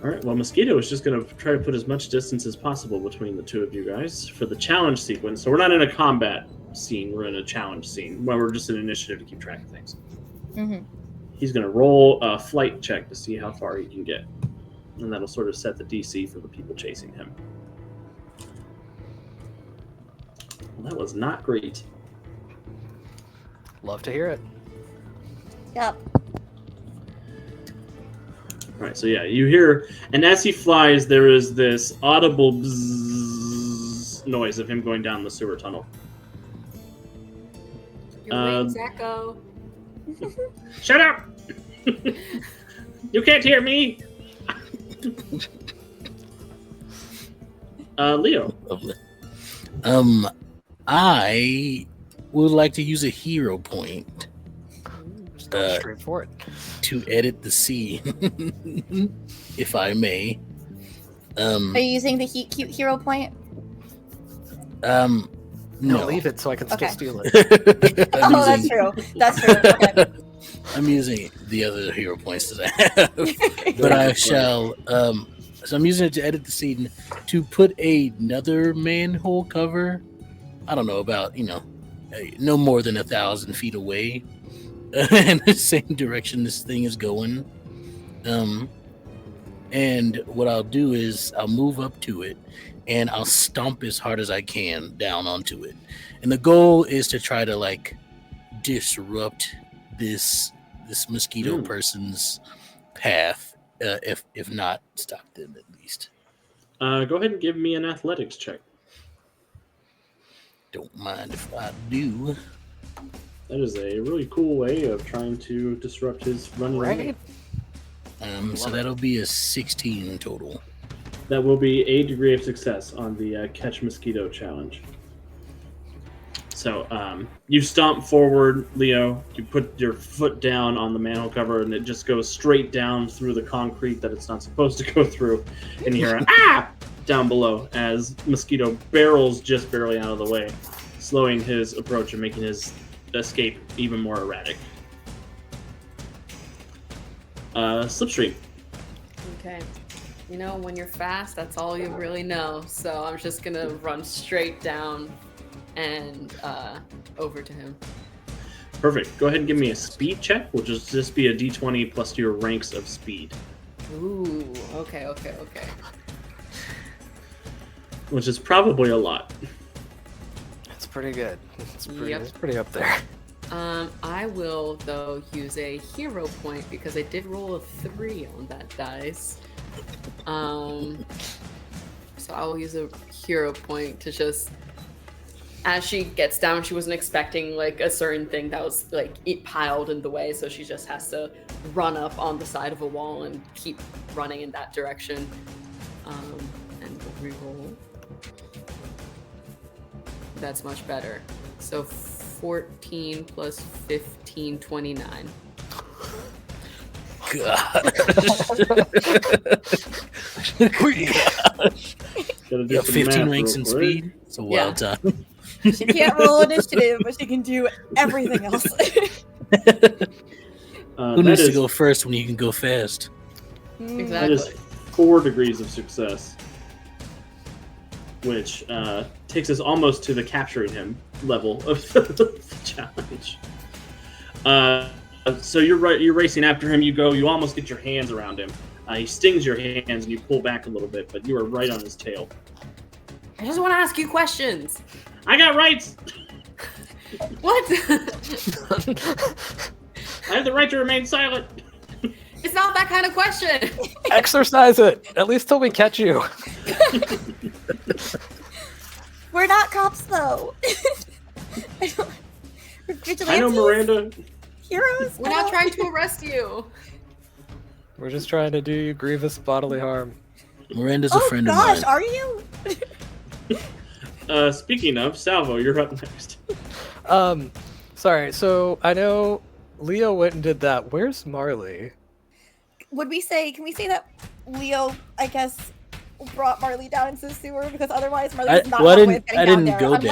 Speaker 2: All right, well, Mosquito is just going to try to put as much distance as possible between the two of you guys for the challenge sequence. So we're not in a combat scene, we're in a challenge scene where we're just an initiative to keep track of things.
Speaker 1: Mm-hmm.
Speaker 2: He's going to roll a flight check to see how far he can get. And that'll sort of set the DC for the people chasing him. Well, that was not great.
Speaker 5: Love to hear it.
Speaker 1: Yep.
Speaker 2: All right, so yeah, you hear, and as he flies, there is this audible bzzz noise of him going down the sewer tunnel.
Speaker 4: Your wings echo.
Speaker 2: Shut up! You can't hear me! Leo.
Speaker 3: Lovely. I would like to use a hero point
Speaker 5: Just go straight for it.
Speaker 3: to edit the scene, if I may.
Speaker 1: Are you using the cute hero point?
Speaker 3: No.
Speaker 5: No, leave it so I can still
Speaker 1: Okay.
Speaker 5: steal it.
Speaker 3: I'm
Speaker 1: Oh, that's
Speaker 3: using-
Speaker 1: true. That's true. Okay.
Speaker 3: I'm using the other hero points that I have, but I shall. So I'm using it to edit the scene to put another manhole cover. I don't know about no more than 1,000 feet away, in the same direction this thing is going. And what I'll do is I'll move up to it and I'll stomp as hard as I can down onto it. And the goal is to try to like disrupt this mosquito person's path, if not stop them at least.
Speaker 2: Go ahead and give me an athletics check.
Speaker 3: Don't mind if I do.
Speaker 2: That is a really cool way of trying to disrupt his running.
Speaker 5: Right?
Speaker 3: So that'll be a 16 total.
Speaker 2: That will be a degree of success on the catch mosquito challenge. So you stomp forward, Leo. You put your foot down on the manhole cover, and it just goes straight down through the concrete that it's not supposed to go through. And you hear a ah down below as Mosquito barrels just barely out of the way, slowing his approach and making his escape even more erratic. Slipstream.
Speaker 4: Okay. You know, when you're fast, that's all you really know. So I'm just gonna run straight down and over to him.
Speaker 2: Perfect. Go ahead and give me a speed check, which will just be a d20 plus your ranks of speed,
Speaker 4: Ooh, okay.
Speaker 2: which is probably a lot.
Speaker 5: It's pretty good. It's pretty,
Speaker 4: Yep.
Speaker 5: it's pretty up there.
Speaker 4: I will though use a hero point because I did roll a 3 on that dice. So I will use a hero point to just, as she gets down, she wasn't expecting like a certain thing that was like it piled in the way, so she just has to run up on the side of a wall and keep running in that direction. And reroll. That's much better. So 14 plus 15, 29.
Speaker 3: God.
Speaker 2: Gotta do
Speaker 3: Yeah,
Speaker 2: some
Speaker 3: 15
Speaker 2: math
Speaker 3: ranks
Speaker 2: real
Speaker 3: in
Speaker 2: quick.
Speaker 3: speed. It's a wild time.
Speaker 1: She can't roll initiative, but she can do everything else.
Speaker 3: Who
Speaker 2: That
Speaker 3: needs to
Speaker 2: is-
Speaker 3: go first when you can go fast?
Speaker 2: That
Speaker 4: Exactly.
Speaker 2: is 4 degrees of success, which takes us almost to the capturing him level of the challenge. So you're racing after him. You almost get your hands around him. He stings your hands, and you pull back a little bit, but you are right on his tail.
Speaker 4: I just want to ask you questions.
Speaker 2: I got rights.
Speaker 4: What?
Speaker 2: I have the right to remain silent.
Speaker 4: It's not that kind of question.
Speaker 5: Exercise it, at least till we catch you.
Speaker 1: We're not cops, though. We're vigilantes.
Speaker 2: I know, Miranda.
Speaker 1: Heroes.
Speaker 4: We're not trying to arrest you.
Speaker 5: We're just trying to do you grievous bodily harm.
Speaker 3: Miranda's a friend of
Speaker 1: gosh,
Speaker 3: mine.
Speaker 1: are you?
Speaker 2: Speaking of, Salvo, you're up next.
Speaker 5: Sorry, so I know Leo went and did that. Where's Marley?
Speaker 1: Can we say that Leo, I guess, brought Marley down into the sewer because otherwise Marley does not
Speaker 3: I
Speaker 1: have a way of
Speaker 3: didn't.
Speaker 1: getting
Speaker 3: I
Speaker 1: down
Speaker 3: didn't
Speaker 1: there
Speaker 3: go
Speaker 1: unless-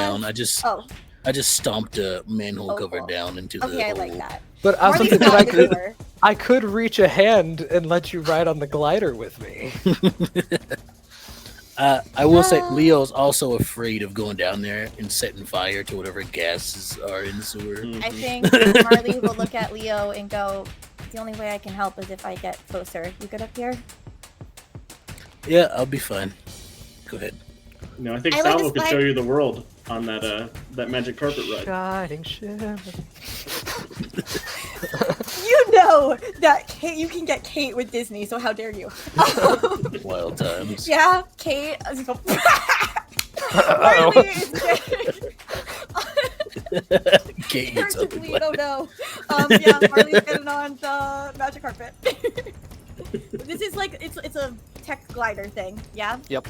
Speaker 3: down. I just stomped a manhole
Speaker 1: Oh,
Speaker 3: cover
Speaker 1: cool.
Speaker 3: down into the
Speaker 1: Okay, I
Speaker 3: hole.
Speaker 1: like that.
Speaker 5: But I was
Speaker 1: Marley's
Speaker 5: thinking
Speaker 1: not
Speaker 5: that
Speaker 1: in the sewer.
Speaker 5: I could reach a hand and let you ride on the glider with me.
Speaker 3: I will say Leo's also afraid of going down there and setting fire to whatever gases are in the sewer.
Speaker 1: I think Marley will look at Leo and go, the only way I can help is if I get closer. You good up here?
Speaker 3: Yeah, I'll be fine. Go ahead.
Speaker 2: No, I think
Speaker 1: I like
Speaker 2: Salvo
Speaker 1: this
Speaker 2: could
Speaker 1: vibe.
Speaker 2: show you the world on that magic carpet ride.
Speaker 5: Shining shimmer.
Speaker 1: You know that Kate, you can get Kate with Disney, so how dare you?
Speaker 3: Wild times.
Speaker 1: Yeah, Kate.
Speaker 5: Uh-oh.
Speaker 1: Marley is getting...
Speaker 3: Kate gets up and
Speaker 1: We don't know. Yeah, Marley's getting on the magic carpet. This is like it's a tech glider thing. Yeah.
Speaker 5: Yep.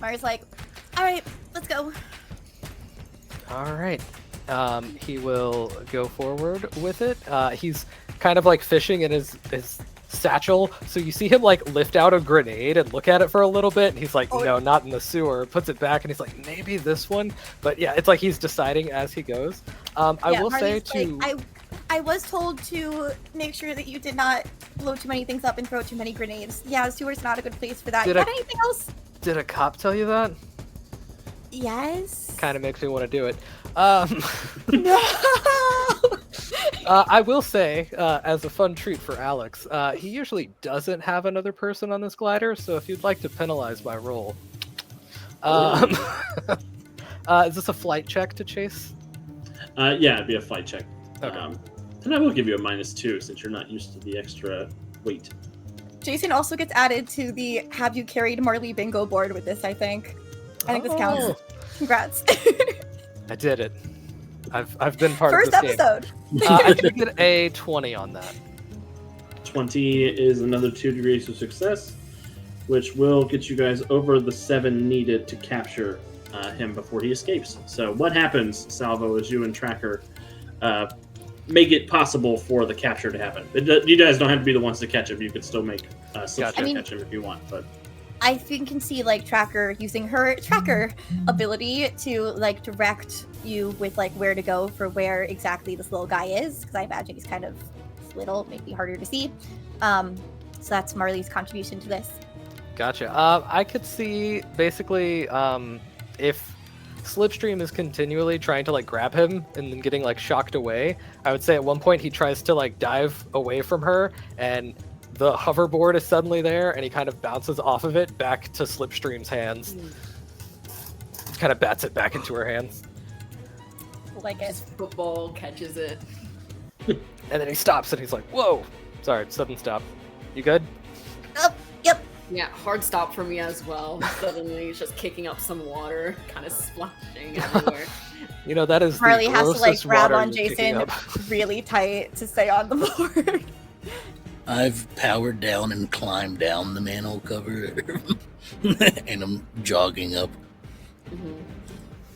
Speaker 1: Marley's like, all right, let's go.
Speaker 5: All right. He will go forward with it. He's kind of like fishing in his satchel. So you see him like lift out a grenade and look at it for a little bit. And he's like,
Speaker 1: Oh.
Speaker 5: no, not in the sewer. Puts it back and he's like, maybe this one. But yeah, it's like he's deciding as he goes. I
Speaker 1: Yeah,
Speaker 5: will say
Speaker 1: Marley's
Speaker 5: to.
Speaker 1: like, I was told to make sure that you did not blow too many things up and throw too many grenades. Yeah, the sewer's not a good place for that.
Speaker 5: Did
Speaker 1: You got
Speaker 5: I-
Speaker 1: anything else?
Speaker 5: Did a cop tell you that?
Speaker 1: Yes.
Speaker 5: Kind of makes me want to do it.
Speaker 1: No.
Speaker 5: I will say, as a fun treat for Alex, he usually doesn't have another person on this glider, so if you'd like to penalize my roll. Is this a flight check to chase?
Speaker 2: Yeah, it'd be a flight check.
Speaker 5: Okay.
Speaker 2: And I will give you a -2 since you're not used to the extra weight.
Speaker 1: Jason also gets added to the "Have you carried Marley bingo board with this?" I think this counts.
Speaker 5: Oh,
Speaker 1: Congrats.
Speaker 5: I did it. I've been part
Speaker 1: First
Speaker 5: of this
Speaker 1: episode.
Speaker 5: game. I did get a 20 on that.
Speaker 2: 20 is another 2 degrees of success, which will get you guys over the 7 needed to capture him before he escapes. So what happens, Salvo, is you and Tracker make it possible for the capture to happen. You guys don't have to be the ones to catch him. You could still make Slipstream
Speaker 5: Gotcha.
Speaker 1: I mean-
Speaker 2: catch him if you want. But
Speaker 1: I think can see like Tracker using her tracker ability to like direct you with like where to go for where exactly this little guy is, because I imagine he's kind of little, maybe harder to see. So that's Marley's contribution to this.
Speaker 5: Gotcha. I could see basically if Slipstream is continually trying to like grab him and then getting like shocked away, I would say at one point he tries to like dive away from her and the hoverboard is suddenly there and he kind of bounces off of it back to Slipstream's hands. Kind of bats it back into her hands.
Speaker 1: Like it.
Speaker 4: Just football catches it.
Speaker 5: And then he stops and he's like, whoa! Sorry, sudden stop. You good?
Speaker 1: Yep.
Speaker 4: Yeah, hard stop for me as well. Suddenly, he's just kicking up some water, kind of splashing everywhere.
Speaker 5: You know, that is
Speaker 1: Marley
Speaker 5: the
Speaker 1: has to like
Speaker 5: grossest
Speaker 1: grab
Speaker 5: water
Speaker 1: on
Speaker 5: you're picking
Speaker 1: Jason
Speaker 5: up.
Speaker 1: really tight to stay on the board.
Speaker 3: I've powered down and climbed down the manhole cover, and I'm jogging up.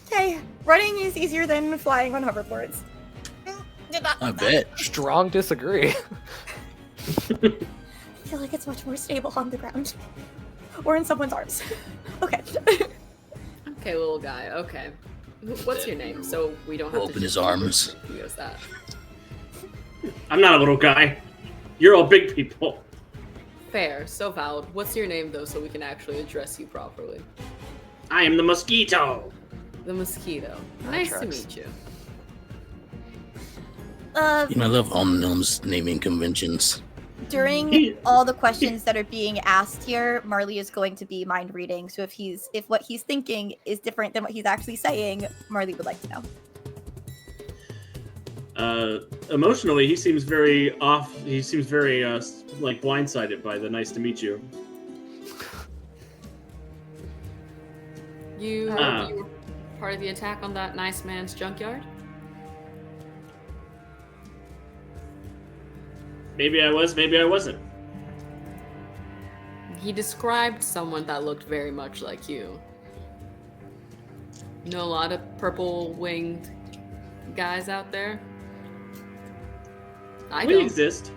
Speaker 1: Okay, running is easier than flying on hoverboards.
Speaker 3: I bet.
Speaker 5: Strong disagree.
Speaker 1: I feel like it's much more stable on the ground. Or in someone's arms. Okay.
Speaker 4: Okay, little guy. Okay. What's your name? So we don't have to
Speaker 3: Open his arms.
Speaker 4: He goes that.
Speaker 2: I'm not a little guy. You're all big people.
Speaker 4: Fair. So valid. What's your name though, so we can actually address you properly?
Speaker 2: I am the mosquito.
Speaker 4: The mosquito.
Speaker 5: That
Speaker 4: Nice
Speaker 5: tracks.
Speaker 4: to meet you.
Speaker 3: I love Omnom's naming conventions.
Speaker 1: During all the questions that are being asked here, Marley is going to be mind reading. So if what he's thinking is different than what he's actually saying, Marley would like to know.
Speaker 2: Emotionally, he seems very off. He seems very like blindsided by the "nice to meet you."
Speaker 4: You were part of the attack on that nice man's junkyard?
Speaker 2: Maybe I was. Maybe I wasn't.
Speaker 4: He described someone that looked very much like you. You know a lot of purple-winged guys out there? I
Speaker 2: We
Speaker 4: don't.
Speaker 2: exist.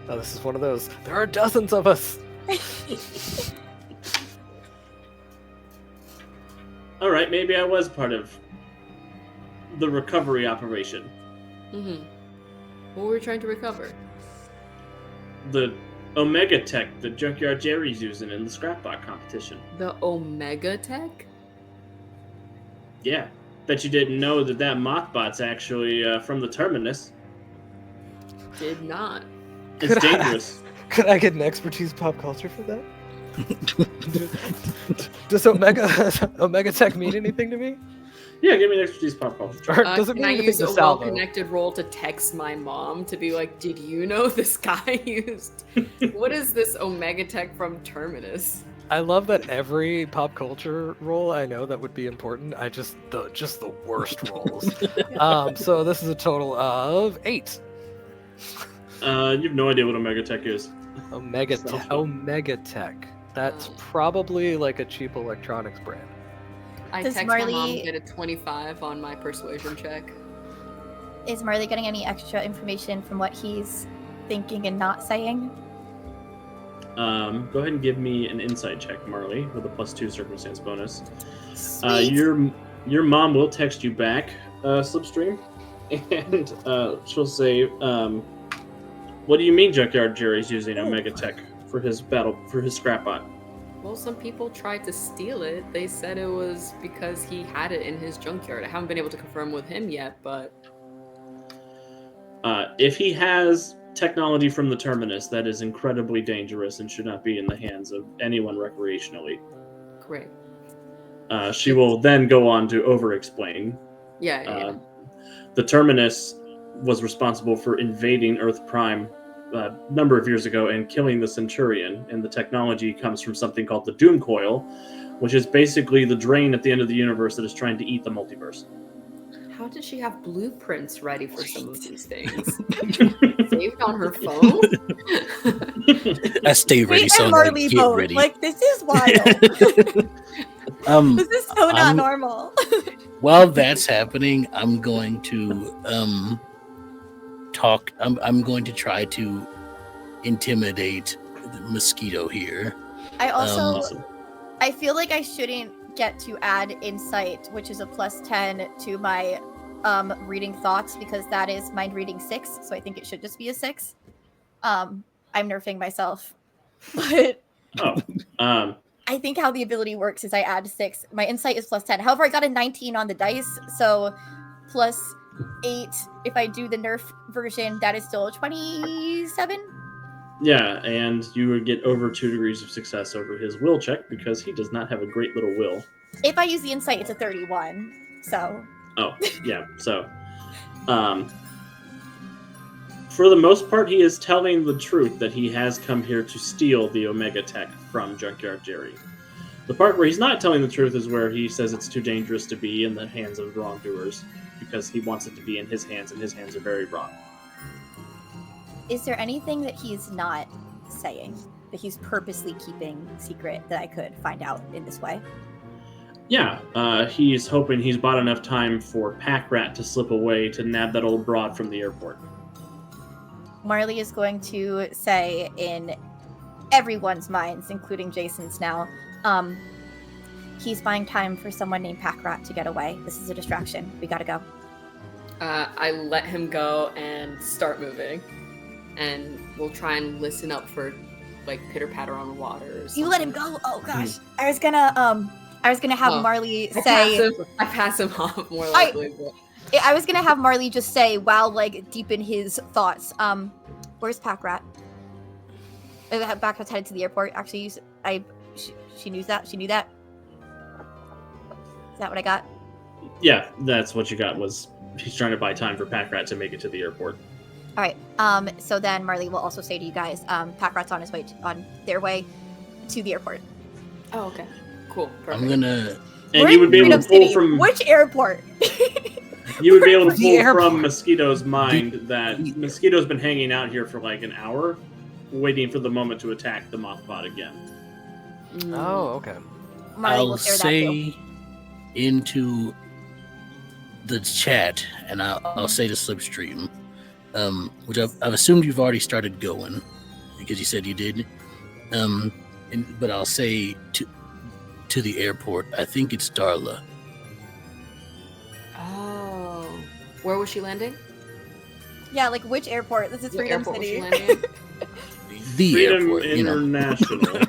Speaker 5: Oh, this is one of those. There are dozens of us.
Speaker 2: All right, maybe I was part of the recovery operation.
Speaker 4: Mm-hmm. What were we trying to recover?
Speaker 2: The Omega Tech that Junkyard Jerry's using in the scrapbot competition.
Speaker 4: The Omega Tech?
Speaker 2: Yeah. Bet you didn't know that Mothbot's actually from the Terminus.
Speaker 4: Did not.
Speaker 2: It's
Speaker 5: Could I-
Speaker 2: dangerous.
Speaker 5: Could I get an expertise pop culture for that? Does Omega Tech mean anything to me?
Speaker 2: Yeah, give me an expertise pop culture.
Speaker 5: Or does it
Speaker 4: Can
Speaker 5: mean
Speaker 4: I
Speaker 5: anything
Speaker 4: use
Speaker 5: to
Speaker 4: a
Speaker 5: Salvo?
Speaker 4: well-connected roll to text my mom to be like, did you know this guy used... What is this Omega Tech from Terminus?
Speaker 5: I love that every pop culture role I know that would be important. I just the worst roles. So this is a total of 8.
Speaker 2: You have no idea what Omega Tech is.
Speaker 5: Omega Tech. That's probably like a cheap electronics brand.
Speaker 4: I
Speaker 1: Does
Speaker 4: text my mom
Speaker 1: Marley-
Speaker 4: and get a 25 on my persuasion check.
Speaker 1: Is Marley getting any extra information from what he's thinking and not saying?
Speaker 2: Go ahead and give me an insight check, Marley, with a +2 circumstance bonus.
Speaker 1: Sweet.
Speaker 2: Your mom will text you back, Slipstream, and she'll say, "What do you mean, Junkyard Jerry's using Omega Tech for his scrapbot?"
Speaker 4: Well, some people tried to steal it. They said it was because he had it in his junkyard. I haven't been able to confirm with him yet, but...
Speaker 2: If he has technology from the Terminus, that is incredibly dangerous and should not be in the hands of anyone recreationally.
Speaker 4: Great.
Speaker 2: She will then go on to over-explain.
Speaker 4: Yeah.
Speaker 2: The Terminus was responsible for invading Earth Prime a number of years ago and killing the Centurion, and the technology comes from something called the Doom Coil, which is basically the drain at the end of the universe that is trying to eat the multiverse.
Speaker 4: How did she have blueprints ready for some of these things? Saved on her phone?
Speaker 3: I stay ready,
Speaker 1: Wait,
Speaker 3: so
Speaker 1: and
Speaker 3: I'm
Speaker 1: Marley
Speaker 3: like, get
Speaker 1: both.
Speaker 3: ready.
Speaker 1: Like, this is wild. This is so not
Speaker 3: I'm-
Speaker 1: normal.
Speaker 3: While that's happening, I'm going to talk. I'm going to try to intimidate the mosquito here.
Speaker 1: I also,
Speaker 2: Awesome.
Speaker 1: I feel like I shouldn't get to add insight, which is a +10 to my reading thoughts, because that is mind reading 6, so I think it should just be a 6. I'm nerfing myself, but I think how the ability works is I add 6. My insight is +10. However, I got a 19 on the dice, so +8. If I do the nerf version, that is still 27.
Speaker 2: Yeah, and you would get over 2 degrees of success over his will check because he does not have a great little will.
Speaker 1: If I use the insight, it's a 31. So
Speaker 2: Oh, yeah. So, for the most part, he is telling the truth that he has come here to steal the Omega Tech from Junkyard Jerry. The part where he's not telling the truth is where he says it's too dangerous to be in the hands of wrongdoers because he wants it to be in his hands, and his hands are very wrong.
Speaker 1: Is there anything that he's not saying, that he's purposely keeping secret, that I could find out in this way?
Speaker 2: Yeah, he's hoping he's bought enough time for Pack Rat to slip away to nab that old broad from the airport.
Speaker 1: Marley is going to say in everyone's minds, including Jason's now, he's buying time for someone named Pack Rat to get away. This is a distraction. We gotta go.
Speaker 4: I let him go and start moving, and we'll try and listen up for like pitter patter on the water. Or something.
Speaker 1: You let him go? Oh gosh. I was gonna have Marley say.
Speaker 4: I pass him off more likely.
Speaker 1: I was gonna have Marley just say while like deep in his thoughts. Where's Pack Rat? Back headed to the airport. Actually, she knew that. She knew that. Is that what I got?
Speaker 2: Yeah, that's what you got. Was he's trying to buy time for Pack Rat to make it to the airport.
Speaker 1: All right. So then Marley will also say to you guys, Pack Rat's on their way to the airport.
Speaker 4: Oh, okay. Cool. Perfect.
Speaker 3: I'm gonna.
Speaker 2: And you would be able to pull from
Speaker 1: which airport?
Speaker 2: You would be able to pull from Mosquito's mind that Mosquito's been hanging out here for like an hour, waiting for the moment to attack the Mothbot again.
Speaker 5: Oh, okay.
Speaker 1: Marley will
Speaker 3: I'll
Speaker 1: share that
Speaker 3: say into the chat, and I'll say to Slipstream, which I've assumed you've already started going because you said you did. But I'll say to the airport. I think it's Darla.
Speaker 4: Oh, where was she landing?
Speaker 1: Yeah, like which airport? This is Freedom
Speaker 4: airport
Speaker 1: City.
Speaker 4: was she landing?
Speaker 3: The
Speaker 2: Freedom
Speaker 3: airport,
Speaker 2: International.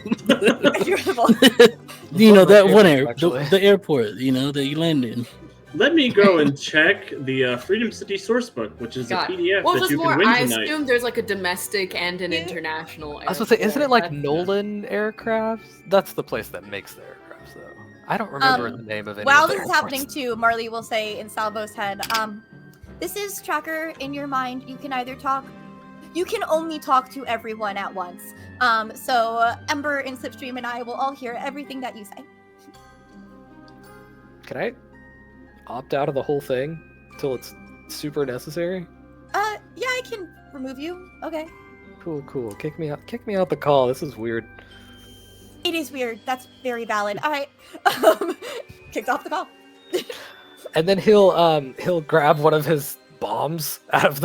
Speaker 1: Beautiful.
Speaker 3: You know that one
Speaker 5: Actually.
Speaker 3: the airport. You know that you land in.
Speaker 2: Let me go and check the Freedom City sourcebook, which is
Speaker 4: God.
Speaker 2: a PDF
Speaker 4: Well,
Speaker 2: that
Speaker 4: just
Speaker 2: you
Speaker 4: more.
Speaker 2: can win
Speaker 4: I
Speaker 2: tonight.
Speaker 4: assume there's like a domestic and an international.
Speaker 5: I was gonna say, isn't it like
Speaker 4: airport.
Speaker 5: Nolan Aircraft? That's the place that makes the aircrafts, though. I don't remember the name of it.
Speaker 1: While this is happening too, Marley will say in Salvo's head, this is Tracker in your mind. You can only talk to everyone at once. So Ember and Slipstream and I will all hear everything that you say.
Speaker 5: Can I opt out of the whole thing until it's super necessary?
Speaker 1: Yeah, I can remove you. Okay.
Speaker 5: Cool. Kick me out the call. This is weird.
Speaker 1: It is weird. That's very valid. All right. Kicked off the call.
Speaker 5: And then he'll grab one of his bombs out of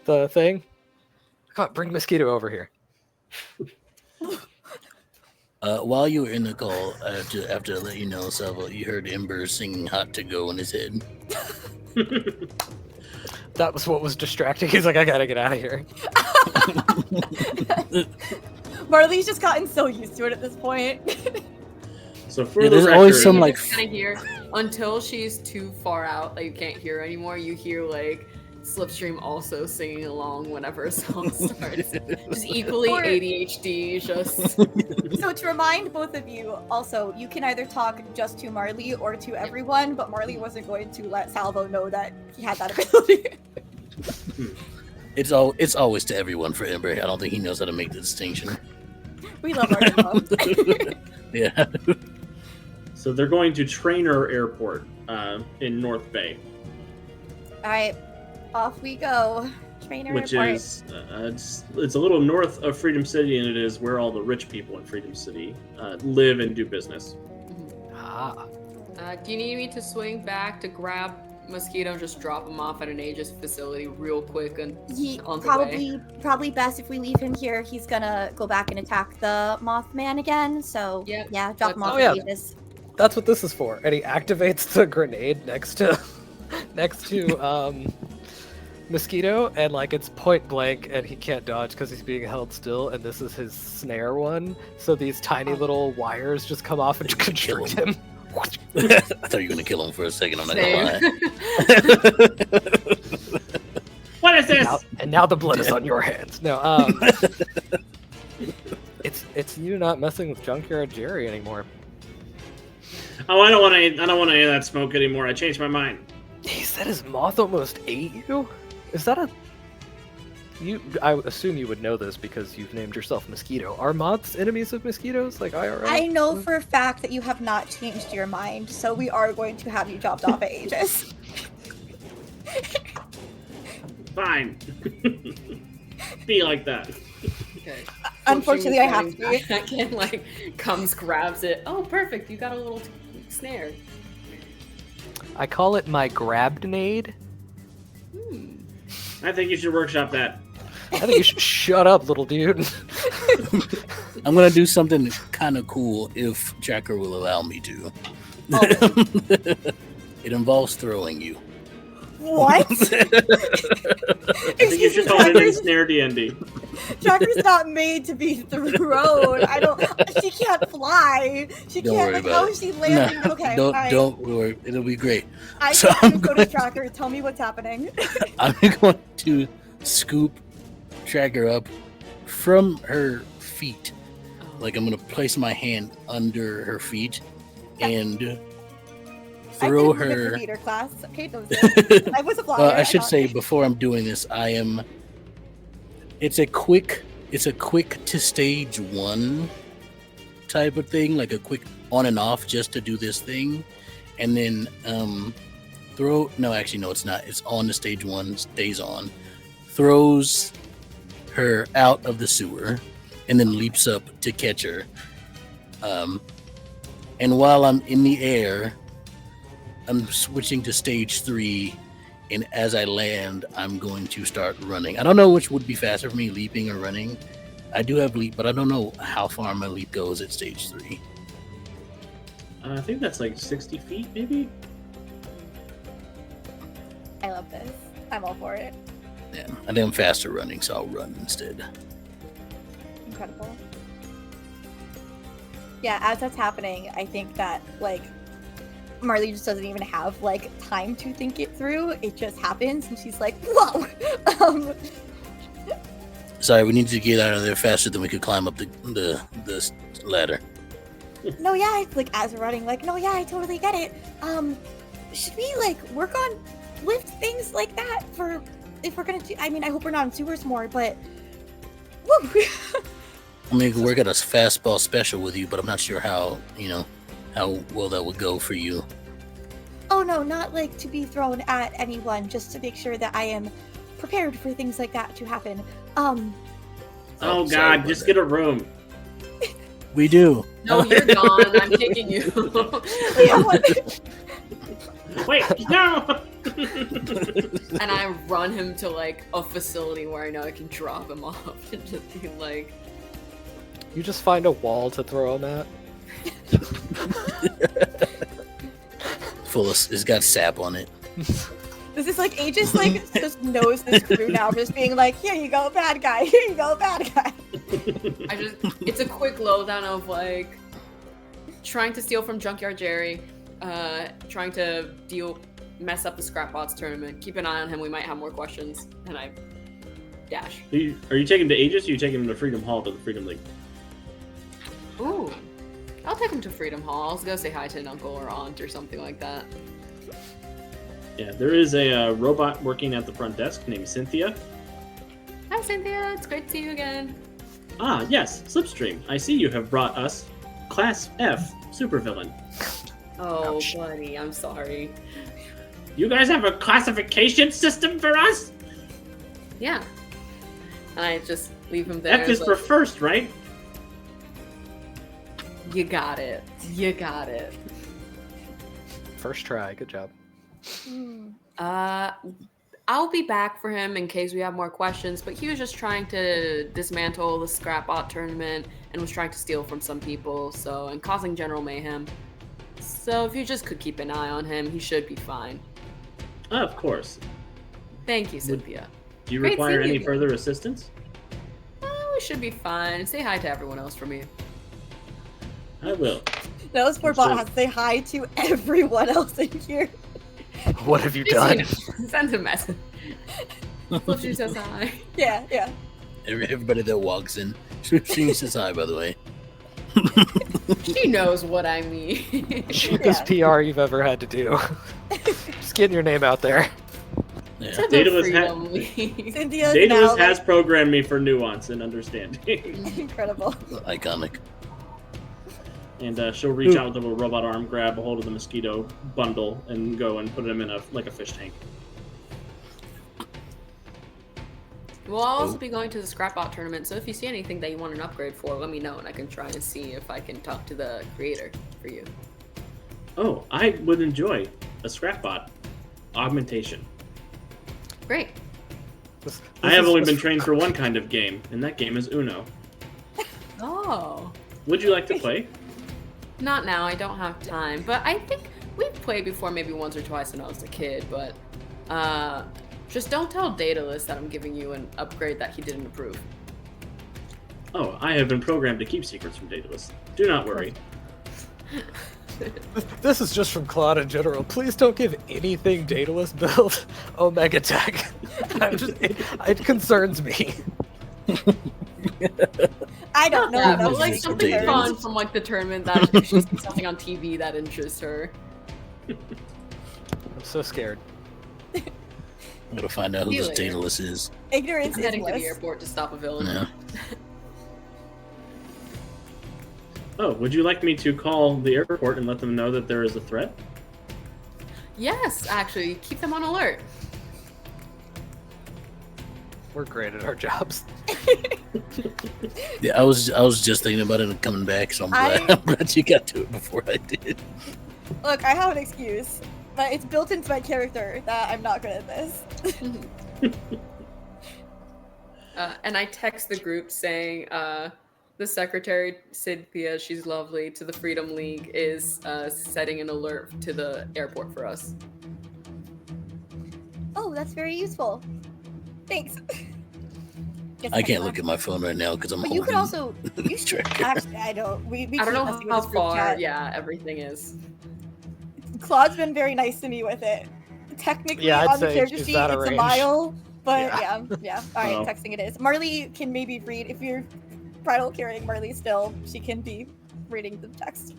Speaker 5: the thing. Come on, bring Mosquito over here.
Speaker 3: While you were in the call, I have to let you know, Salvo, you heard Ember singing "Hot to Go" in his head.
Speaker 5: That was what was distracting. He's like, I gotta get out of here.
Speaker 1: Marley's just gotten so used to it at this point.
Speaker 2: So for
Speaker 3: Yeah,
Speaker 2: the
Speaker 3: there's
Speaker 2: record,
Speaker 3: always some like
Speaker 4: kind of hear until she's too far out that you can't hear anymore. You hear like Slipstream also singing along whenever a song starts. Just equally
Speaker 1: Or-
Speaker 4: ADHD. Just
Speaker 1: So to remind both of you, also, you can either talk just to Marley or to everyone, but Marley wasn't going to let Salvo know that he had that ability.
Speaker 3: it's always to everyone for Ember. I don't think he knows how to make the distinction.
Speaker 1: We love our info.
Speaker 3: Yeah.
Speaker 2: So they're going to Trainer Airport in North Bay,
Speaker 1: All right, off we go. Trainer
Speaker 2: which
Speaker 1: report.
Speaker 2: is it's a little north of Freedom City, and it is where all the rich people in Freedom City live and do business.
Speaker 4: do you need me to swing back to grab Mosquito and just drop him off at an Aegis facility real quick and on the way?
Speaker 1: Probably best if we leave him here. He's gonna go back and attack the Mothman again. So
Speaker 4: Yep.
Speaker 1: yeah, drop him off.
Speaker 5: Oh, yeah.
Speaker 1: at Aegis.
Speaker 5: That's what this is for. And he activates the grenade next to Mosquito, and like it's point blank, and he can't dodge because he's being held still. And this is his snare one, so these tiny little wires just come off and constrict him.
Speaker 3: I thought you were gonna kill him for a second. I'm not gonna lie.
Speaker 2: What is this?
Speaker 5: And now the blood is on your hands. No, it's you not messing with Junkyard Jerry anymore.
Speaker 2: Oh, I don't want any of that smoke anymore. I changed my mind.
Speaker 5: He said his moth almost ate you? Is that a... I assume you would know this because you've named yourself Mosquito. Are moths enemies of mosquitoes? Like IRL?
Speaker 1: I know for a fact that you have not changed your mind, so we are going to have you dropped off at Aegis.
Speaker 2: Fine. be like that.
Speaker 4: Okay.
Speaker 1: Unfortunately, I have to be.
Speaker 4: Back and like comes, grabs it. Oh, perfect! You got a little snare.
Speaker 5: I call it my grab-nade.
Speaker 2: I think you should workshop that.
Speaker 5: I think you should shut up, little dude.
Speaker 3: I'm gonna do something kind of cool if Tracker will allow me to.
Speaker 1: Oh.
Speaker 3: It involves throwing you.
Speaker 1: What?
Speaker 2: I think you should call it ensnare D&D.
Speaker 1: Tracker's not made to be thrown. She can't fly. She
Speaker 3: Don't
Speaker 1: can't.
Speaker 3: worry
Speaker 1: Like,
Speaker 3: about
Speaker 1: how
Speaker 3: it.
Speaker 1: is she landing?
Speaker 3: No,
Speaker 1: Okay.
Speaker 3: don't worry. It'll be great.
Speaker 1: I
Speaker 3: So
Speaker 1: can't
Speaker 3: I'm
Speaker 1: go to
Speaker 3: going-
Speaker 1: Tracker. Tell me what's happening.
Speaker 3: I'm going to scoop Tracker up from her feet. Like I'm gonna place my hand under her feet and throw
Speaker 1: I did
Speaker 3: her.
Speaker 1: leader class. Kate knows this. I was a flyer.
Speaker 3: Well, I should say before I'm doing this, it's a quick to stage 1 type of thing, like a quick on and off just to do this thing, and then it's not. It's on to stage 1, stays on, throws her out of the sewer, and then leaps up to catch her. And while I'm in the air, I'm switching to stage 3, and as I land, I'm going to start running. I don't know which would be faster for me, leaping or running. I do have leap, but I don't know how far my leap goes at stage 3.
Speaker 2: I think that's like 60 feet, maybe?
Speaker 1: I love this. I'm all for it.
Speaker 3: Yeah, I think I'm faster running, so I'll run instead.
Speaker 1: Incredible. Yeah, as that's happening, I think that, like, Marley just doesn't even have, like, time to think it through. It just happens, and she's like, whoa!
Speaker 3: Sorry, we need to get out of there faster than we could climb up the ladder.
Speaker 1: No, yeah, it's like, as we're running, like, no, yeah, I totally get it. Should we, like, work on lift things like that for, if we're gonna do, I mean, I hope we're not in sewers more, but, woo!
Speaker 3: I mean, we could work at a fastball special with you, but I'm not sure how well that would go for you.
Speaker 1: Oh, no, not, like, to be thrown at anyone, just to make sure that I am prepared for things like that to happen.
Speaker 2: Oh
Speaker 3: sorry
Speaker 2: god,
Speaker 3: about
Speaker 2: just
Speaker 3: that.
Speaker 2: get a room.
Speaker 3: We do.
Speaker 4: No, you're gone. I'm taking you.
Speaker 1: Yeah, what-
Speaker 2: Wait, no!
Speaker 4: And I run him to like a facility where I know I can drop him off and just be like,
Speaker 5: You just find a wall to throw him at.
Speaker 3: It's got sap on it.
Speaker 1: This is like Aegis, like, just knows this crew now, just being like, here you go, bad guy, here you go, bad guy.
Speaker 4: it's a quick lowdown of like trying to steal from Junkyard Jerry, trying to mess up the Scrapbots tournament. Keep an eye on him, we might have more questions. And I dash.
Speaker 2: Are you taking him to Aegis or are you taking him to Freedom Hall to the Freedom League?
Speaker 4: Ooh. I'll take him to Freedom Hall. I'll go say hi to an uncle or aunt or something like that.
Speaker 2: Yeah, there is a robot working at the front desk named Cynthia.
Speaker 4: Hi Cynthia, it's great to see you again.
Speaker 2: Ah, yes, Slipstream. I see you have brought us Class F supervillain.
Speaker 4: Oh,
Speaker 3: Ouch.
Speaker 4: buddy, I'm sorry.
Speaker 2: You guys have a classification system for us?
Speaker 4: Yeah. And I just leave him there.
Speaker 2: F is
Speaker 4: like,
Speaker 2: for first, right?
Speaker 4: You got it. You got it.
Speaker 5: First try. Good job.
Speaker 4: I'll be back for him in case we have more questions, but he was just trying to dismantle the Scrapbot tournament and was trying to steal from some people, and causing general mayhem. So if you just could keep an eye on him, he should be fine.
Speaker 2: Of course.
Speaker 4: Thank you, Cynthia.
Speaker 2: Do you
Speaker 4: Great
Speaker 2: require
Speaker 4: seeing you
Speaker 2: any
Speaker 4: again.
Speaker 2: further assistance?
Speaker 4: Oh, we should be fine. Say hi to everyone else for me.
Speaker 2: I will.
Speaker 1: That was poor bot has to say hi to everyone else in here.
Speaker 5: What have you done?
Speaker 4: Send a message. Flipsy says hi.
Speaker 1: Yeah, yeah.
Speaker 3: Everybody that walks in. She says hi, by the way.
Speaker 4: She knows what I mean.
Speaker 5: Cheapest PR you've ever had to do. Just getting your name out there.
Speaker 3: Yeah.
Speaker 4: To the
Speaker 2: Daedalus
Speaker 4: Freedom League.
Speaker 1: Cynthia's
Speaker 2: Daedalus
Speaker 1: now,
Speaker 2: has programmed me for nuance and understanding.
Speaker 1: incredible.
Speaker 3: Iconic.
Speaker 2: And she'll reach out with a little robot arm, grab a hold of the mosquito bundle, and go and put him in a fish tank.
Speaker 4: We'll also be going to the Scrapbot tournament, so if you see anything that you want an upgrade for, let me know, and I can try and see if I can talk to the creator for you.
Speaker 2: Oh, I would enjoy a Scrapbot augmentation.
Speaker 4: Great.
Speaker 2: I have only been trained for one kind of game, and that game is Uno.
Speaker 4: Oh.
Speaker 2: Would you like to play?
Speaker 4: Not now, I don't have time, but I think we've played before maybe once or twice when I was a kid, but just don't tell Daedalus that I'm giving you an upgrade that he didn't approve.
Speaker 2: Oh, I have been programmed to keep secrets from Daedalus. Do not worry.
Speaker 5: This is just from Claude in general. Please don't give anything Daedalus build Omega Tech. It concerns me.
Speaker 1: I don't know.
Speaker 4: Yeah,
Speaker 1: That
Speaker 4: but
Speaker 1: was
Speaker 4: like
Speaker 1: just
Speaker 4: something
Speaker 1: weird.
Speaker 4: fun from like the tournament that if she sees something on TV that interests her.
Speaker 5: I'm so scared.
Speaker 3: I'm gonna find out who
Speaker 4: See you
Speaker 3: this
Speaker 4: later.
Speaker 3: Daedalus is.
Speaker 1: Ignorance
Speaker 4: I'm
Speaker 1: is
Speaker 4: heading to the
Speaker 1: bliss.
Speaker 4: airport to stop a villain.
Speaker 3: Yeah.
Speaker 2: Oh, would you like me to call the airport and let them know that there is a threat?
Speaker 4: Yes, actually, keep them on alert.
Speaker 5: We're great at our jobs.
Speaker 3: Yeah, I was just thinking about it and coming back, so I'm glad you got to it before I did.
Speaker 1: Look, I have an excuse, but it's built into my character that I'm not good at this.
Speaker 4: And I text the group saying, the secretary, Cynthia, she's lovely, to the Freedom League, is setting an alert to the airport for us.
Speaker 1: Oh, that's very useful. Thanks.
Speaker 3: I can't look at my phone right now because I'm
Speaker 1: But
Speaker 3: holding
Speaker 1: you could also. You should
Speaker 3: tracker.
Speaker 1: actually. I don't. We
Speaker 4: I
Speaker 1: keep
Speaker 4: don't know
Speaker 1: messing with
Speaker 4: how
Speaker 1: this group
Speaker 4: far,
Speaker 1: chat.
Speaker 4: yeah, everything is.
Speaker 1: Claude's been very nice to me with it. Technically,
Speaker 5: Yeah, I'd
Speaker 1: on the
Speaker 5: say
Speaker 1: character
Speaker 5: she's
Speaker 1: sheet,
Speaker 5: out of
Speaker 1: it's a
Speaker 5: range.
Speaker 1: mile. But
Speaker 5: Yeah.
Speaker 1: yeah. All right,
Speaker 2: Oh.
Speaker 1: texting it is. Marley can maybe read if you're bridal carrying Marley still. She can be reading the text.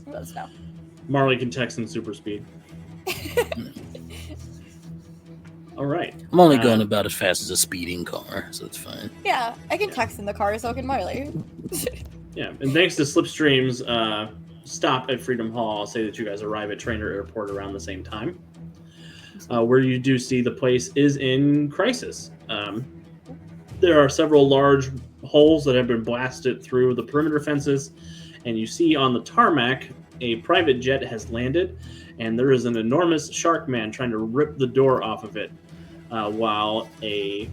Speaker 1: Let us know.
Speaker 2: Marley can text in super speed. All right.
Speaker 3: I'm only going about as fast as a speeding car, so it's fine.
Speaker 1: Yeah, I can text in the car, so can Marley.
Speaker 2: Yeah, and thanks to Slipstream's stop at Freedom Hall, I'll say that you guys arrive at Trainer Airport around the same time. Where you do see the place is in crisis. There are several large holes that have been blasted through the perimeter fences, and you see on the tarmac a private jet has landed, and there is an enormous shark man trying to rip the door off of it, while a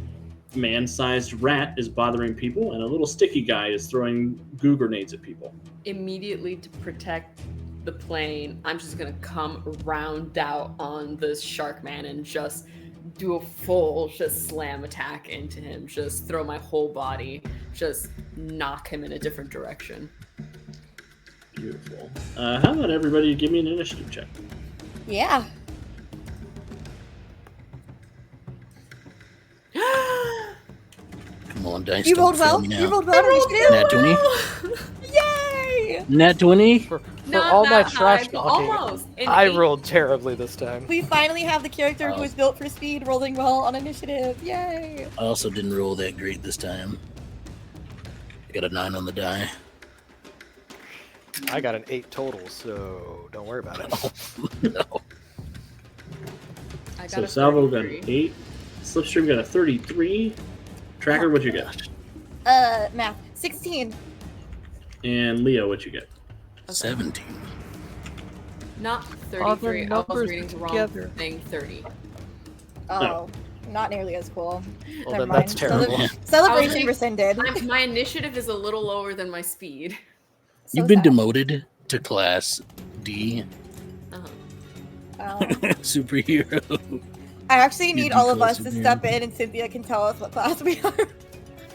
Speaker 2: man-sized rat is bothering people, and a little sticky guy is throwing goo grenades at people.
Speaker 4: Immediately to protect the plane, I'm just gonna come round out on this shark man and just do a full just slam attack into him, just throw my whole body, just knock him in a different direction.
Speaker 2: Beautiful. How about everybody give me an initiative check?
Speaker 1: Yeah.
Speaker 3: Come on, dice.
Speaker 1: You
Speaker 3: don't
Speaker 1: rolled
Speaker 3: fail
Speaker 1: well.
Speaker 3: me now.
Speaker 1: You rolled well. Initiative.
Speaker 3: Nat 20?
Speaker 1: Yay!
Speaker 3: Nat 20?
Speaker 5: For
Speaker 4: Not
Speaker 5: all my
Speaker 4: that
Speaker 5: trash
Speaker 4: high, but
Speaker 5: talking,
Speaker 4: almost. An
Speaker 5: I
Speaker 4: 8.
Speaker 5: rolled terribly this time.
Speaker 1: We finally have the character who
Speaker 3: Oh.
Speaker 1: is built for speed rolling well on initiative. Yay!
Speaker 3: I also didn't roll that great this time. I got a 9 on the die.
Speaker 5: I got an 8 total, so don't worry about it.
Speaker 3: No.
Speaker 4: I got
Speaker 2: So
Speaker 4: a
Speaker 2: Salvo got
Speaker 4: 33.
Speaker 2: an 8. Slipstream got a 33. Tracker, what you get?
Speaker 1: Math. 16.
Speaker 2: And Leo, what you get?
Speaker 3: 17.
Speaker 4: Not
Speaker 5: All the
Speaker 4: 33. I was
Speaker 5: numbers
Speaker 4: reading the wrong
Speaker 5: together.
Speaker 4: thing. 30.
Speaker 1: Oh, not nearly as cool.
Speaker 5: Well,
Speaker 1: Never
Speaker 5: then that's
Speaker 1: mind.
Speaker 5: terrible.
Speaker 1: Celebration
Speaker 4: like-
Speaker 1: rescinded.
Speaker 4: My initiative is a little lower than my speed.
Speaker 1: So
Speaker 3: You've been
Speaker 1: sad.
Speaker 3: demoted to class D.
Speaker 4: Uh-huh.
Speaker 1: Oh.
Speaker 3: Superhero.
Speaker 1: I actually
Speaker 3: You
Speaker 1: need
Speaker 3: do
Speaker 1: all of
Speaker 3: call
Speaker 1: us to
Speaker 3: superhero.
Speaker 1: step in, and Cynthia can tell us what class we are.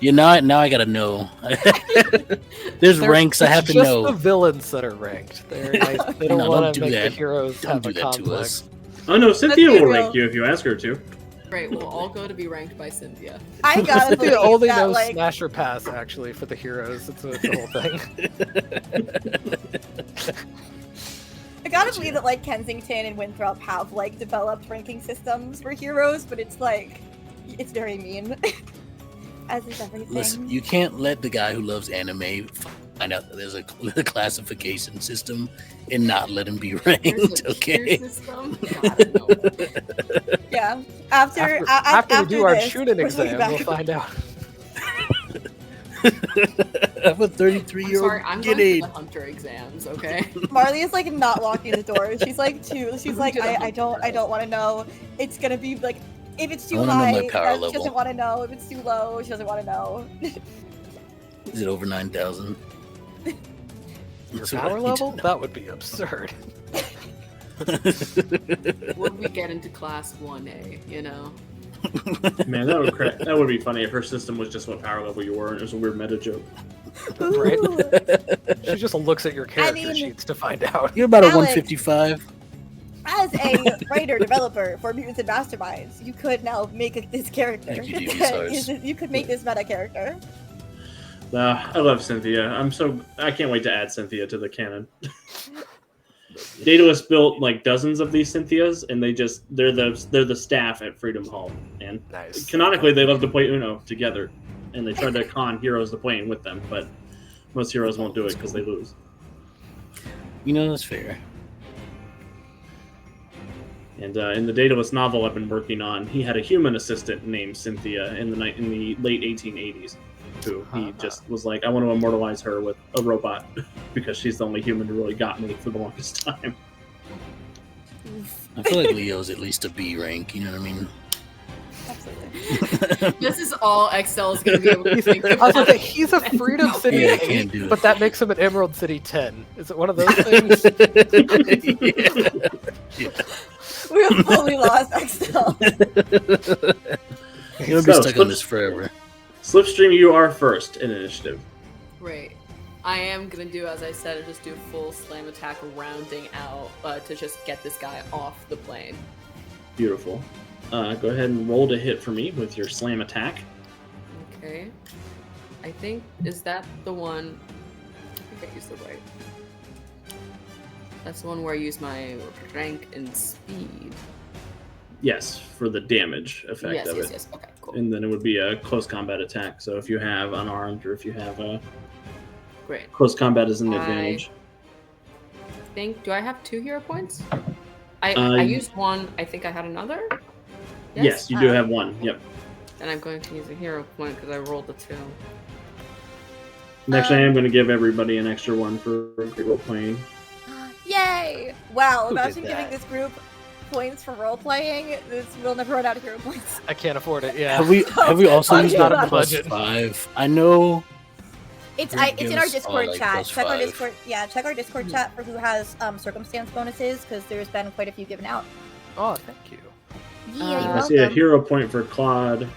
Speaker 3: You know, now I gotta know. There's ranks I have to
Speaker 5: It's just
Speaker 3: know.
Speaker 5: the villains that are ranked. They don't
Speaker 3: No,
Speaker 5: want
Speaker 3: don't
Speaker 5: to
Speaker 3: do
Speaker 5: make the
Speaker 3: that.
Speaker 5: heroes
Speaker 3: Don't
Speaker 5: have
Speaker 3: do
Speaker 5: a
Speaker 3: that to
Speaker 5: complex.
Speaker 3: us.
Speaker 2: Oh no, Cynthia
Speaker 1: be
Speaker 2: will
Speaker 1: real.
Speaker 2: rank you if you ask her to.
Speaker 4: Great, we'll all go to be ranked by Cynthia.
Speaker 1: I gotta believe
Speaker 5: Cynthia only
Speaker 1: that,
Speaker 5: knows
Speaker 1: like,
Speaker 5: Smasher Pass, actually, for the heroes. It's the whole thing.
Speaker 1: I gotta believe that like Kensington and Winthrop have like developed ranking systems for heroes, but it's like it's very mean. As is everything.
Speaker 3: Listen, you can't let the guy who loves anime find out that there's a classification system and not let him be
Speaker 4: There's
Speaker 3: ranked.
Speaker 4: a tier
Speaker 3: Okay.
Speaker 4: system? God, no.
Speaker 1: Yeah. After
Speaker 5: we do our
Speaker 1: this,
Speaker 5: shooting
Speaker 1: we're
Speaker 5: exam,
Speaker 1: going back.
Speaker 5: we'll find out.
Speaker 3: I'm a
Speaker 4: I'm
Speaker 3: 33-year-old
Speaker 4: sorry, I'm going
Speaker 3: grenade.
Speaker 4: to the hunter exams, okay?
Speaker 1: Marley is like not locking the door. She's like she's like, I don't want to know. It's gonna be like, if it's too
Speaker 3: I wanna know
Speaker 1: high,
Speaker 3: my power
Speaker 1: she
Speaker 3: level.
Speaker 1: doesn't want to know. If it's too low, she doesn't want to know.
Speaker 3: Is it over 9,000?
Speaker 5: Your
Speaker 3: That's what I
Speaker 5: power
Speaker 3: need to
Speaker 5: level?
Speaker 3: know.
Speaker 5: That would be absurd.
Speaker 4: Would we get into class 1A, you know?
Speaker 2: Man, that would be funny if her system was just what power level you were, and it was a weird meta joke.
Speaker 5: Right?
Speaker 1: Ooh.
Speaker 5: She just looks at your character
Speaker 1: mean,
Speaker 5: sheets to find out.
Speaker 3: You're about a
Speaker 1: Alex.
Speaker 3: 155.
Speaker 1: As a writer developer for Mutants and Masterminds, you could now make this character.
Speaker 3: Thank you, DVSRs.
Speaker 1: You could make this meta character.
Speaker 2: I love Cynthia. I can't wait to add Cynthia to the canon. Daedalus built like dozens of these Cynthias, and they're the staff at Freedom Hall. And
Speaker 5: Nice.
Speaker 2: canonically, they love to play Uno together, and they try to con heroes to play with them, but most heroes won't do it because they lose.
Speaker 3: You know, that's fair.
Speaker 2: And in the Daedalus novel I've been working on, he had a human assistant named Cynthia in the late 1880s, who he just was like, I want to immortalize her with a robot because she's the only human who really got me for the longest time.
Speaker 3: I feel like Leo's at least a B rank, you know what I mean?
Speaker 1: Absolutely.
Speaker 4: This is all Extell is going to be able to think
Speaker 5: I was
Speaker 4: about.
Speaker 5: gonna say, he's a Freedom City
Speaker 3: Yeah, I
Speaker 5: 8,
Speaker 3: can't do it.
Speaker 5: but that makes him an Emerald City 10. Is it one of those things?
Speaker 3: Yeah.
Speaker 1: We have fully lost Extell.
Speaker 3: You'll be
Speaker 2: So,
Speaker 3: stuck on this forever.
Speaker 2: Slipstream, you are first in initiative.
Speaker 4: Right. I am going to do, as I said, just do full slam attack rounding out to just get this guy off the plane.
Speaker 2: Beautiful. Go ahead and roll to hit for me with your slam attack.
Speaker 4: Okay. I think, is that the one? I think I used the right. That's the one where I use my rank and speed.
Speaker 2: Yes, for the damage effect
Speaker 4: Yes,
Speaker 2: of
Speaker 4: yes,
Speaker 2: it.
Speaker 4: yes. Okay, cool.
Speaker 2: And then it would be a close combat attack. So if you have unarmed or if you have a
Speaker 4: Great.
Speaker 2: close combat is an advantage.
Speaker 4: Do I have 2 hero points? I used one. I think I had another.
Speaker 2: Yes, you do have one. Yep.
Speaker 4: And I'm going to use a hero point because I rolled the 2.
Speaker 2: And actually, I am going to give everybody an extra one for great role playing.
Speaker 1: Yay! Wow,
Speaker 5: Who did
Speaker 1: imagine giving
Speaker 5: that?
Speaker 1: this group points for role playing. We'll never run out of hero points.
Speaker 5: I can't afford it. Yeah.
Speaker 3: Have we also
Speaker 1: I'm
Speaker 3: used
Speaker 1: not
Speaker 3: that
Speaker 1: on
Speaker 3: plus
Speaker 5: budget.
Speaker 3: 5? I know.
Speaker 1: It's
Speaker 3: You're
Speaker 1: it's in our
Speaker 3: giving us
Speaker 1: Discord
Speaker 3: all, like,
Speaker 1: chat.
Speaker 3: plus
Speaker 1: Check our
Speaker 3: 5.
Speaker 1: Discord. Yeah, check our Discord chat for who has circumstance bonuses because there's been quite a few given out.
Speaker 5: Oh, thank you.
Speaker 1: Yeah, you're
Speaker 2: I see a
Speaker 1: welcome.
Speaker 2: hero point for Claude.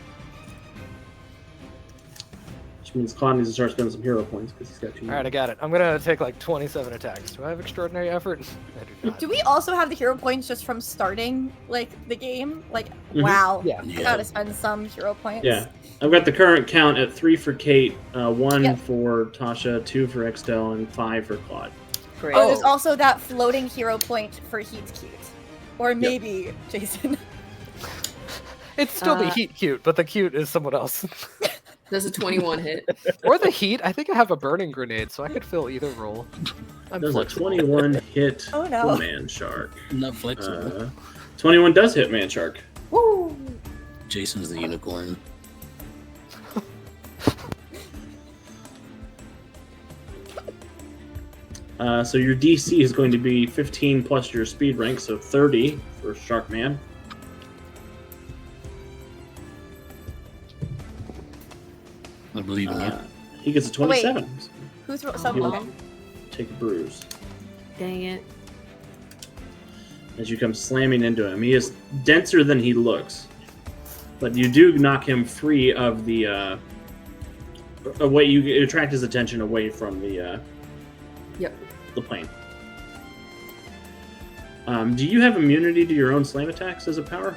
Speaker 2: Which means Claude needs to start spending some hero points because he's got 2.
Speaker 5: All right, I got it. I'm gonna take like 27 attacks. Do I have extraordinary effort? I do not.
Speaker 1: Do we also have the hero points just from starting like the game? Like,
Speaker 2: Mhm.
Speaker 1: wow,
Speaker 5: Yeah.
Speaker 1: I
Speaker 3: Yeah.
Speaker 1: gotta spend some hero points.
Speaker 2: Yeah. I've got the current count at 3 for Kate, 1
Speaker 1: Yep.
Speaker 2: for Tasha, 2 for Extell, and 5 for Claude.
Speaker 4: Great.
Speaker 1: Oh, there's also that floating hero point for Heat Cute, or maybe Jason.
Speaker 5: It'd still be
Speaker 4: Uh,
Speaker 5: Heat cute, but the cute is someone else.
Speaker 4: Does a 21 hit?
Speaker 5: Or the Heat. I think I have a burning grenade, so I could fill either role. I'm
Speaker 2: Does a
Speaker 5: flexible.
Speaker 2: 21 hit
Speaker 1: Oh, no.
Speaker 2: Man Shark?
Speaker 3: Not flexible.
Speaker 2: 21 does hit Man Shark.
Speaker 1: Woo!
Speaker 3: Jason's the unicorn.
Speaker 2: So your DC is going to be 15 plus your speed rank, so 30 for Shark Man.
Speaker 3: I believe in you.
Speaker 2: He gets a 27.
Speaker 1: Who's
Speaker 4: Oh,
Speaker 1: some?
Speaker 2: He'll
Speaker 1: Okay.
Speaker 2: take a bruise
Speaker 4: Dang it.
Speaker 2: as you come slamming into him. He is denser than he looks, but you do knock him free of the away. You attract his attention away from the
Speaker 4: Yep.
Speaker 2: the plane. Do you have immunity to your own slam attacks as a power?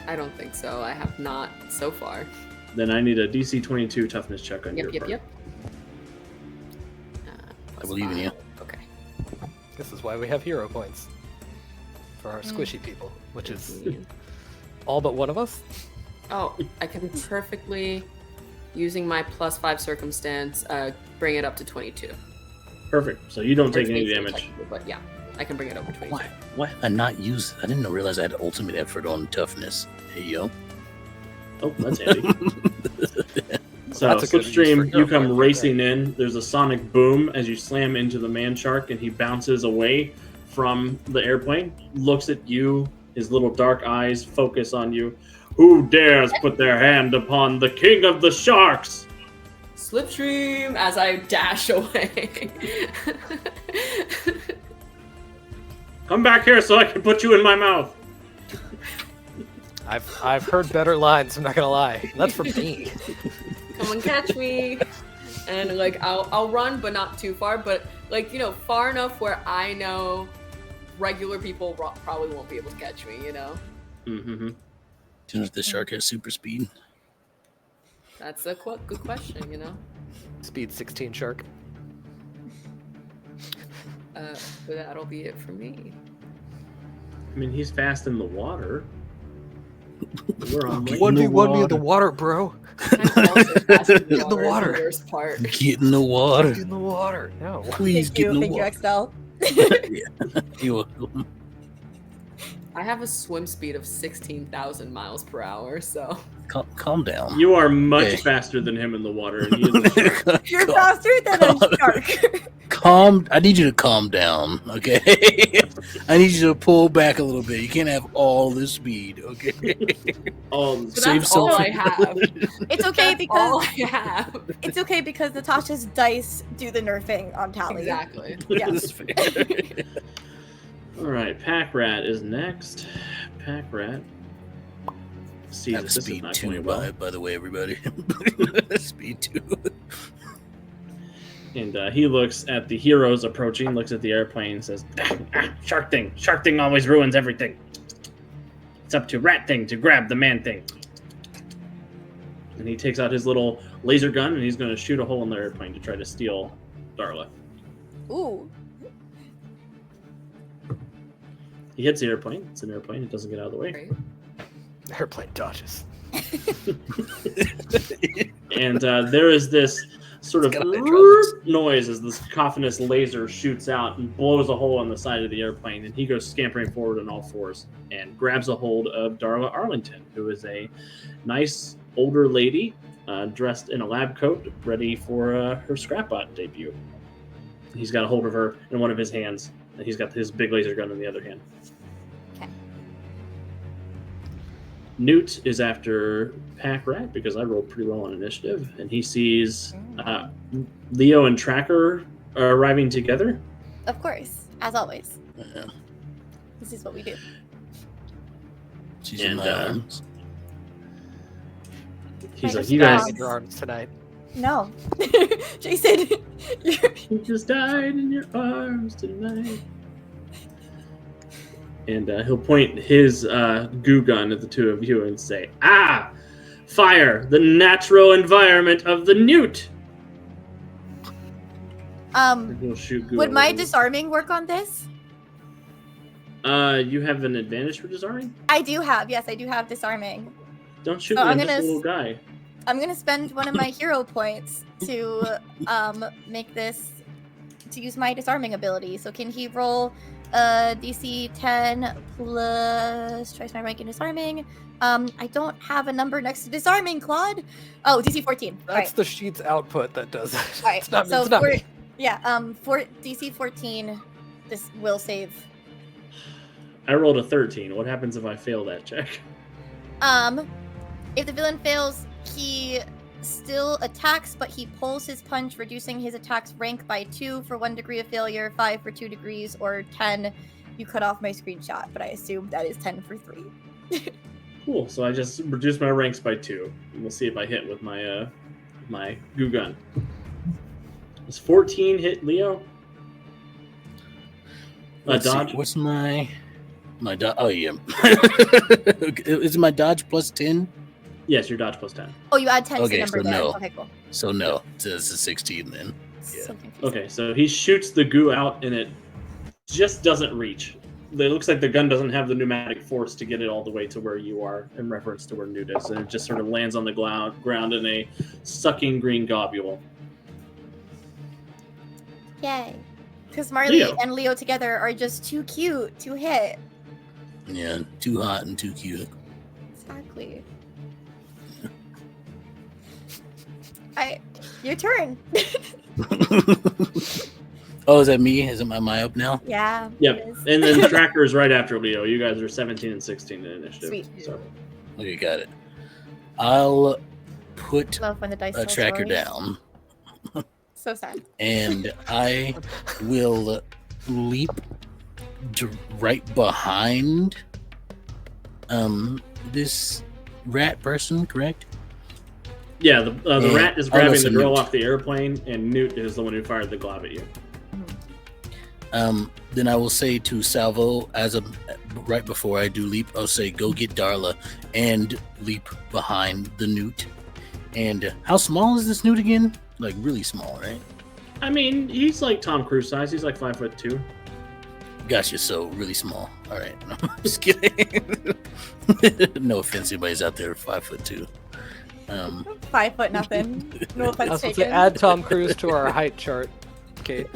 Speaker 4: I don't think so. I have not so far.
Speaker 2: Then I need a DC 22 toughness check on your
Speaker 4: Yep,
Speaker 2: part.
Speaker 4: yep.
Speaker 3: I believe in you.
Speaker 4: Okay.
Speaker 5: This is why we have hero points. For our squishy people, which is all but one of us.
Speaker 4: Oh, I can perfectly, using my +5 circumstance, bring it up to 22.
Speaker 2: Perfect. So you don't take
Speaker 4: First
Speaker 2: any
Speaker 4: base
Speaker 2: damage.
Speaker 4: technically, but yeah, I can bring it over 20.
Speaker 3: Why I not use? I didn't realize I had ultimate effort on toughness. Hey yo.
Speaker 2: Oh, that's handy. So,
Speaker 5: That's a good use for
Speaker 2: Slipstream,
Speaker 5: hero
Speaker 2: you come
Speaker 5: point right
Speaker 2: racing in. There's a sonic boom as you slam into the man shark, and he bounces away from the airplane, looks at you, his little dark eyes focus on you. Who dares put their hand upon the king of the sharks?
Speaker 4: Slipstream as I dash away.
Speaker 2: Come back here so I can put you in my mouth.
Speaker 5: I've heard better lines. I'm not gonna lie. That's for me.
Speaker 4: Come and catch me. And like I'll run, but not too far. But like far enough where I know regular people probably won't be able to catch me.
Speaker 2: Mm-hmm.
Speaker 3: Do you know if the shark has super speed?
Speaker 4: That's a good question.
Speaker 5: Speed 16 shark.
Speaker 4: But that'll be it for me.
Speaker 2: I mean, he's fast in the water. We're on like,
Speaker 5: 1v1 me in the water, bro.
Speaker 4: I'm also fast in
Speaker 5: In the water.
Speaker 4: is the worst part.
Speaker 3: Get in the water.
Speaker 5: Get in the water. No.
Speaker 3: Please get in the
Speaker 1: Thank you,
Speaker 3: water.
Speaker 1: Extell.
Speaker 3: You're welcome.
Speaker 4: I have a swim speed of 16,000 miles per hour, so
Speaker 3: Calm down.
Speaker 2: you are much
Speaker 3: Okay.
Speaker 2: faster than him in the water, and he is a shark.
Speaker 1: You're faster than a shark.
Speaker 3: I need you to calm down, okay? I need you to pull back a little bit. You can't have all the speed, okay?
Speaker 2: Oh,
Speaker 4: but
Speaker 3: Save
Speaker 4: that's all
Speaker 3: some-
Speaker 4: I have.
Speaker 1: It's okay
Speaker 4: That's all
Speaker 1: because
Speaker 4: I have.
Speaker 1: it's okay because Natasha's dice do the nerfing on Tally.
Speaker 4: Exactly.
Speaker 1: Yeah.
Speaker 3: That's fair.
Speaker 2: All right, Pack Rat is next. Pack Rat sees
Speaker 3: I have
Speaker 2: that
Speaker 3: a
Speaker 2: this is
Speaker 3: speed
Speaker 2: not
Speaker 3: 2
Speaker 2: going well,
Speaker 3: by the way, everybody. Speed 2.
Speaker 2: and he looks at the heroes approaching, looks at the airplane, and says, "Shark thing! Shark thing always ruins everything. It's up to Rat thing to grab the man thing." And he takes out his little laser gun, and he's going to shoot a hole in the airplane to try to steal Darla.
Speaker 1: Ooh.
Speaker 2: He hits the airplane. It's an airplane. It doesn't get out of the way.
Speaker 4: Great.
Speaker 5: Airplane dodges.
Speaker 2: And there is this sort of
Speaker 3: It's got hydraulics.
Speaker 2: noise as this cacophonous laser shoots out and blows a hole on the side of the airplane. And he goes scampering forward on all fours and grabs a hold of Darla Arlington, who is a nice older lady dressed in a lab coat, ready for her Scrapbot debut. He's got a hold of her in one of his hands, and he's got his big laser gun in the other hand.
Speaker 1: Okay.
Speaker 2: Newt is after Pack Rat because I rolled pretty well on initiative, and he sees Leo and Tracker are arriving together.
Speaker 1: Of course, as always.
Speaker 3: Yeah.
Speaker 1: This is what we do.
Speaker 3: She's in
Speaker 2: And,
Speaker 3: my arms.
Speaker 2: He's
Speaker 1: I
Speaker 2: like,
Speaker 1: just
Speaker 2: "You guys,
Speaker 5: In your arms tonight.
Speaker 1: No. Jason, you're...
Speaker 2: you just died in your arms tonight." And he'll point his goo gun at the two of you and say, "Ah, fire! The natural environment of the Newt." And he'll shoot goo
Speaker 1: would
Speaker 2: all
Speaker 1: my
Speaker 2: over you.
Speaker 1: disarming work on this?
Speaker 2: You have an advantage for disarming.
Speaker 1: I do have, yes, I do have disarming.
Speaker 2: Don't shoot
Speaker 1: So
Speaker 2: me.
Speaker 1: I'm
Speaker 2: I'm just a
Speaker 1: gonna
Speaker 2: little guy.
Speaker 1: I'm gonna spend one of my hero points to make this to use my disarming ability. So can he roll DC 10 plus twice my rank in disarming? I don't have a number next to disarming, Claude. Oh, DC 14.
Speaker 5: That's
Speaker 1: Alright.
Speaker 5: the sheet's output that does it.
Speaker 1: Alright.
Speaker 5: It's not,
Speaker 1: So
Speaker 5: it's not
Speaker 1: for
Speaker 5: me.
Speaker 1: for DC 14, this will save.
Speaker 2: I rolled a 13. What happens if I fail that check?
Speaker 1: If the villain fails, he still attacks, but he pulls his punch, reducing his attack's rank by 2 for 1 degree of failure, 5 for 2 degrees, or 10. You cut off my screenshot, but I assume that is 10 for 3.
Speaker 2: Cool. So I just reduced my ranks by 2. And we'll see if I hit with my my goo gun. Does 14 hit Leo?
Speaker 3: Let's see,
Speaker 2: Dodge.
Speaker 3: what's my dodge? Oh yeah. Is my dodge plus 10?
Speaker 2: Yes, your dodge plus 10.
Speaker 1: Oh, you add 10 to
Speaker 3: Okay,
Speaker 1: the number
Speaker 3: so
Speaker 1: there.
Speaker 3: no.
Speaker 1: Okay, cool.
Speaker 3: So no, it's a 16 then. Yeah.
Speaker 1: So confusing.
Speaker 2: Okay, so he shoots the goo out and it just doesn't reach. It looks like the gun doesn't have the pneumatic force to get it all the way to where you are in reference to where Newt is. And it just sort of lands on the ground in a sucking green globule.
Speaker 1: Yay. Because Marley
Speaker 2: Leo.
Speaker 1: and Leo together are just too cute to hit.
Speaker 3: Yeah, too hot and too cute.
Speaker 1: Exactly. Your turn.
Speaker 3: Oh, is that me? Am I up now?
Speaker 1: Yeah.
Speaker 2: Yep.
Speaker 1: it is.
Speaker 2: And then Tracker is right after Leo. You guys are 17 and 16 in initiative.
Speaker 1: Sweet.
Speaker 2: So.
Speaker 3: Okay, got it. I'll put
Speaker 1: Love when the dice
Speaker 3: a
Speaker 1: tell
Speaker 3: tracker
Speaker 1: stories.
Speaker 3: down,
Speaker 1: So sad.
Speaker 3: and I will leap right behind this rat person, correct?
Speaker 2: Yeah, the
Speaker 3: And
Speaker 2: rat is
Speaker 3: I'll
Speaker 2: grabbing
Speaker 3: listen
Speaker 2: the girl
Speaker 3: Newt.
Speaker 2: off the airplane, and Newt is the one who fired the glob at you.
Speaker 3: Then I will say to Salvo, right before I do leap, I'll say, "Go get Darla," and leap behind the Newt. And how small is this Newt again? Like really small, right?
Speaker 2: I mean, he's like Tom Cruise size. He's like 5'2".
Speaker 3: Gotcha. So really small. All right. No, I'm just kidding. No offense, anybody's out there 5'2".
Speaker 1: 5 foot nothing. No
Speaker 5: I
Speaker 1: offense
Speaker 5: was supposed to
Speaker 1: taken.
Speaker 5: add Tom Cruise to our height chart. Kate.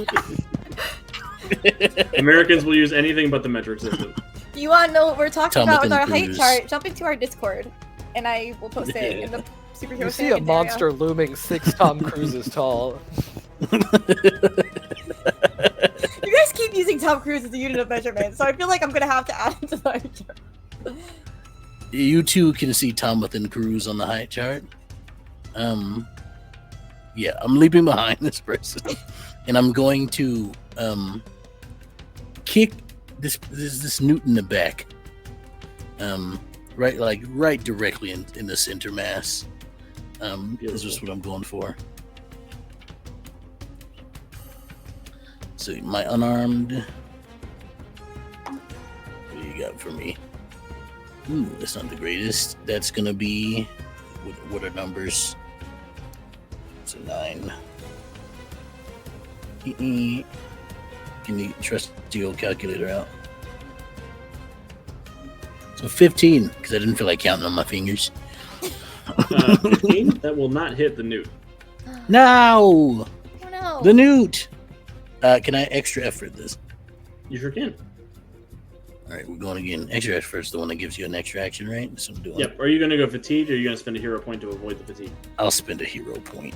Speaker 2: Americans will use anything but the metric system.
Speaker 1: Do you want to know what we're talking
Speaker 3: Tom
Speaker 1: about with
Speaker 3: within
Speaker 1: our height
Speaker 3: Cruise.
Speaker 1: chart? Jump into our Discord, and I will post it in the Superhero
Speaker 5: You see a
Speaker 1: Shenanigans
Speaker 5: monster looming 6 Tom Cruises tall.
Speaker 1: area. You guys keep using Tom Cruise as a unit of measurement, so I feel like I'm gonna have to add it to the height chart.
Speaker 3: You too can see Tom within Cruise on the height chart. Yeah, I'm leaping behind this person, and I'm going to kick this Newt in the back. Right directly in the center mass. Is just what I'm going for. So my unarmed. What do you got for me? Ooh, that's not the greatest. That's gonna be. What are numbers? It's a 9. Can you trust the old calculator out? So 15, because I didn't feel like counting on my fingers.
Speaker 2: 15? That will not hit the Newt.
Speaker 3: No!
Speaker 1: Oh no.
Speaker 3: The Newt! Can I extra effort this?
Speaker 2: You sure can.
Speaker 3: Alright, we're going again. Extra effort is the one that gives you an extra action, right? That's what I'm doing.
Speaker 2: Yep. Are you going to go fatigued, or are you going to spend a hero point to avoid the fatigue?
Speaker 3: I'll spend a hero point.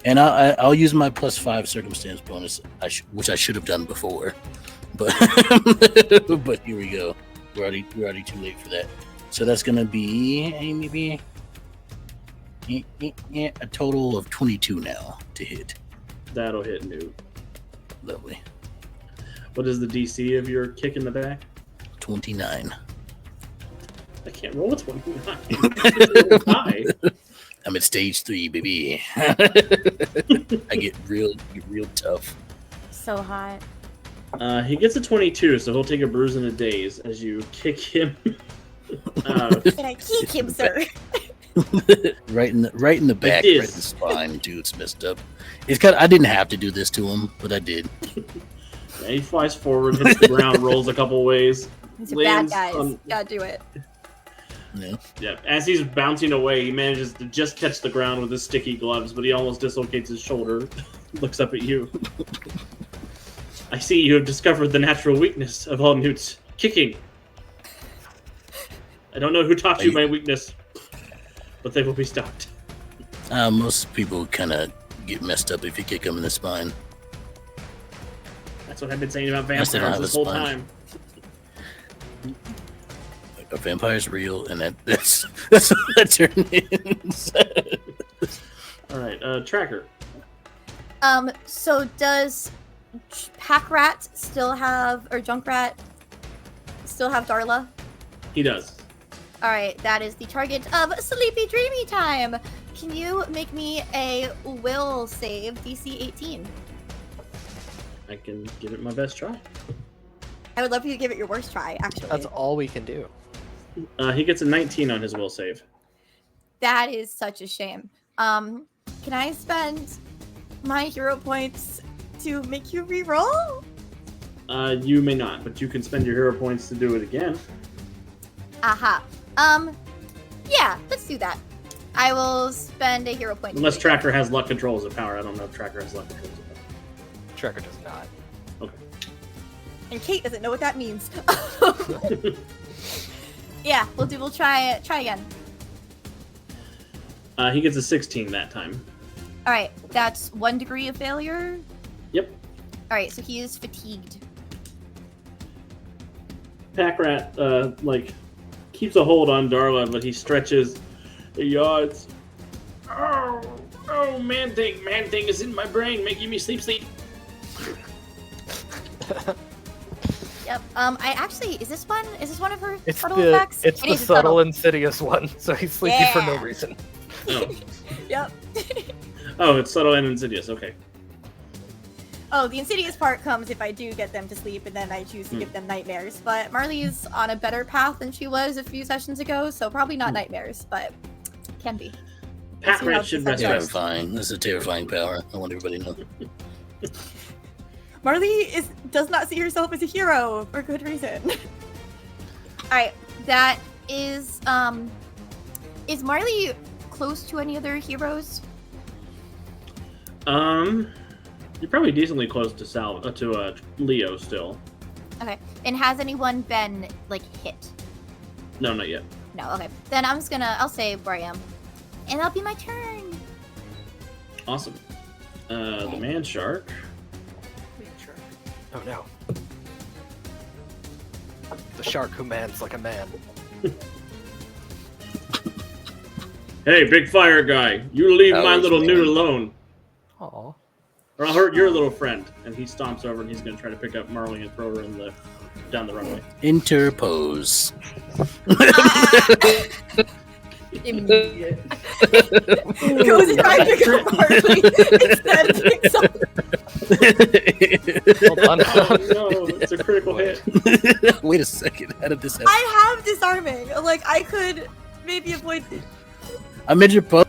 Speaker 3: And I'll use my +5 circumstance bonus, which I should have done before. But but here we go. We're already too late for that. So that's gonna be maybe a total of 22 now to hit.
Speaker 2: That'll hit Newt.
Speaker 3: Lovely.
Speaker 2: What is the DC of your kick in the back?
Speaker 3: 29.
Speaker 2: I can't roll a 29. It's high.
Speaker 3: I'm at stage 3, baby. I get real tough.
Speaker 1: So hot.
Speaker 2: He gets a 22, so he'll take a bruise and a daze as you kick him.
Speaker 1: Can I kick him, sir?
Speaker 3: right in the back, right in the spine. Dude, it's messed up. It's I didn't have to do this to him, but I did.
Speaker 2: Yeah, he flies forward, hits the ground, rolls a couple ways.
Speaker 1: These are bad
Speaker 2: lands
Speaker 1: guys.
Speaker 2: on-
Speaker 1: Gotta do it.
Speaker 3: Yeah.
Speaker 2: Yeah, as he's bouncing away, he manages to just catch the ground with his sticky gloves, but he almost dislocates his shoulder. Looks up at you. I see you have discovered the natural weakness of all Newts. Kicking. I don't know who taught you my weakness, but they will be stopped.
Speaker 3: Most people kind of get messed up if you kick them in the spine.
Speaker 2: That's what I've been saying about
Speaker 3: Unless they don't
Speaker 2: vampires
Speaker 3: have
Speaker 2: this
Speaker 3: a
Speaker 2: whole
Speaker 3: sponge.
Speaker 2: time.
Speaker 3: A vampire's real, and that's what that turn is.
Speaker 2: All right, Tracker.
Speaker 1: So does Pack Rat still have, or Junkrat still have Darla?
Speaker 2: He does.
Speaker 1: All right, that is the target of Sleepy Dreamy Time. Can you make me a will save, DC 18?
Speaker 2: I can give it my best try.
Speaker 1: I would love for you to give it your worst try, actually.
Speaker 5: That's all we can do.
Speaker 2: He gets a 19 on his will save.
Speaker 1: That is such a shame. Can I spend my hero points to make you re-roll?
Speaker 2: You may not, but you can spend your hero points to do it again.
Speaker 1: Aha. Yeah, let's do that. I will spend a hero point. to
Speaker 2: Unless
Speaker 1: do it.
Speaker 2: Tracker has luck control as a power. I don't know if Tracker has luck control as a power.
Speaker 5: Tracker does not.
Speaker 2: Okay.
Speaker 1: And Kate doesn't know what that means. Yeah, we'll try again.
Speaker 2: He gets a 16 that time.
Speaker 1: All right, that's 1 degree of failure.
Speaker 2: Yep.
Speaker 1: All right, so he is fatigued.
Speaker 2: Pack Rat, keeps a hold on Darla, but he stretches, yawns. Oh, man thing is in my brain, making me sleep.
Speaker 1: Yep. I actually, is this one of her
Speaker 5: It's
Speaker 1: subtle
Speaker 5: the
Speaker 1: effects?
Speaker 5: it's
Speaker 1: It
Speaker 5: the
Speaker 1: is
Speaker 5: subtle, insidious one. So he's sleepy for no
Speaker 1: Yeah.
Speaker 5: reason.
Speaker 2: Oh.
Speaker 1: Yep.
Speaker 2: Oh, it's subtle and insidious. Okay.
Speaker 1: Oh, the insidious part comes if I do get them to sleep, and then I choose to give them nightmares. But Marley's on a better path than she was a few sessions ago, so probably not nightmares, but can be.
Speaker 2: Pack
Speaker 1: See how
Speaker 2: Rat should
Speaker 1: this
Speaker 2: rest.
Speaker 1: goes.
Speaker 3: Terrifying. This is a terrifying power. I want everybody to know.
Speaker 1: Marley does not see herself as a hero for good reason. All right, that is Marley close to any other heroes?
Speaker 2: You're probably decently close to Leo still.
Speaker 1: Okay, and has anyone been hit?
Speaker 2: No, not yet.
Speaker 1: No. Okay, then I'll say where I am, and that'll be my turn.
Speaker 2: Awesome. The man shark.
Speaker 5: Oh no. The shark who mans like a man.
Speaker 2: Hey, big fire guy, you leave
Speaker 3: That
Speaker 2: my
Speaker 3: was
Speaker 2: little
Speaker 3: me.
Speaker 2: nude alone,
Speaker 5: Aw.
Speaker 2: or I'll hurt your little friend. And he stomps over and he's going to try to pick up Marley and throw her down the runway.
Speaker 3: Interpose.
Speaker 4: Immediate.
Speaker 1: Goes and tries to pick up Marley. Instead, picks up.
Speaker 5: Hold on.
Speaker 2: Oh no, it's a critical hit.
Speaker 3: Wait a second. How did this happen?
Speaker 1: I have disarming. I could maybe avoid it.
Speaker 3: I'm interpose.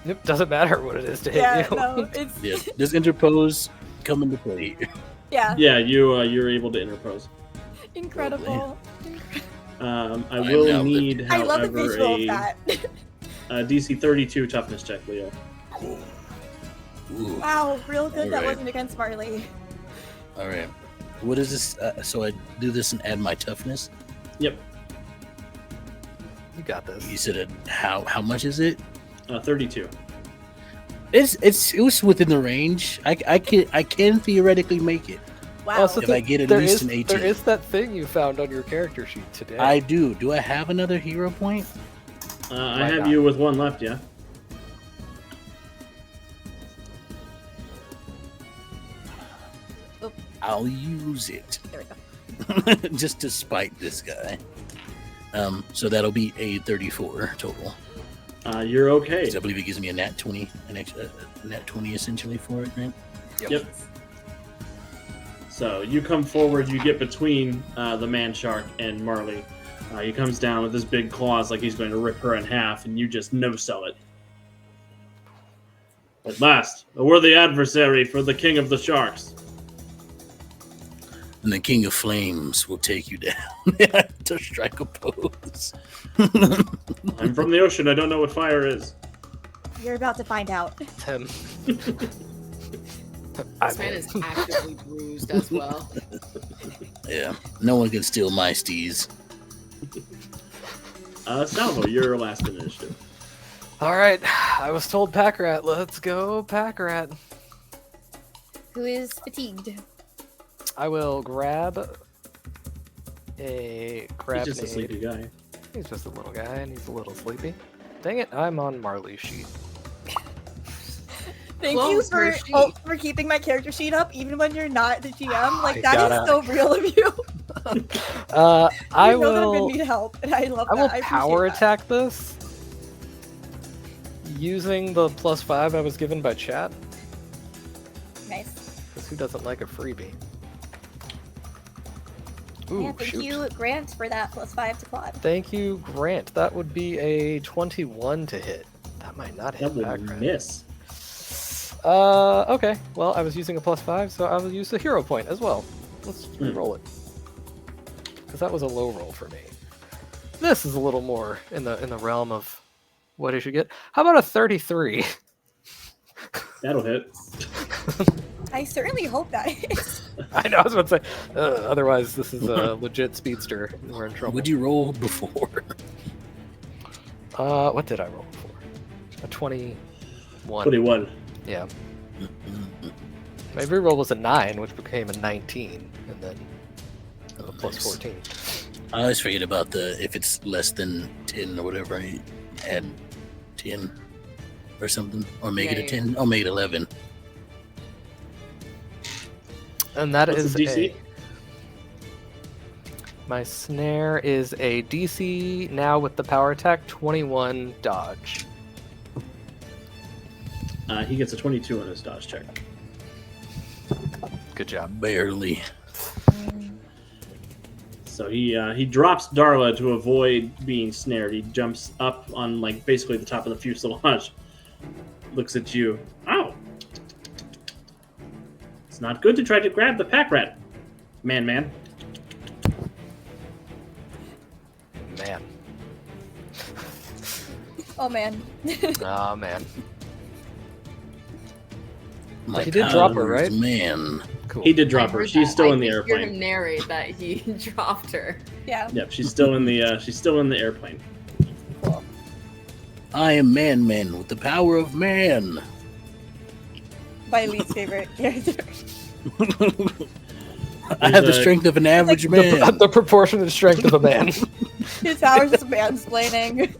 Speaker 5: It doesn't matter what it is to hit
Speaker 1: Yeah,
Speaker 5: you.
Speaker 1: no, it's
Speaker 3: Yeah. Does interpose come into play?
Speaker 1: yeah,
Speaker 2: Yeah, you're able to interpose.
Speaker 1: incredible.
Speaker 2: I
Speaker 3: am
Speaker 2: will
Speaker 3: now
Speaker 2: need,
Speaker 1: I love the
Speaker 2: however,
Speaker 1: visual of that.
Speaker 2: a DC 32 toughness check, Leo.
Speaker 3: Ooh.
Speaker 1: Wow, real good. That
Speaker 3: Alright.
Speaker 1: wasn't against Marley.
Speaker 3: All right. What is this? So I do this and add my toughness.
Speaker 2: Yep,
Speaker 5: You got this.
Speaker 3: You said how much is it?
Speaker 2: 32.
Speaker 3: It was within the range. I can theoretically make it.
Speaker 1: Wow.
Speaker 5: Also,
Speaker 3: If I get at
Speaker 5: there
Speaker 3: least
Speaker 5: is-
Speaker 3: an 18.
Speaker 5: There is that thing you found on your character sheet today.
Speaker 3: I do. Do I have another hero point?
Speaker 2: I
Speaker 5: Why
Speaker 2: have
Speaker 5: not?
Speaker 2: you with one left, yeah?
Speaker 3: I'll use it
Speaker 1: There we go.
Speaker 3: just to spite this guy. So that'll be a 34 total.
Speaker 2: You're okay.
Speaker 3: 'Cause I believe it gives me a nat 20, an extra nat 20 essentially for it, right?
Speaker 2: Yep. So you come forward, you get between the man shark and Marley. He comes down with his big claws like he's going to rip her in half, and you just no-sell it. At last, a worthy adversary for the king of the sharks.
Speaker 3: And the King of Flames will take you down to strike a pose.
Speaker 2: I'm from the ocean, I don't know what fire is.
Speaker 1: You're about to find out.
Speaker 5: Tim.
Speaker 4: This man is actively bruised as well.
Speaker 3: Yeah, no one can steal my steez.
Speaker 2: Salvo, your last initiative.
Speaker 5: All right, I was told Pack Rat. Let's go, Pack Rat.
Speaker 1: Who is fatigued?
Speaker 5: I will grab a crab.
Speaker 2: He's just a sleepy guy.
Speaker 5: He's just a little guy, and he's a little sleepy. Dang it, I'm on Marley's sheet.
Speaker 1: Thank
Speaker 4: Close
Speaker 1: you
Speaker 4: her
Speaker 1: for keeping my character sheet up, even when you're not the GM. Like
Speaker 5: I
Speaker 1: that
Speaker 5: gotta-
Speaker 1: is so real of you.
Speaker 5: I
Speaker 1: You know that I'm gonna
Speaker 5: will.
Speaker 1: need help, and I love
Speaker 5: I
Speaker 1: that.
Speaker 5: will
Speaker 1: appreciate
Speaker 5: power
Speaker 1: that.
Speaker 5: attack this using the +5 I was given by chat.
Speaker 1: Nice.
Speaker 5: Because who doesn't like a freebie? Ooh,
Speaker 1: Yeah, thank
Speaker 5: shoot.
Speaker 1: you, Grant, for that +5 to Claude.
Speaker 5: Thank you, Grant. That would be a 21 to hit. That might not hit
Speaker 2: That
Speaker 5: back,
Speaker 2: would
Speaker 5: Grant.
Speaker 2: miss.
Speaker 5: Okay. Well, I was using a +5, so I will use the hero point as well. Let's re-roll it. Because that was a low roll for me. This is a little more in the realm of what I should get. How about a 33?
Speaker 2: That'll hit.
Speaker 1: I certainly hope that is.
Speaker 5: I know. I was about to say. Otherwise, this is a legit speedster. We're in trouble.
Speaker 3: Would you roll before?
Speaker 5: What did I roll before? A 21.
Speaker 2: 21.
Speaker 5: Yeah. My reroll was a 9, which became a 19, and then a plus 14.
Speaker 3: I always forget about if it's less than 10 or whatever. I add 10 or something, or make it a 10. I'll make it 11.
Speaker 5: And that
Speaker 2: What's
Speaker 5: is
Speaker 2: the DC?
Speaker 5: My snare is a DC now with the power attack 21 dodge.
Speaker 2: He gets a 22 on his dodge check.
Speaker 5: Good job.
Speaker 3: Barely.
Speaker 2: So he drops Darla to avoid being snared. He jumps up on like basically the top of the fuselage, looks at you. Ow! It's not good to try to grab the pack rat, man.
Speaker 5: Man.
Speaker 1: Oh man.
Speaker 5: Oh man.
Speaker 3: My
Speaker 5: He did drop her,
Speaker 3: powers,
Speaker 5: right?
Speaker 3: Man.
Speaker 5: Cool.
Speaker 2: He did drop
Speaker 4: I
Speaker 2: her.
Speaker 4: heard
Speaker 2: She's
Speaker 4: that.
Speaker 2: still
Speaker 4: I
Speaker 2: in the
Speaker 4: did hear
Speaker 2: airplane.
Speaker 4: him narrate that he dropped her.
Speaker 1: Yeah.
Speaker 2: Yep, she's still in the airplane.
Speaker 1: Cool.
Speaker 3: I am Man with the power of man.
Speaker 1: My least favorite character.
Speaker 3: I have the strength of an average man.
Speaker 5: The proportionate strength of a man.
Speaker 1: His powers is mansplaining.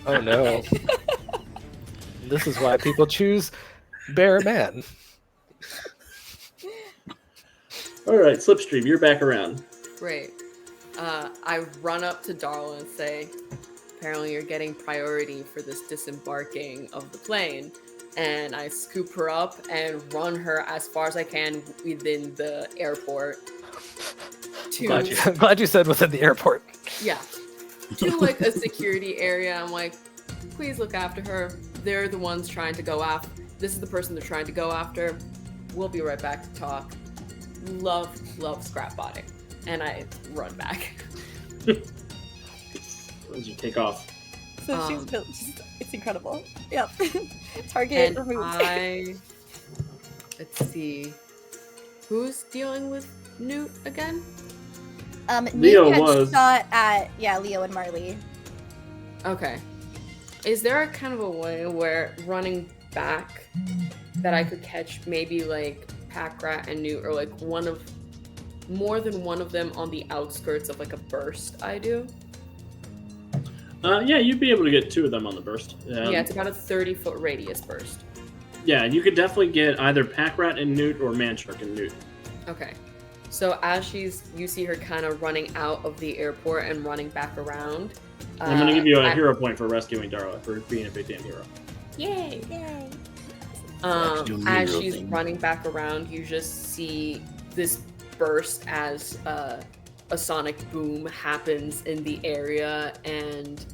Speaker 5: Oh no. This is why people choose Bear Man.
Speaker 2: All right, Slipstream, you're back around.
Speaker 4: Great. I run up to Darla and say, apparently you're getting priority for this disembarking of the plane. And I scoop her up and run her as far as I can within the airport.
Speaker 5: I'm glad you said within the airport.
Speaker 4: Yeah. To like a security area. I'm like, please look after her. They're the ones trying to go after. This is the person they're trying to go after. We'll be right back to talk. Love scrapbotting. And I run back.
Speaker 2: As you take off.
Speaker 1: So she's built. It's incredible. Yep. Target
Speaker 4: And
Speaker 1: removed.
Speaker 4: let's see. Who's dealing with Newt again?
Speaker 2: Leo
Speaker 1: Nate had
Speaker 2: was.
Speaker 1: shot at Leo and Marley.
Speaker 4: Okay. Is there a kind of a way where running back that I could catch maybe like Packrat and Newt, or like more than one of them on the outskirts of like a burst I do?
Speaker 2: Yeah, you'd be able to get two of them on the burst.
Speaker 4: Yeah, it's about a 30-foot radius burst.
Speaker 2: Yeah, you could definitely get either Packrat and Newt or Manshark and Newt.
Speaker 4: Okay. So as you see her kind of running out of the airport and running back around.
Speaker 2: I'm going to give you a hero point for rescuing Darla, for being a big damn hero.
Speaker 4: Yay!
Speaker 1: Yay.
Speaker 4: As she's running back around, you just see this burst as a sonic boom happens in the area, and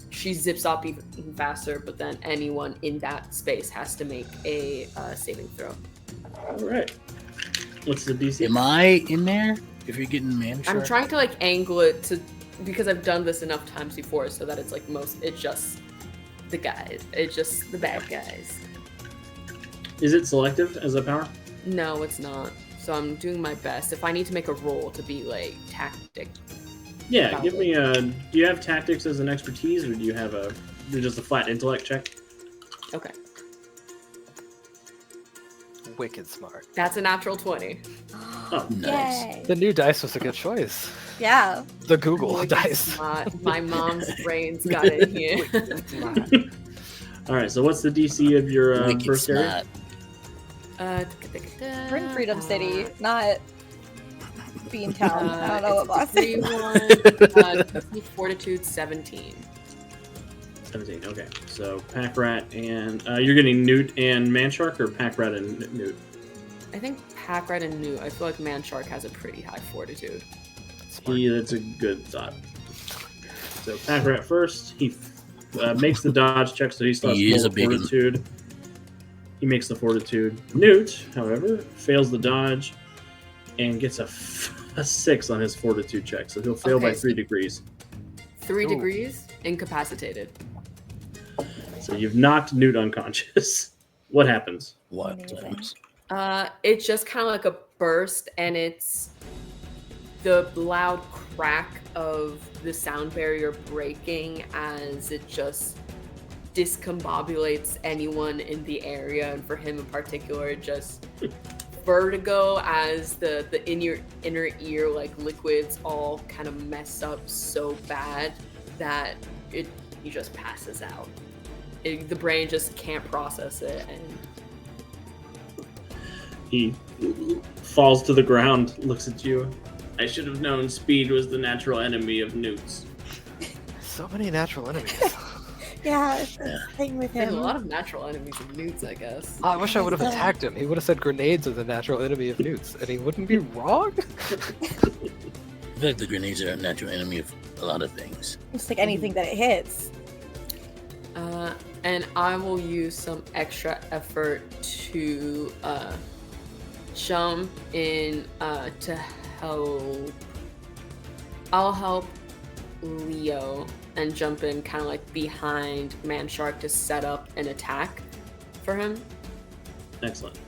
Speaker 4: she zips up even faster, but then anyone in that space has to make a saving throw.
Speaker 2: All right. What's the DC?
Speaker 3: Am I in there? If you're getting man
Speaker 4: I'm trying to like angle it to, because I've done this enough times before, so that it's like it's just the guys. It's just the bad guys.
Speaker 2: Is it selective as a power?
Speaker 4: No, it's not. So I'm doing my best. If I need to make a roll to be like tactic.
Speaker 2: Yeah,
Speaker 4: Probably.
Speaker 2: give me a. Do you have tactics as an expertise, or do you have just a flat intellect check?
Speaker 4: Okay.
Speaker 5: Wicked smart.
Speaker 4: That's a natural 20.
Speaker 2: Oh,
Speaker 3: Nice.
Speaker 1: Yay.
Speaker 5: The new dice was a good choice.
Speaker 1: Yeah.
Speaker 5: The Google
Speaker 4: Wicked
Speaker 5: dice.
Speaker 4: smart. My mom's brains got it here.
Speaker 2: All right. So what's the DC of your
Speaker 3: Wicked
Speaker 2: first area?
Speaker 3: smart.
Speaker 1: We're in Freedom City, not Beantown. I don't know what
Speaker 4: it's
Speaker 1: Boston.
Speaker 4: 3-1, Fortitude 17.
Speaker 2: 17. Okay. So Packrat and you're getting Newt and Manshark, or Packrat and Newt?
Speaker 4: I think Packrat and Newt. I feel like Manshark has a pretty high fortitude.
Speaker 2: That's a good thought. So Packrat first. He makes the dodge check, so he starts
Speaker 3: He is
Speaker 2: full
Speaker 3: a big one.
Speaker 2: fortitude. He makes the fortitude. Newt, however, fails the dodge and gets a 6 on his fortitude check, so he'll fail by
Speaker 4: Okay.
Speaker 2: 3 degrees.
Speaker 4: 3
Speaker 5: Ooh.
Speaker 4: degrees, incapacitated.
Speaker 2: So you've knocked Newt unconscious. What happens?
Speaker 3: What?
Speaker 1: Amazing.
Speaker 4: It's just kind of like a burst, and it's the loud crack of the sound barrier breaking as it just discombobulates anyone in the area, and for him in particular, just vertigo as the inner ear like liquids all kind of mess up so bad that he just passes out. The brain just can't process it, and
Speaker 2: he falls to the ground, looks at you. I should have known speed was the natural enemy of newts.
Speaker 5: So many natural enemies.
Speaker 1: Yeah, it's the thing with
Speaker 4: there's
Speaker 1: him.
Speaker 4: a lot of natural enemies of newts, I guess.
Speaker 5: I wish I would have attacked him. He would have said grenades are the natural enemy of newts, and he wouldn't be wrong.
Speaker 3: I feel like the grenades are a natural enemy of a lot of things.
Speaker 1: It's like anything that it hits.
Speaker 4: And I will use some extra effort to jump in to help. I'll help Leo and jump in kind of like behind Man Shark to set up an attack for him.
Speaker 2: Excellent.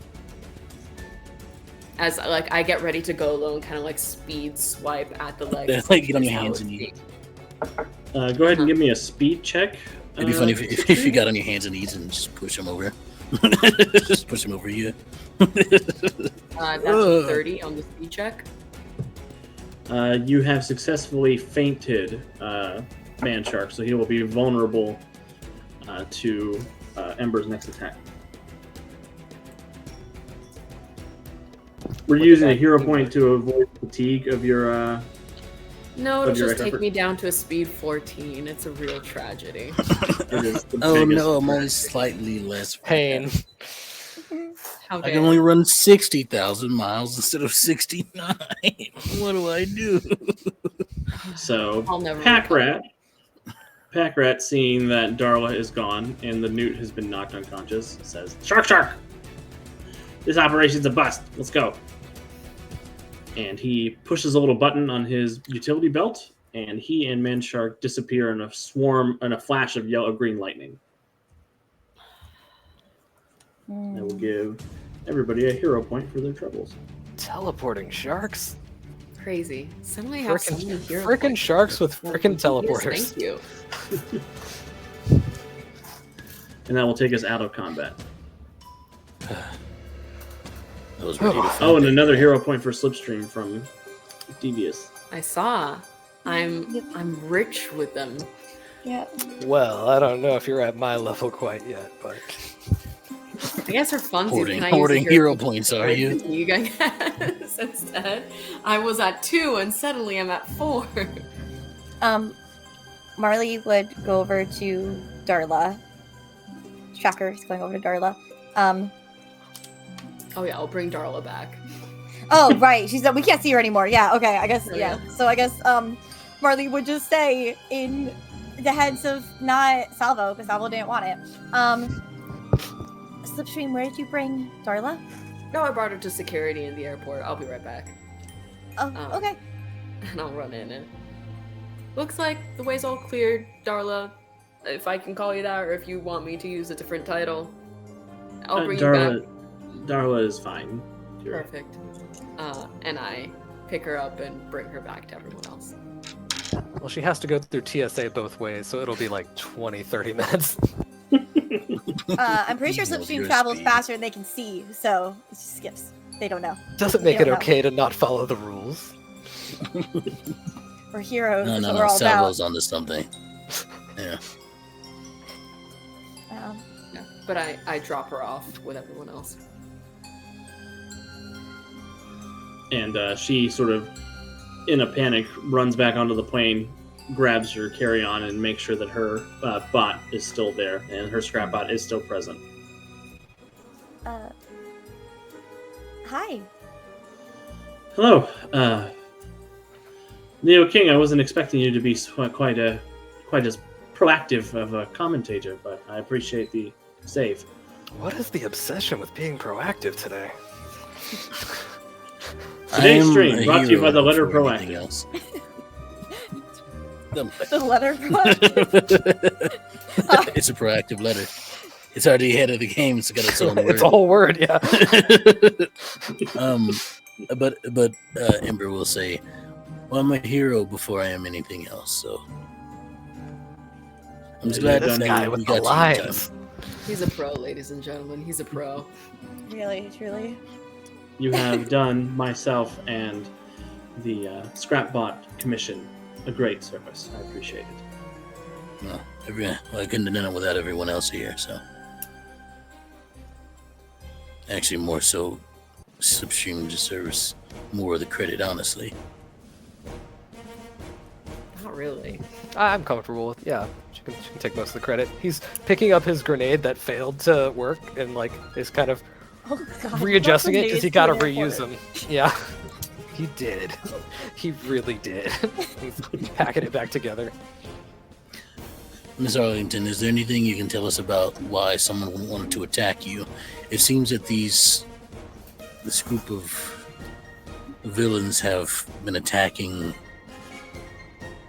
Speaker 4: As like I get ready to go low and kind of like speed swipe at the legs.
Speaker 3: Like get on your hands and knees.
Speaker 2: Go ahead and give me a speed check.
Speaker 3: It'd be funny if you got on your hands and knees and just push him over. Just push him over you.
Speaker 4: That's a 30 on the speed check.
Speaker 2: You have successfully fainted Man Shark, so he will be vulnerable to Ember's next attack. We're using a hero point to avoid fatigue of your.
Speaker 4: No, it'll
Speaker 2: of your
Speaker 4: just take
Speaker 2: effort.
Speaker 4: me down to a speed 14. It's a real tragedy.
Speaker 2: It is the
Speaker 3: Oh
Speaker 2: biggest-
Speaker 3: no, I'm only slightly less
Speaker 5: Pain.
Speaker 4: How
Speaker 3: I
Speaker 4: dare
Speaker 3: can only run 60,000 miles instead of 69. What do I do?
Speaker 2: So
Speaker 4: I'll never
Speaker 2: Pack Rat, seeing that Darla is gone and the newt has been knocked unconscious, says, Shark! This operation's a bust. Let's go. And he pushes a little button on his utility belt, and he and Man Shark disappear in a flash of green lightning. I will give everybody a hero point for their troubles.
Speaker 5: Teleporting sharks?
Speaker 4: Crazy. Suddenly I have so many hero
Speaker 5: Frickin'
Speaker 4: points.
Speaker 5: sharks with frickin'
Speaker 4: Yes,
Speaker 5: teleporters.
Speaker 4: thank you.
Speaker 2: And that will take us out of combat.
Speaker 3: That was ready to find
Speaker 2: Oh, and
Speaker 3: it.
Speaker 2: another hero point for Slipstream from Devious.
Speaker 4: I saw. I'm rich with them.
Speaker 1: Yeah.
Speaker 5: Well, I don't know if you're at my level quite yet, but
Speaker 4: I guess for funsies, can I
Speaker 3: Hoarding
Speaker 4: use
Speaker 3: hero points, are you?
Speaker 4: You guys instead. I was at 2 and suddenly I'm at 4.
Speaker 1: Marley would go over to Darla. Tracker is going over to Darla.
Speaker 4: Oh yeah, I'll bring Darla back.
Speaker 1: Oh, right. She's we can't see her anymore. Yeah, okay. I guess,
Speaker 4: Oh,
Speaker 1: yeah.
Speaker 4: yeah.
Speaker 1: So I guess Marley would just say in the heads of not Salvo, because Salvo didn't want it. Slipstream, where did you bring Darla?
Speaker 4: No, I brought her to security in the airport. I'll be right back.
Speaker 1: Oh, okay.
Speaker 4: And I'll run in and looks like the way's all cleared, Darla. If I can call you that, or if you want me to use a different title, I'll bring you back.
Speaker 2: Darla is fine.
Speaker 4: Perfect. And I pick her up and bring her back to everyone else.
Speaker 5: well, she has to go through TSA both ways, so it'll be like 20-30 minutes.
Speaker 1: I'm pretty sure
Speaker 3: No,
Speaker 1: Slipstream
Speaker 3: your
Speaker 1: travels
Speaker 3: speed.
Speaker 1: faster than they can see, so it just skips. They don't know.
Speaker 5: Doesn't make
Speaker 1: They
Speaker 5: it
Speaker 1: don't know.
Speaker 5: okay to not follow the rules.
Speaker 1: We're heroes.
Speaker 3: No,
Speaker 1: That's
Speaker 3: no,
Speaker 1: what
Speaker 3: no.
Speaker 1: we're all
Speaker 3: Salvo's onto something. Yeah.
Speaker 1: about.
Speaker 4: Yeah. But I drop her off with everyone else.
Speaker 2: And she sort of, in a panic, runs back onto the plane, grabs her carry-on, and makes sure that her bot is still there and her scrap bot is still present.
Speaker 1: Hi.
Speaker 2: Hello, Neo King. I wasn't expecting you to be quite as proactive of a commentator, but I appreciate the save.
Speaker 5: What is the obsession with being proactive today?
Speaker 2: Today's
Speaker 3: I'm
Speaker 2: stream
Speaker 3: a
Speaker 2: brought to you by
Speaker 3: hero
Speaker 2: the letter
Speaker 3: before anything
Speaker 2: proactive.
Speaker 3: else.
Speaker 1: The letter.
Speaker 3: It's a proactive letter. It's already ahead of the game. It's got its own word.
Speaker 5: It's a whole word, yeah.
Speaker 3: But Ember will say, "Well, I'm a hero before I am anything else." So I'm just glad
Speaker 5: This
Speaker 3: that
Speaker 5: guy
Speaker 3: we
Speaker 5: with
Speaker 3: got
Speaker 5: the
Speaker 3: to you,
Speaker 5: lines.
Speaker 4: He's a pro, ladies and gentlemen. He's a pro.
Speaker 1: Really, truly.
Speaker 2: You have done myself and the Scrapbot Commission a great service. I appreciate it.
Speaker 3: Well, I couldn't have done it without everyone else here. So actually, more so, Substream deserves more of the credit, honestly.
Speaker 4: Not really.
Speaker 5: I'm comfortable with, yeah. She can take most of the credit. He's picking up his grenade that failed to work and like is kind of
Speaker 1: Oh god.
Speaker 5: readjusting it because he got to
Speaker 1: Grenades
Speaker 5: reuse them. Yeah, he did. He really did. He's packing it back together.
Speaker 3: Miss Arlington, is there anything you can tell us about why someone wanted to attack you? It seems that this group of villains have been attacking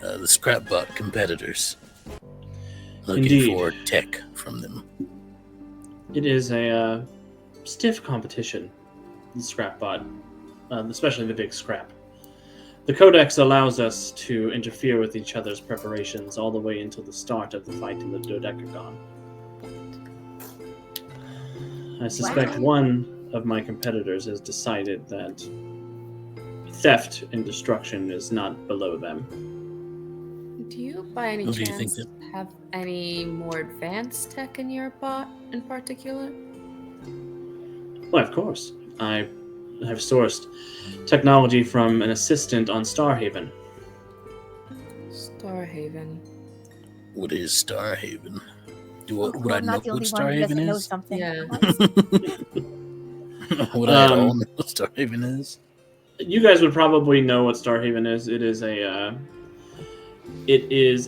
Speaker 3: the Scrapbot competitors, looking
Speaker 2: Indeed.
Speaker 3: for tech from them.
Speaker 2: It is a stiff competition, the Scrapbot, especially the big scrap. The Codex allows us to interfere with each other's preparations all the way until the start of the fight in the Dodecagon. I suspect one of my competitors has decided that theft and destruction is not below them.
Speaker 4: Do you, by any
Speaker 3: What do you think
Speaker 4: chance, have any more advanced tech in your bot in particular?
Speaker 2: Well, of course. I have sourced technology from an assistant on Starhaven.
Speaker 4: Starhaven.
Speaker 3: What is Starhaven? Would
Speaker 1: Well,
Speaker 3: I know
Speaker 1: not the
Speaker 3: what
Speaker 1: only one who doesn't
Speaker 3: Starhaven
Speaker 1: know
Speaker 3: is?
Speaker 1: something.
Speaker 4: Yeah.
Speaker 3: Would I at all know what Starhaven is?
Speaker 2: You guys would probably know what Starhaven is. It is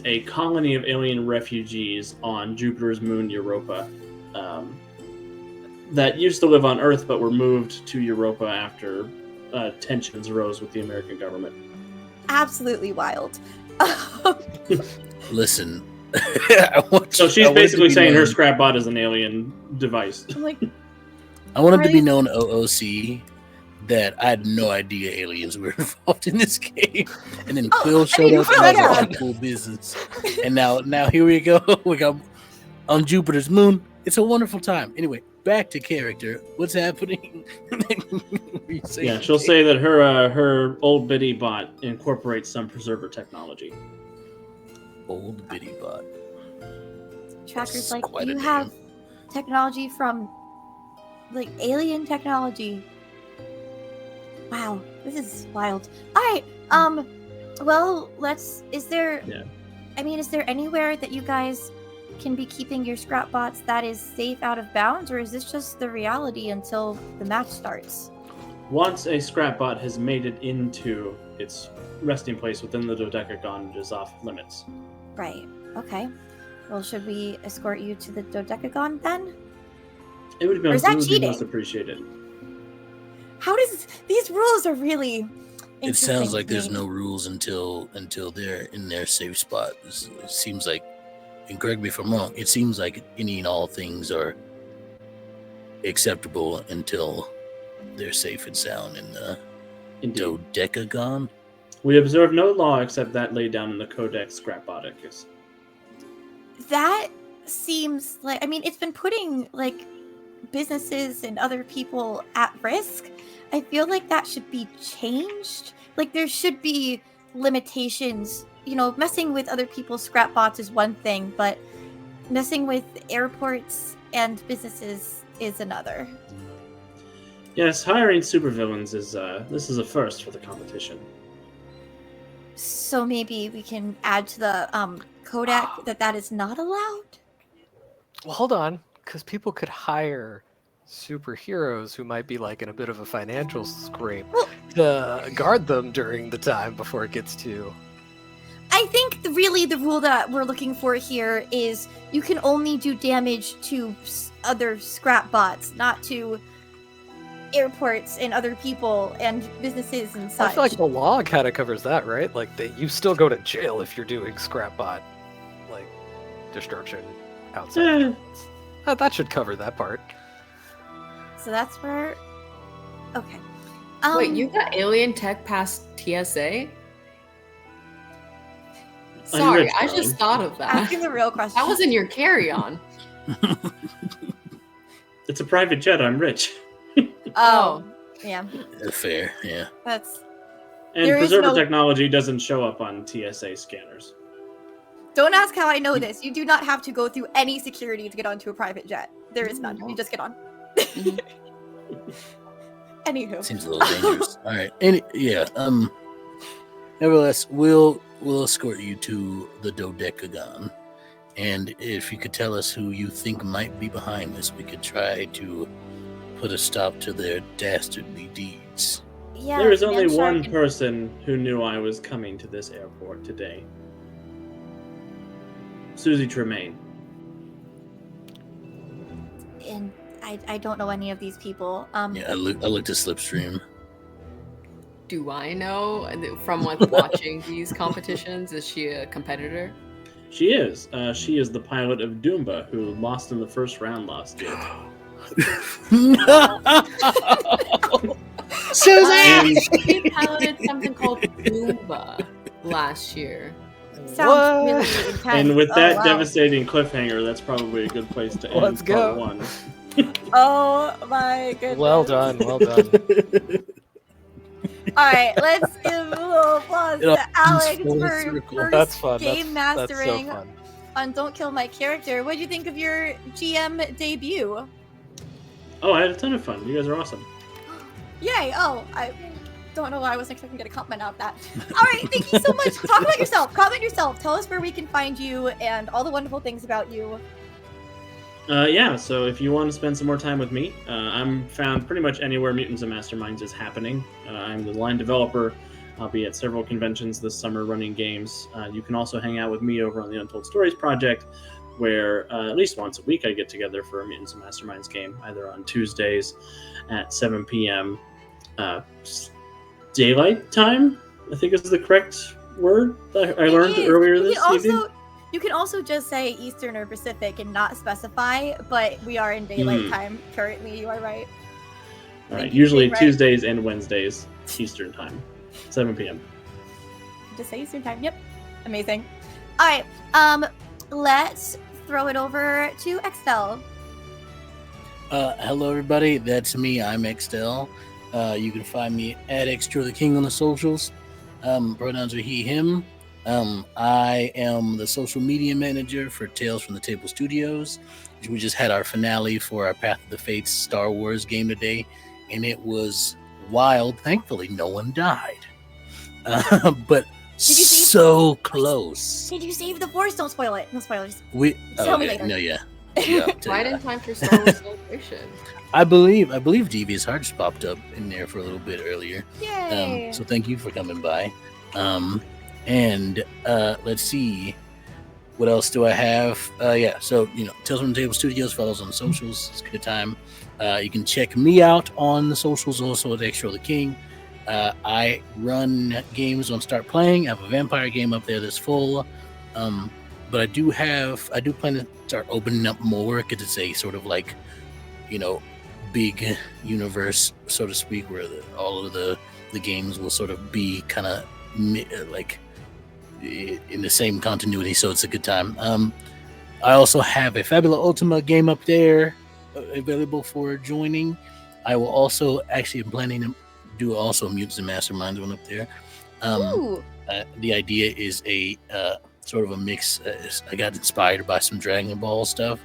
Speaker 2: a colony of alien refugees on Jupiter's moon Europa that used to live on Earth but were moved to Europa after tensions arose with the American government.
Speaker 1: Absolutely wild.
Speaker 3: Listen.
Speaker 2: So she's basically saying her Scrapbot is an alien device.
Speaker 1: I'm like,
Speaker 3: I wanted to be
Speaker 1: Marley-
Speaker 3: known OOC that I had no idea aliens were involved in this game, and then
Speaker 1: Oh,
Speaker 3: Quill
Speaker 1: I
Speaker 3: showed
Speaker 1: mean,
Speaker 3: up
Speaker 1: Quill,
Speaker 3: and
Speaker 1: yeah.
Speaker 3: was like, cool business. And now here we go. We got on Jupiter's moon. It's a wonderful time. Anyway, back to character. What's happening?
Speaker 2: Yeah, she'll say that her old bitty bot incorporates some preserver technology.
Speaker 3: Old bitty bot.
Speaker 1: Tracker's
Speaker 3: That's
Speaker 1: like,
Speaker 3: quite a
Speaker 1: you
Speaker 3: name.
Speaker 1: have technology from, like, alien technology. Wow, this is wild. All right, well, is there anywhere that you guys can be keeping your scrap bots that is safe out of bounds, or is this just the reality until the match starts?
Speaker 2: Once a Scrapbot has made it into its resting place within the Dodecagon, it is off limits.
Speaker 1: Right, okay. Well, should we escort you to the Dodecagon then?
Speaker 2: It would be,
Speaker 1: Or is that
Speaker 2: it would be
Speaker 1: cheating?
Speaker 2: most appreciated.
Speaker 1: These rules are really
Speaker 3: It
Speaker 1: interesting
Speaker 3: sounds
Speaker 1: to
Speaker 3: like there's
Speaker 1: me.
Speaker 3: no rules until they're in their safe spot. It seems like, and correct me if I'm wrong, it seems like any and all things are acceptable until they're safe and sound in the
Speaker 2: Indeed.
Speaker 3: Dodecagon.
Speaker 2: We observe no law except that laid down in the Codex Scrapoticus.
Speaker 1: That seems like, I mean, it's been putting, like, businesses and other people at risk. I feel like that should be changed. Like, there should be limitations. You know, messing with other people's scrap bots is one thing, but messing with airports and businesses is another.
Speaker 2: Yes, hiring supervillains is this is a first for the competition.
Speaker 1: So maybe we can add to the codec that is not allowed?
Speaker 5: Well, hold on, because people could hire superheroes who might be like in a bit of a financial scrape to guard them during the time before it gets to.
Speaker 1: I think really the rule that we're looking for here is you can only do damage to other scrap bots, not to airports and other people and businesses and
Speaker 5: I
Speaker 1: such.
Speaker 5: feel like the law kind of covers that, right? Like you still go to jail if you're doing scrap bot, like destruction outside.
Speaker 2: Eh,
Speaker 5: That should cover that part.
Speaker 1: So that's where. Okay.
Speaker 4: Wait, you got alien tech past TSA? Sorry,
Speaker 2: rich,
Speaker 4: I just thought of that.
Speaker 1: Asking the real question.
Speaker 4: That was in your carry-on.
Speaker 2: It's a private jet. I'm rich.
Speaker 1: Oh, yeah.
Speaker 3: Fair, yeah.
Speaker 1: That's.
Speaker 2: And
Speaker 1: There is
Speaker 2: preserver
Speaker 1: no-
Speaker 2: technology doesn't show up on TSA scanners.
Speaker 1: Don't ask how I know this. You do not have to go through any security to get onto a private jet. There is none. You just get on.
Speaker 4: Mhm.
Speaker 1: Anywho.
Speaker 3: Seems a little dangerous. All right. Nevertheless, we'll escort you to the Dodecagon. And if you could tell us who you think might be behind this, we could try to put a stop to their dastardly deeds.
Speaker 1: Yeah.
Speaker 2: There is only
Speaker 1: Manshark
Speaker 2: one
Speaker 1: and-
Speaker 2: person who knew I was coming to this airport today. Susie Tremaine.
Speaker 1: And I don't know any of these people.
Speaker 3: Yeah, I looked at Slipstream.
Speaker 4: Do I know from watching these competitions? Is she a competitor?
Speaker 2: She is. She is the pilot of Doomba, who lost in the first round last year.
Speaker 3: Susan!
Speaker 4: She piloted something called Doomba last year.
Speaker 1: Sounds really intense.
Speaker 2: And with
Speaker 1: Oh,
Speaker 2: that
Speaker 1: wow.
Speaker 2: devastating cliffhanger, that's probably a good place to end
Speaker 5: Let's go.
Speaker 2: part 1.
Speaker 1: Oh my goodness.
Speaker 5: Well done, well done.
Speaker 1: All right, let's give a little applause
Speaker 3: It all
Speaker 1: to Alex
Speaker 3: comes full
Speaker 1: for
Speaker 3: circle.
Speaker 1: first
Speaker 5: That's fun.
Speaker 1: game
Speaker 5: That's
Speaker 1: mastering
Speaker 5: so fun.
Speaker 1: on Don't Kill My Character. What did you think of your GM debut?
Speaker 2: Oh, I had a ton of fun. You guys are awesome.
Speaker 1: Yay! Oh, I don't know why I wasn't expecting to get a compliment out of that. All right, thank you so much. Talk about yourself. Comment yourself. Tell us where we can find you and all the wonderful things about you.
Speaker 2: Yeah, so if you want to spend some more time with me, I'm found pretty much anywhere Mutants and Masterminds is happening. I'm the line developer. I'll be at several conventions this summer running games. You can also hang out with me over on the Untold Stories project, where at least once a week I get together for a Mutants and Masterminds game, either on Tuesdays at 7 p.m. Daylight time, I think is the correct word that I learned earlier this evening.
Speaker 1: You can also just say Eastern or Pacific and not specify, but we are in daylight time currently. You are right.
Speaker 2: All right,
Speaker 1: Thank you,
Speaker 2: usually
Speaker 1: right.
Speaker 2: Tuesdays and Wednesdays, Eastern time, 7 p.m.
Speaker 1: Just say Eastern time. Yep. Amazing. All right. Let's throw it over to Extell.
Speaker 3: Hello, everybody. That's me. I'm Extell. You can find me at Extra the King on the socials. Pronouns are he, him. I am the social media manager for Tales from the Table Studios. We just had our finale for our Path of the Fates Star Wars game today, and it was wild. Thankfully, no one died. But
Speaker 1: you see-
Speaker 3: so close.
Speaker 1: Did you save the Force? Don't spoil it. No spoilers.
Speaker 3: Tell
Speaker 1: me later.
Speaker 3: No, yeah. Yeah, I'll tell you
Speaker 4: Right
Speaker 3: that.
Speaker 4: in time for Star Wars Celebration.
Speaker 3: I believe Devious Hearts popped up in there for a little bit earlier.
Speaker 1: Yay.
Speaker 3: So thank you for coming by. Let's see, what else do I have? So Tales from the Table Studios, follow us on the socials. It's a good time. You can check me out on the socials also at Extra the King. I run games on Start Playing. I have a vampire game up there that's full. But I do plan to start opening up more because it's a sort of like, big universe, so to speak, where all of the games will sort of be kind of like in the same continuity, so it's a good time. I also have a Fabula Ultima game up there available for joining. I will also actually am planning to do also Mutants and Masterminds one up there.
Speaker 1: Ooh.
Speaker 3: The idea is a sort of a mix. I got inspired by some Dragon Ball stuff.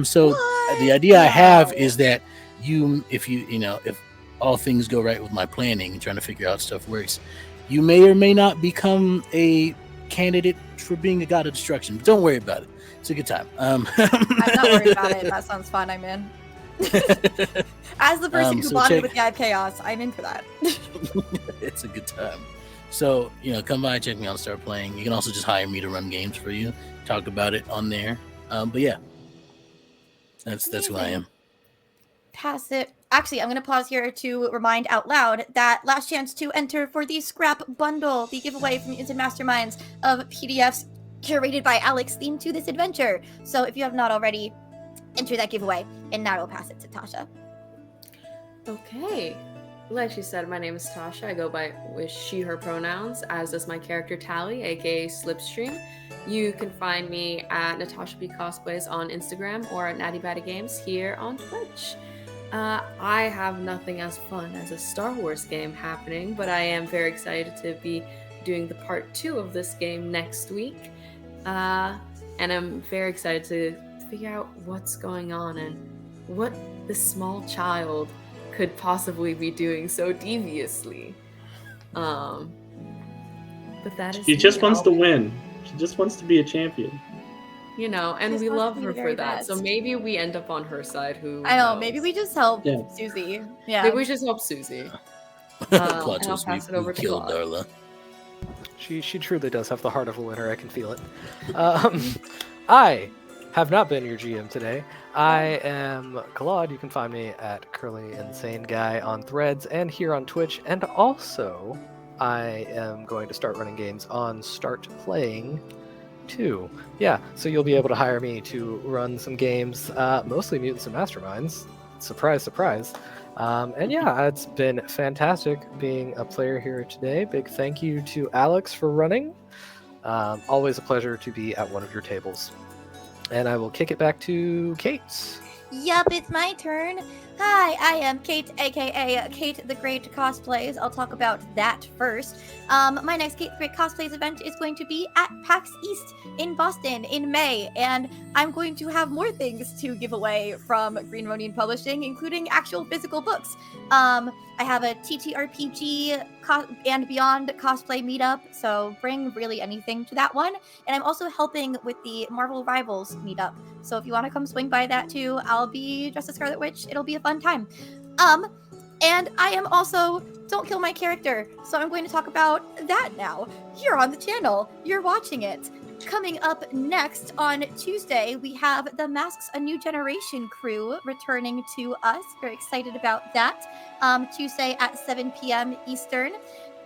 Speaker 3: So
Speaker 1: What?
Speaker 3: the idea I have
Speaker 1: Wow.
Speaker 3: is that if all things go right with my planning and trying to figure out stuff works, you may or may not become a candidate for being a god of destruction. But don't worry about it. It's a good time.
Speaker 1: I'm not worried about it. That sounds fun. I'm in. As the person who
Speaker 3: so
Speaker 1: bonded
Speaker 3: check-
Speaker 1: with God Chaos, I'm in for that.
Speaker 3: It's a good time. So, come by, check me out, start playing. You can also just hire me to run games for you, talk about it on there. But yeah, that's who I am.
Speaker 1: Pass it. Actually, I'm going to pause here to remind out loud that last chance to enter for the Scrap Bundle, the giveaway from Mutants and Masterminds of PDFs curated by Alex themed to this adventure. So if you have not already, enter that giveaway, and now I'll pass it to Tasha.
Speaker 4: Okay. Like she said, my name is Tasha. I go by with she, her pronouns, as does my character Tally, aka Slipstream. You can find me at Natasha B Cosplays on Instagram or at Natty Batty Games here on Twitch. I have nothing as fun as a Star Wars game happening, but I am very excited to be doing the part 2 of this game next week. And I'm very excited to figure out what's going on and what this small child could possibly be doing so deviously. But that is.
Speaker 2: She just wants to win. She just wants to be a champion.
Speaker 4: You know, and
Speaker 1: Just
Speaker 4: we
Speaker 1: wants
Speaker 4: love
Speaker 1: to be
Speaker 4: her
Speaker 1: the
Speaker 4: for
Speaker 1: very
Speaker 4: that.
Speaker 1: best.
Speaker 4: So maybe we end up on her side. Who
Speaker 1: I know,
Speaker 4: knows?
Speaker 1: maybe we just help
Speaker 2: Yeah.
Speaker 1: Susie. Yeah.
Speaker 4: Maybe we just help Susie.
Speaker 3: Plot
Speaker 4: and I'll
Speaker 3: twist,
Speaker 4: pass it
Speaker 3: we
Speaker 4: over to
Speaker 3: killed
Speaker 4: Claude.
Speaker 3: Darla.
Speaker 5: She truly does have the heart of a winner. I can feel it. I have not been your GM today. I am Claude. You can find me at Curly Insane Guy on Threads and here on Twitch. And also, I am going to start running games on Start Playing too. Yeah, so you'll be able to hire me to run some games, mostly Mutants and Masterminds. Surprise, surprise. And yeah, it's been fantastic being a player here today. Big thank you to Alex for running. Always a pleasure to be at one of your tables. And I will kick it back to Kate.
Speaker 1: Yup, it's my turn. Hi, I am Kate, aka Kate the Great Cosplays. I'll talk about that first. My next Kate the Great Cosplays event is going to be at PAX East in Boston in May, and I'm going to have more things to give away from Green Ronin Publishing, including actual physical books. I have a TTRPG and Beyond cosplay meetup, so bring really anything to that one. And I'm also helping with the Marvel Rivals meetup. So if you want to come swing by that too, I'll be dressed as Scarlet Witch. It'll be a fun time. And I am also Don't Kill My Character. So I'm going to talk about that now. You're on the channel. You're watching it. Coming up next on Tuesday, we have the Masks A New Generation crew returning to us. Very excited about that. Tuesday at 7 p.m. Eastern.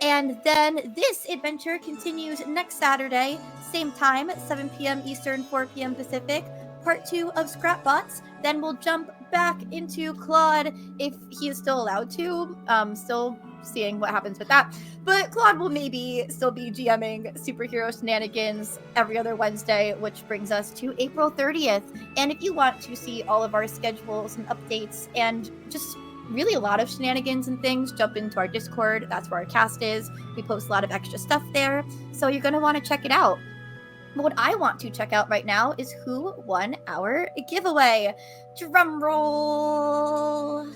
Speaker 1: And then this adventure continues next Saturday, same time, 7 p.m. Eastern, 4 p.m. Pacific. Part 2 of Scrapbots. Then we'll jump back into Claude if he is still allowed to. Still seeing what happens with that. But Claude will maybe still be GMing Superhero Shenanigans every other Wednesday, which brings us to April 30th. And if you want to see all of our schedules and updates and just really a lot of shenanigans and things, jump into our Discord. That's where our cast is. We post a lot of extra stuff there. So you're going to want to check it out. But what I want to check out right now is who won our giveaway. Drum roll.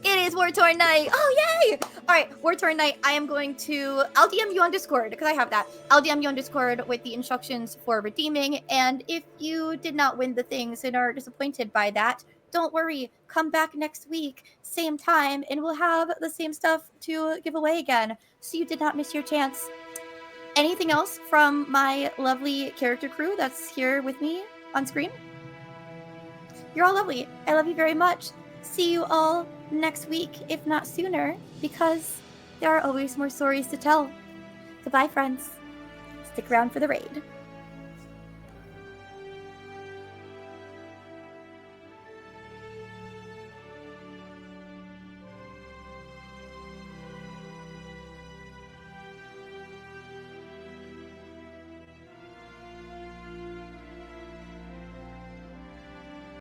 Speaker 1: It is War Torn Night. Oh, yay! All right, War Torn Night. I'll DM you on Discord because I have that. I'll DM you on Discord with the instructions for redeeming. And if you did not win the things and are disappointed by that, don't worry. Come back next week, same time, and we'll have the same stuff to give away again. So you did not miss your chance. Anything else from my lovely character crew that's here with me on screen? You're all lovely. I love you very much. See you all next week, if not sooner, because there are always more stories to tell. Goodbye, friends. Stick around for the raid.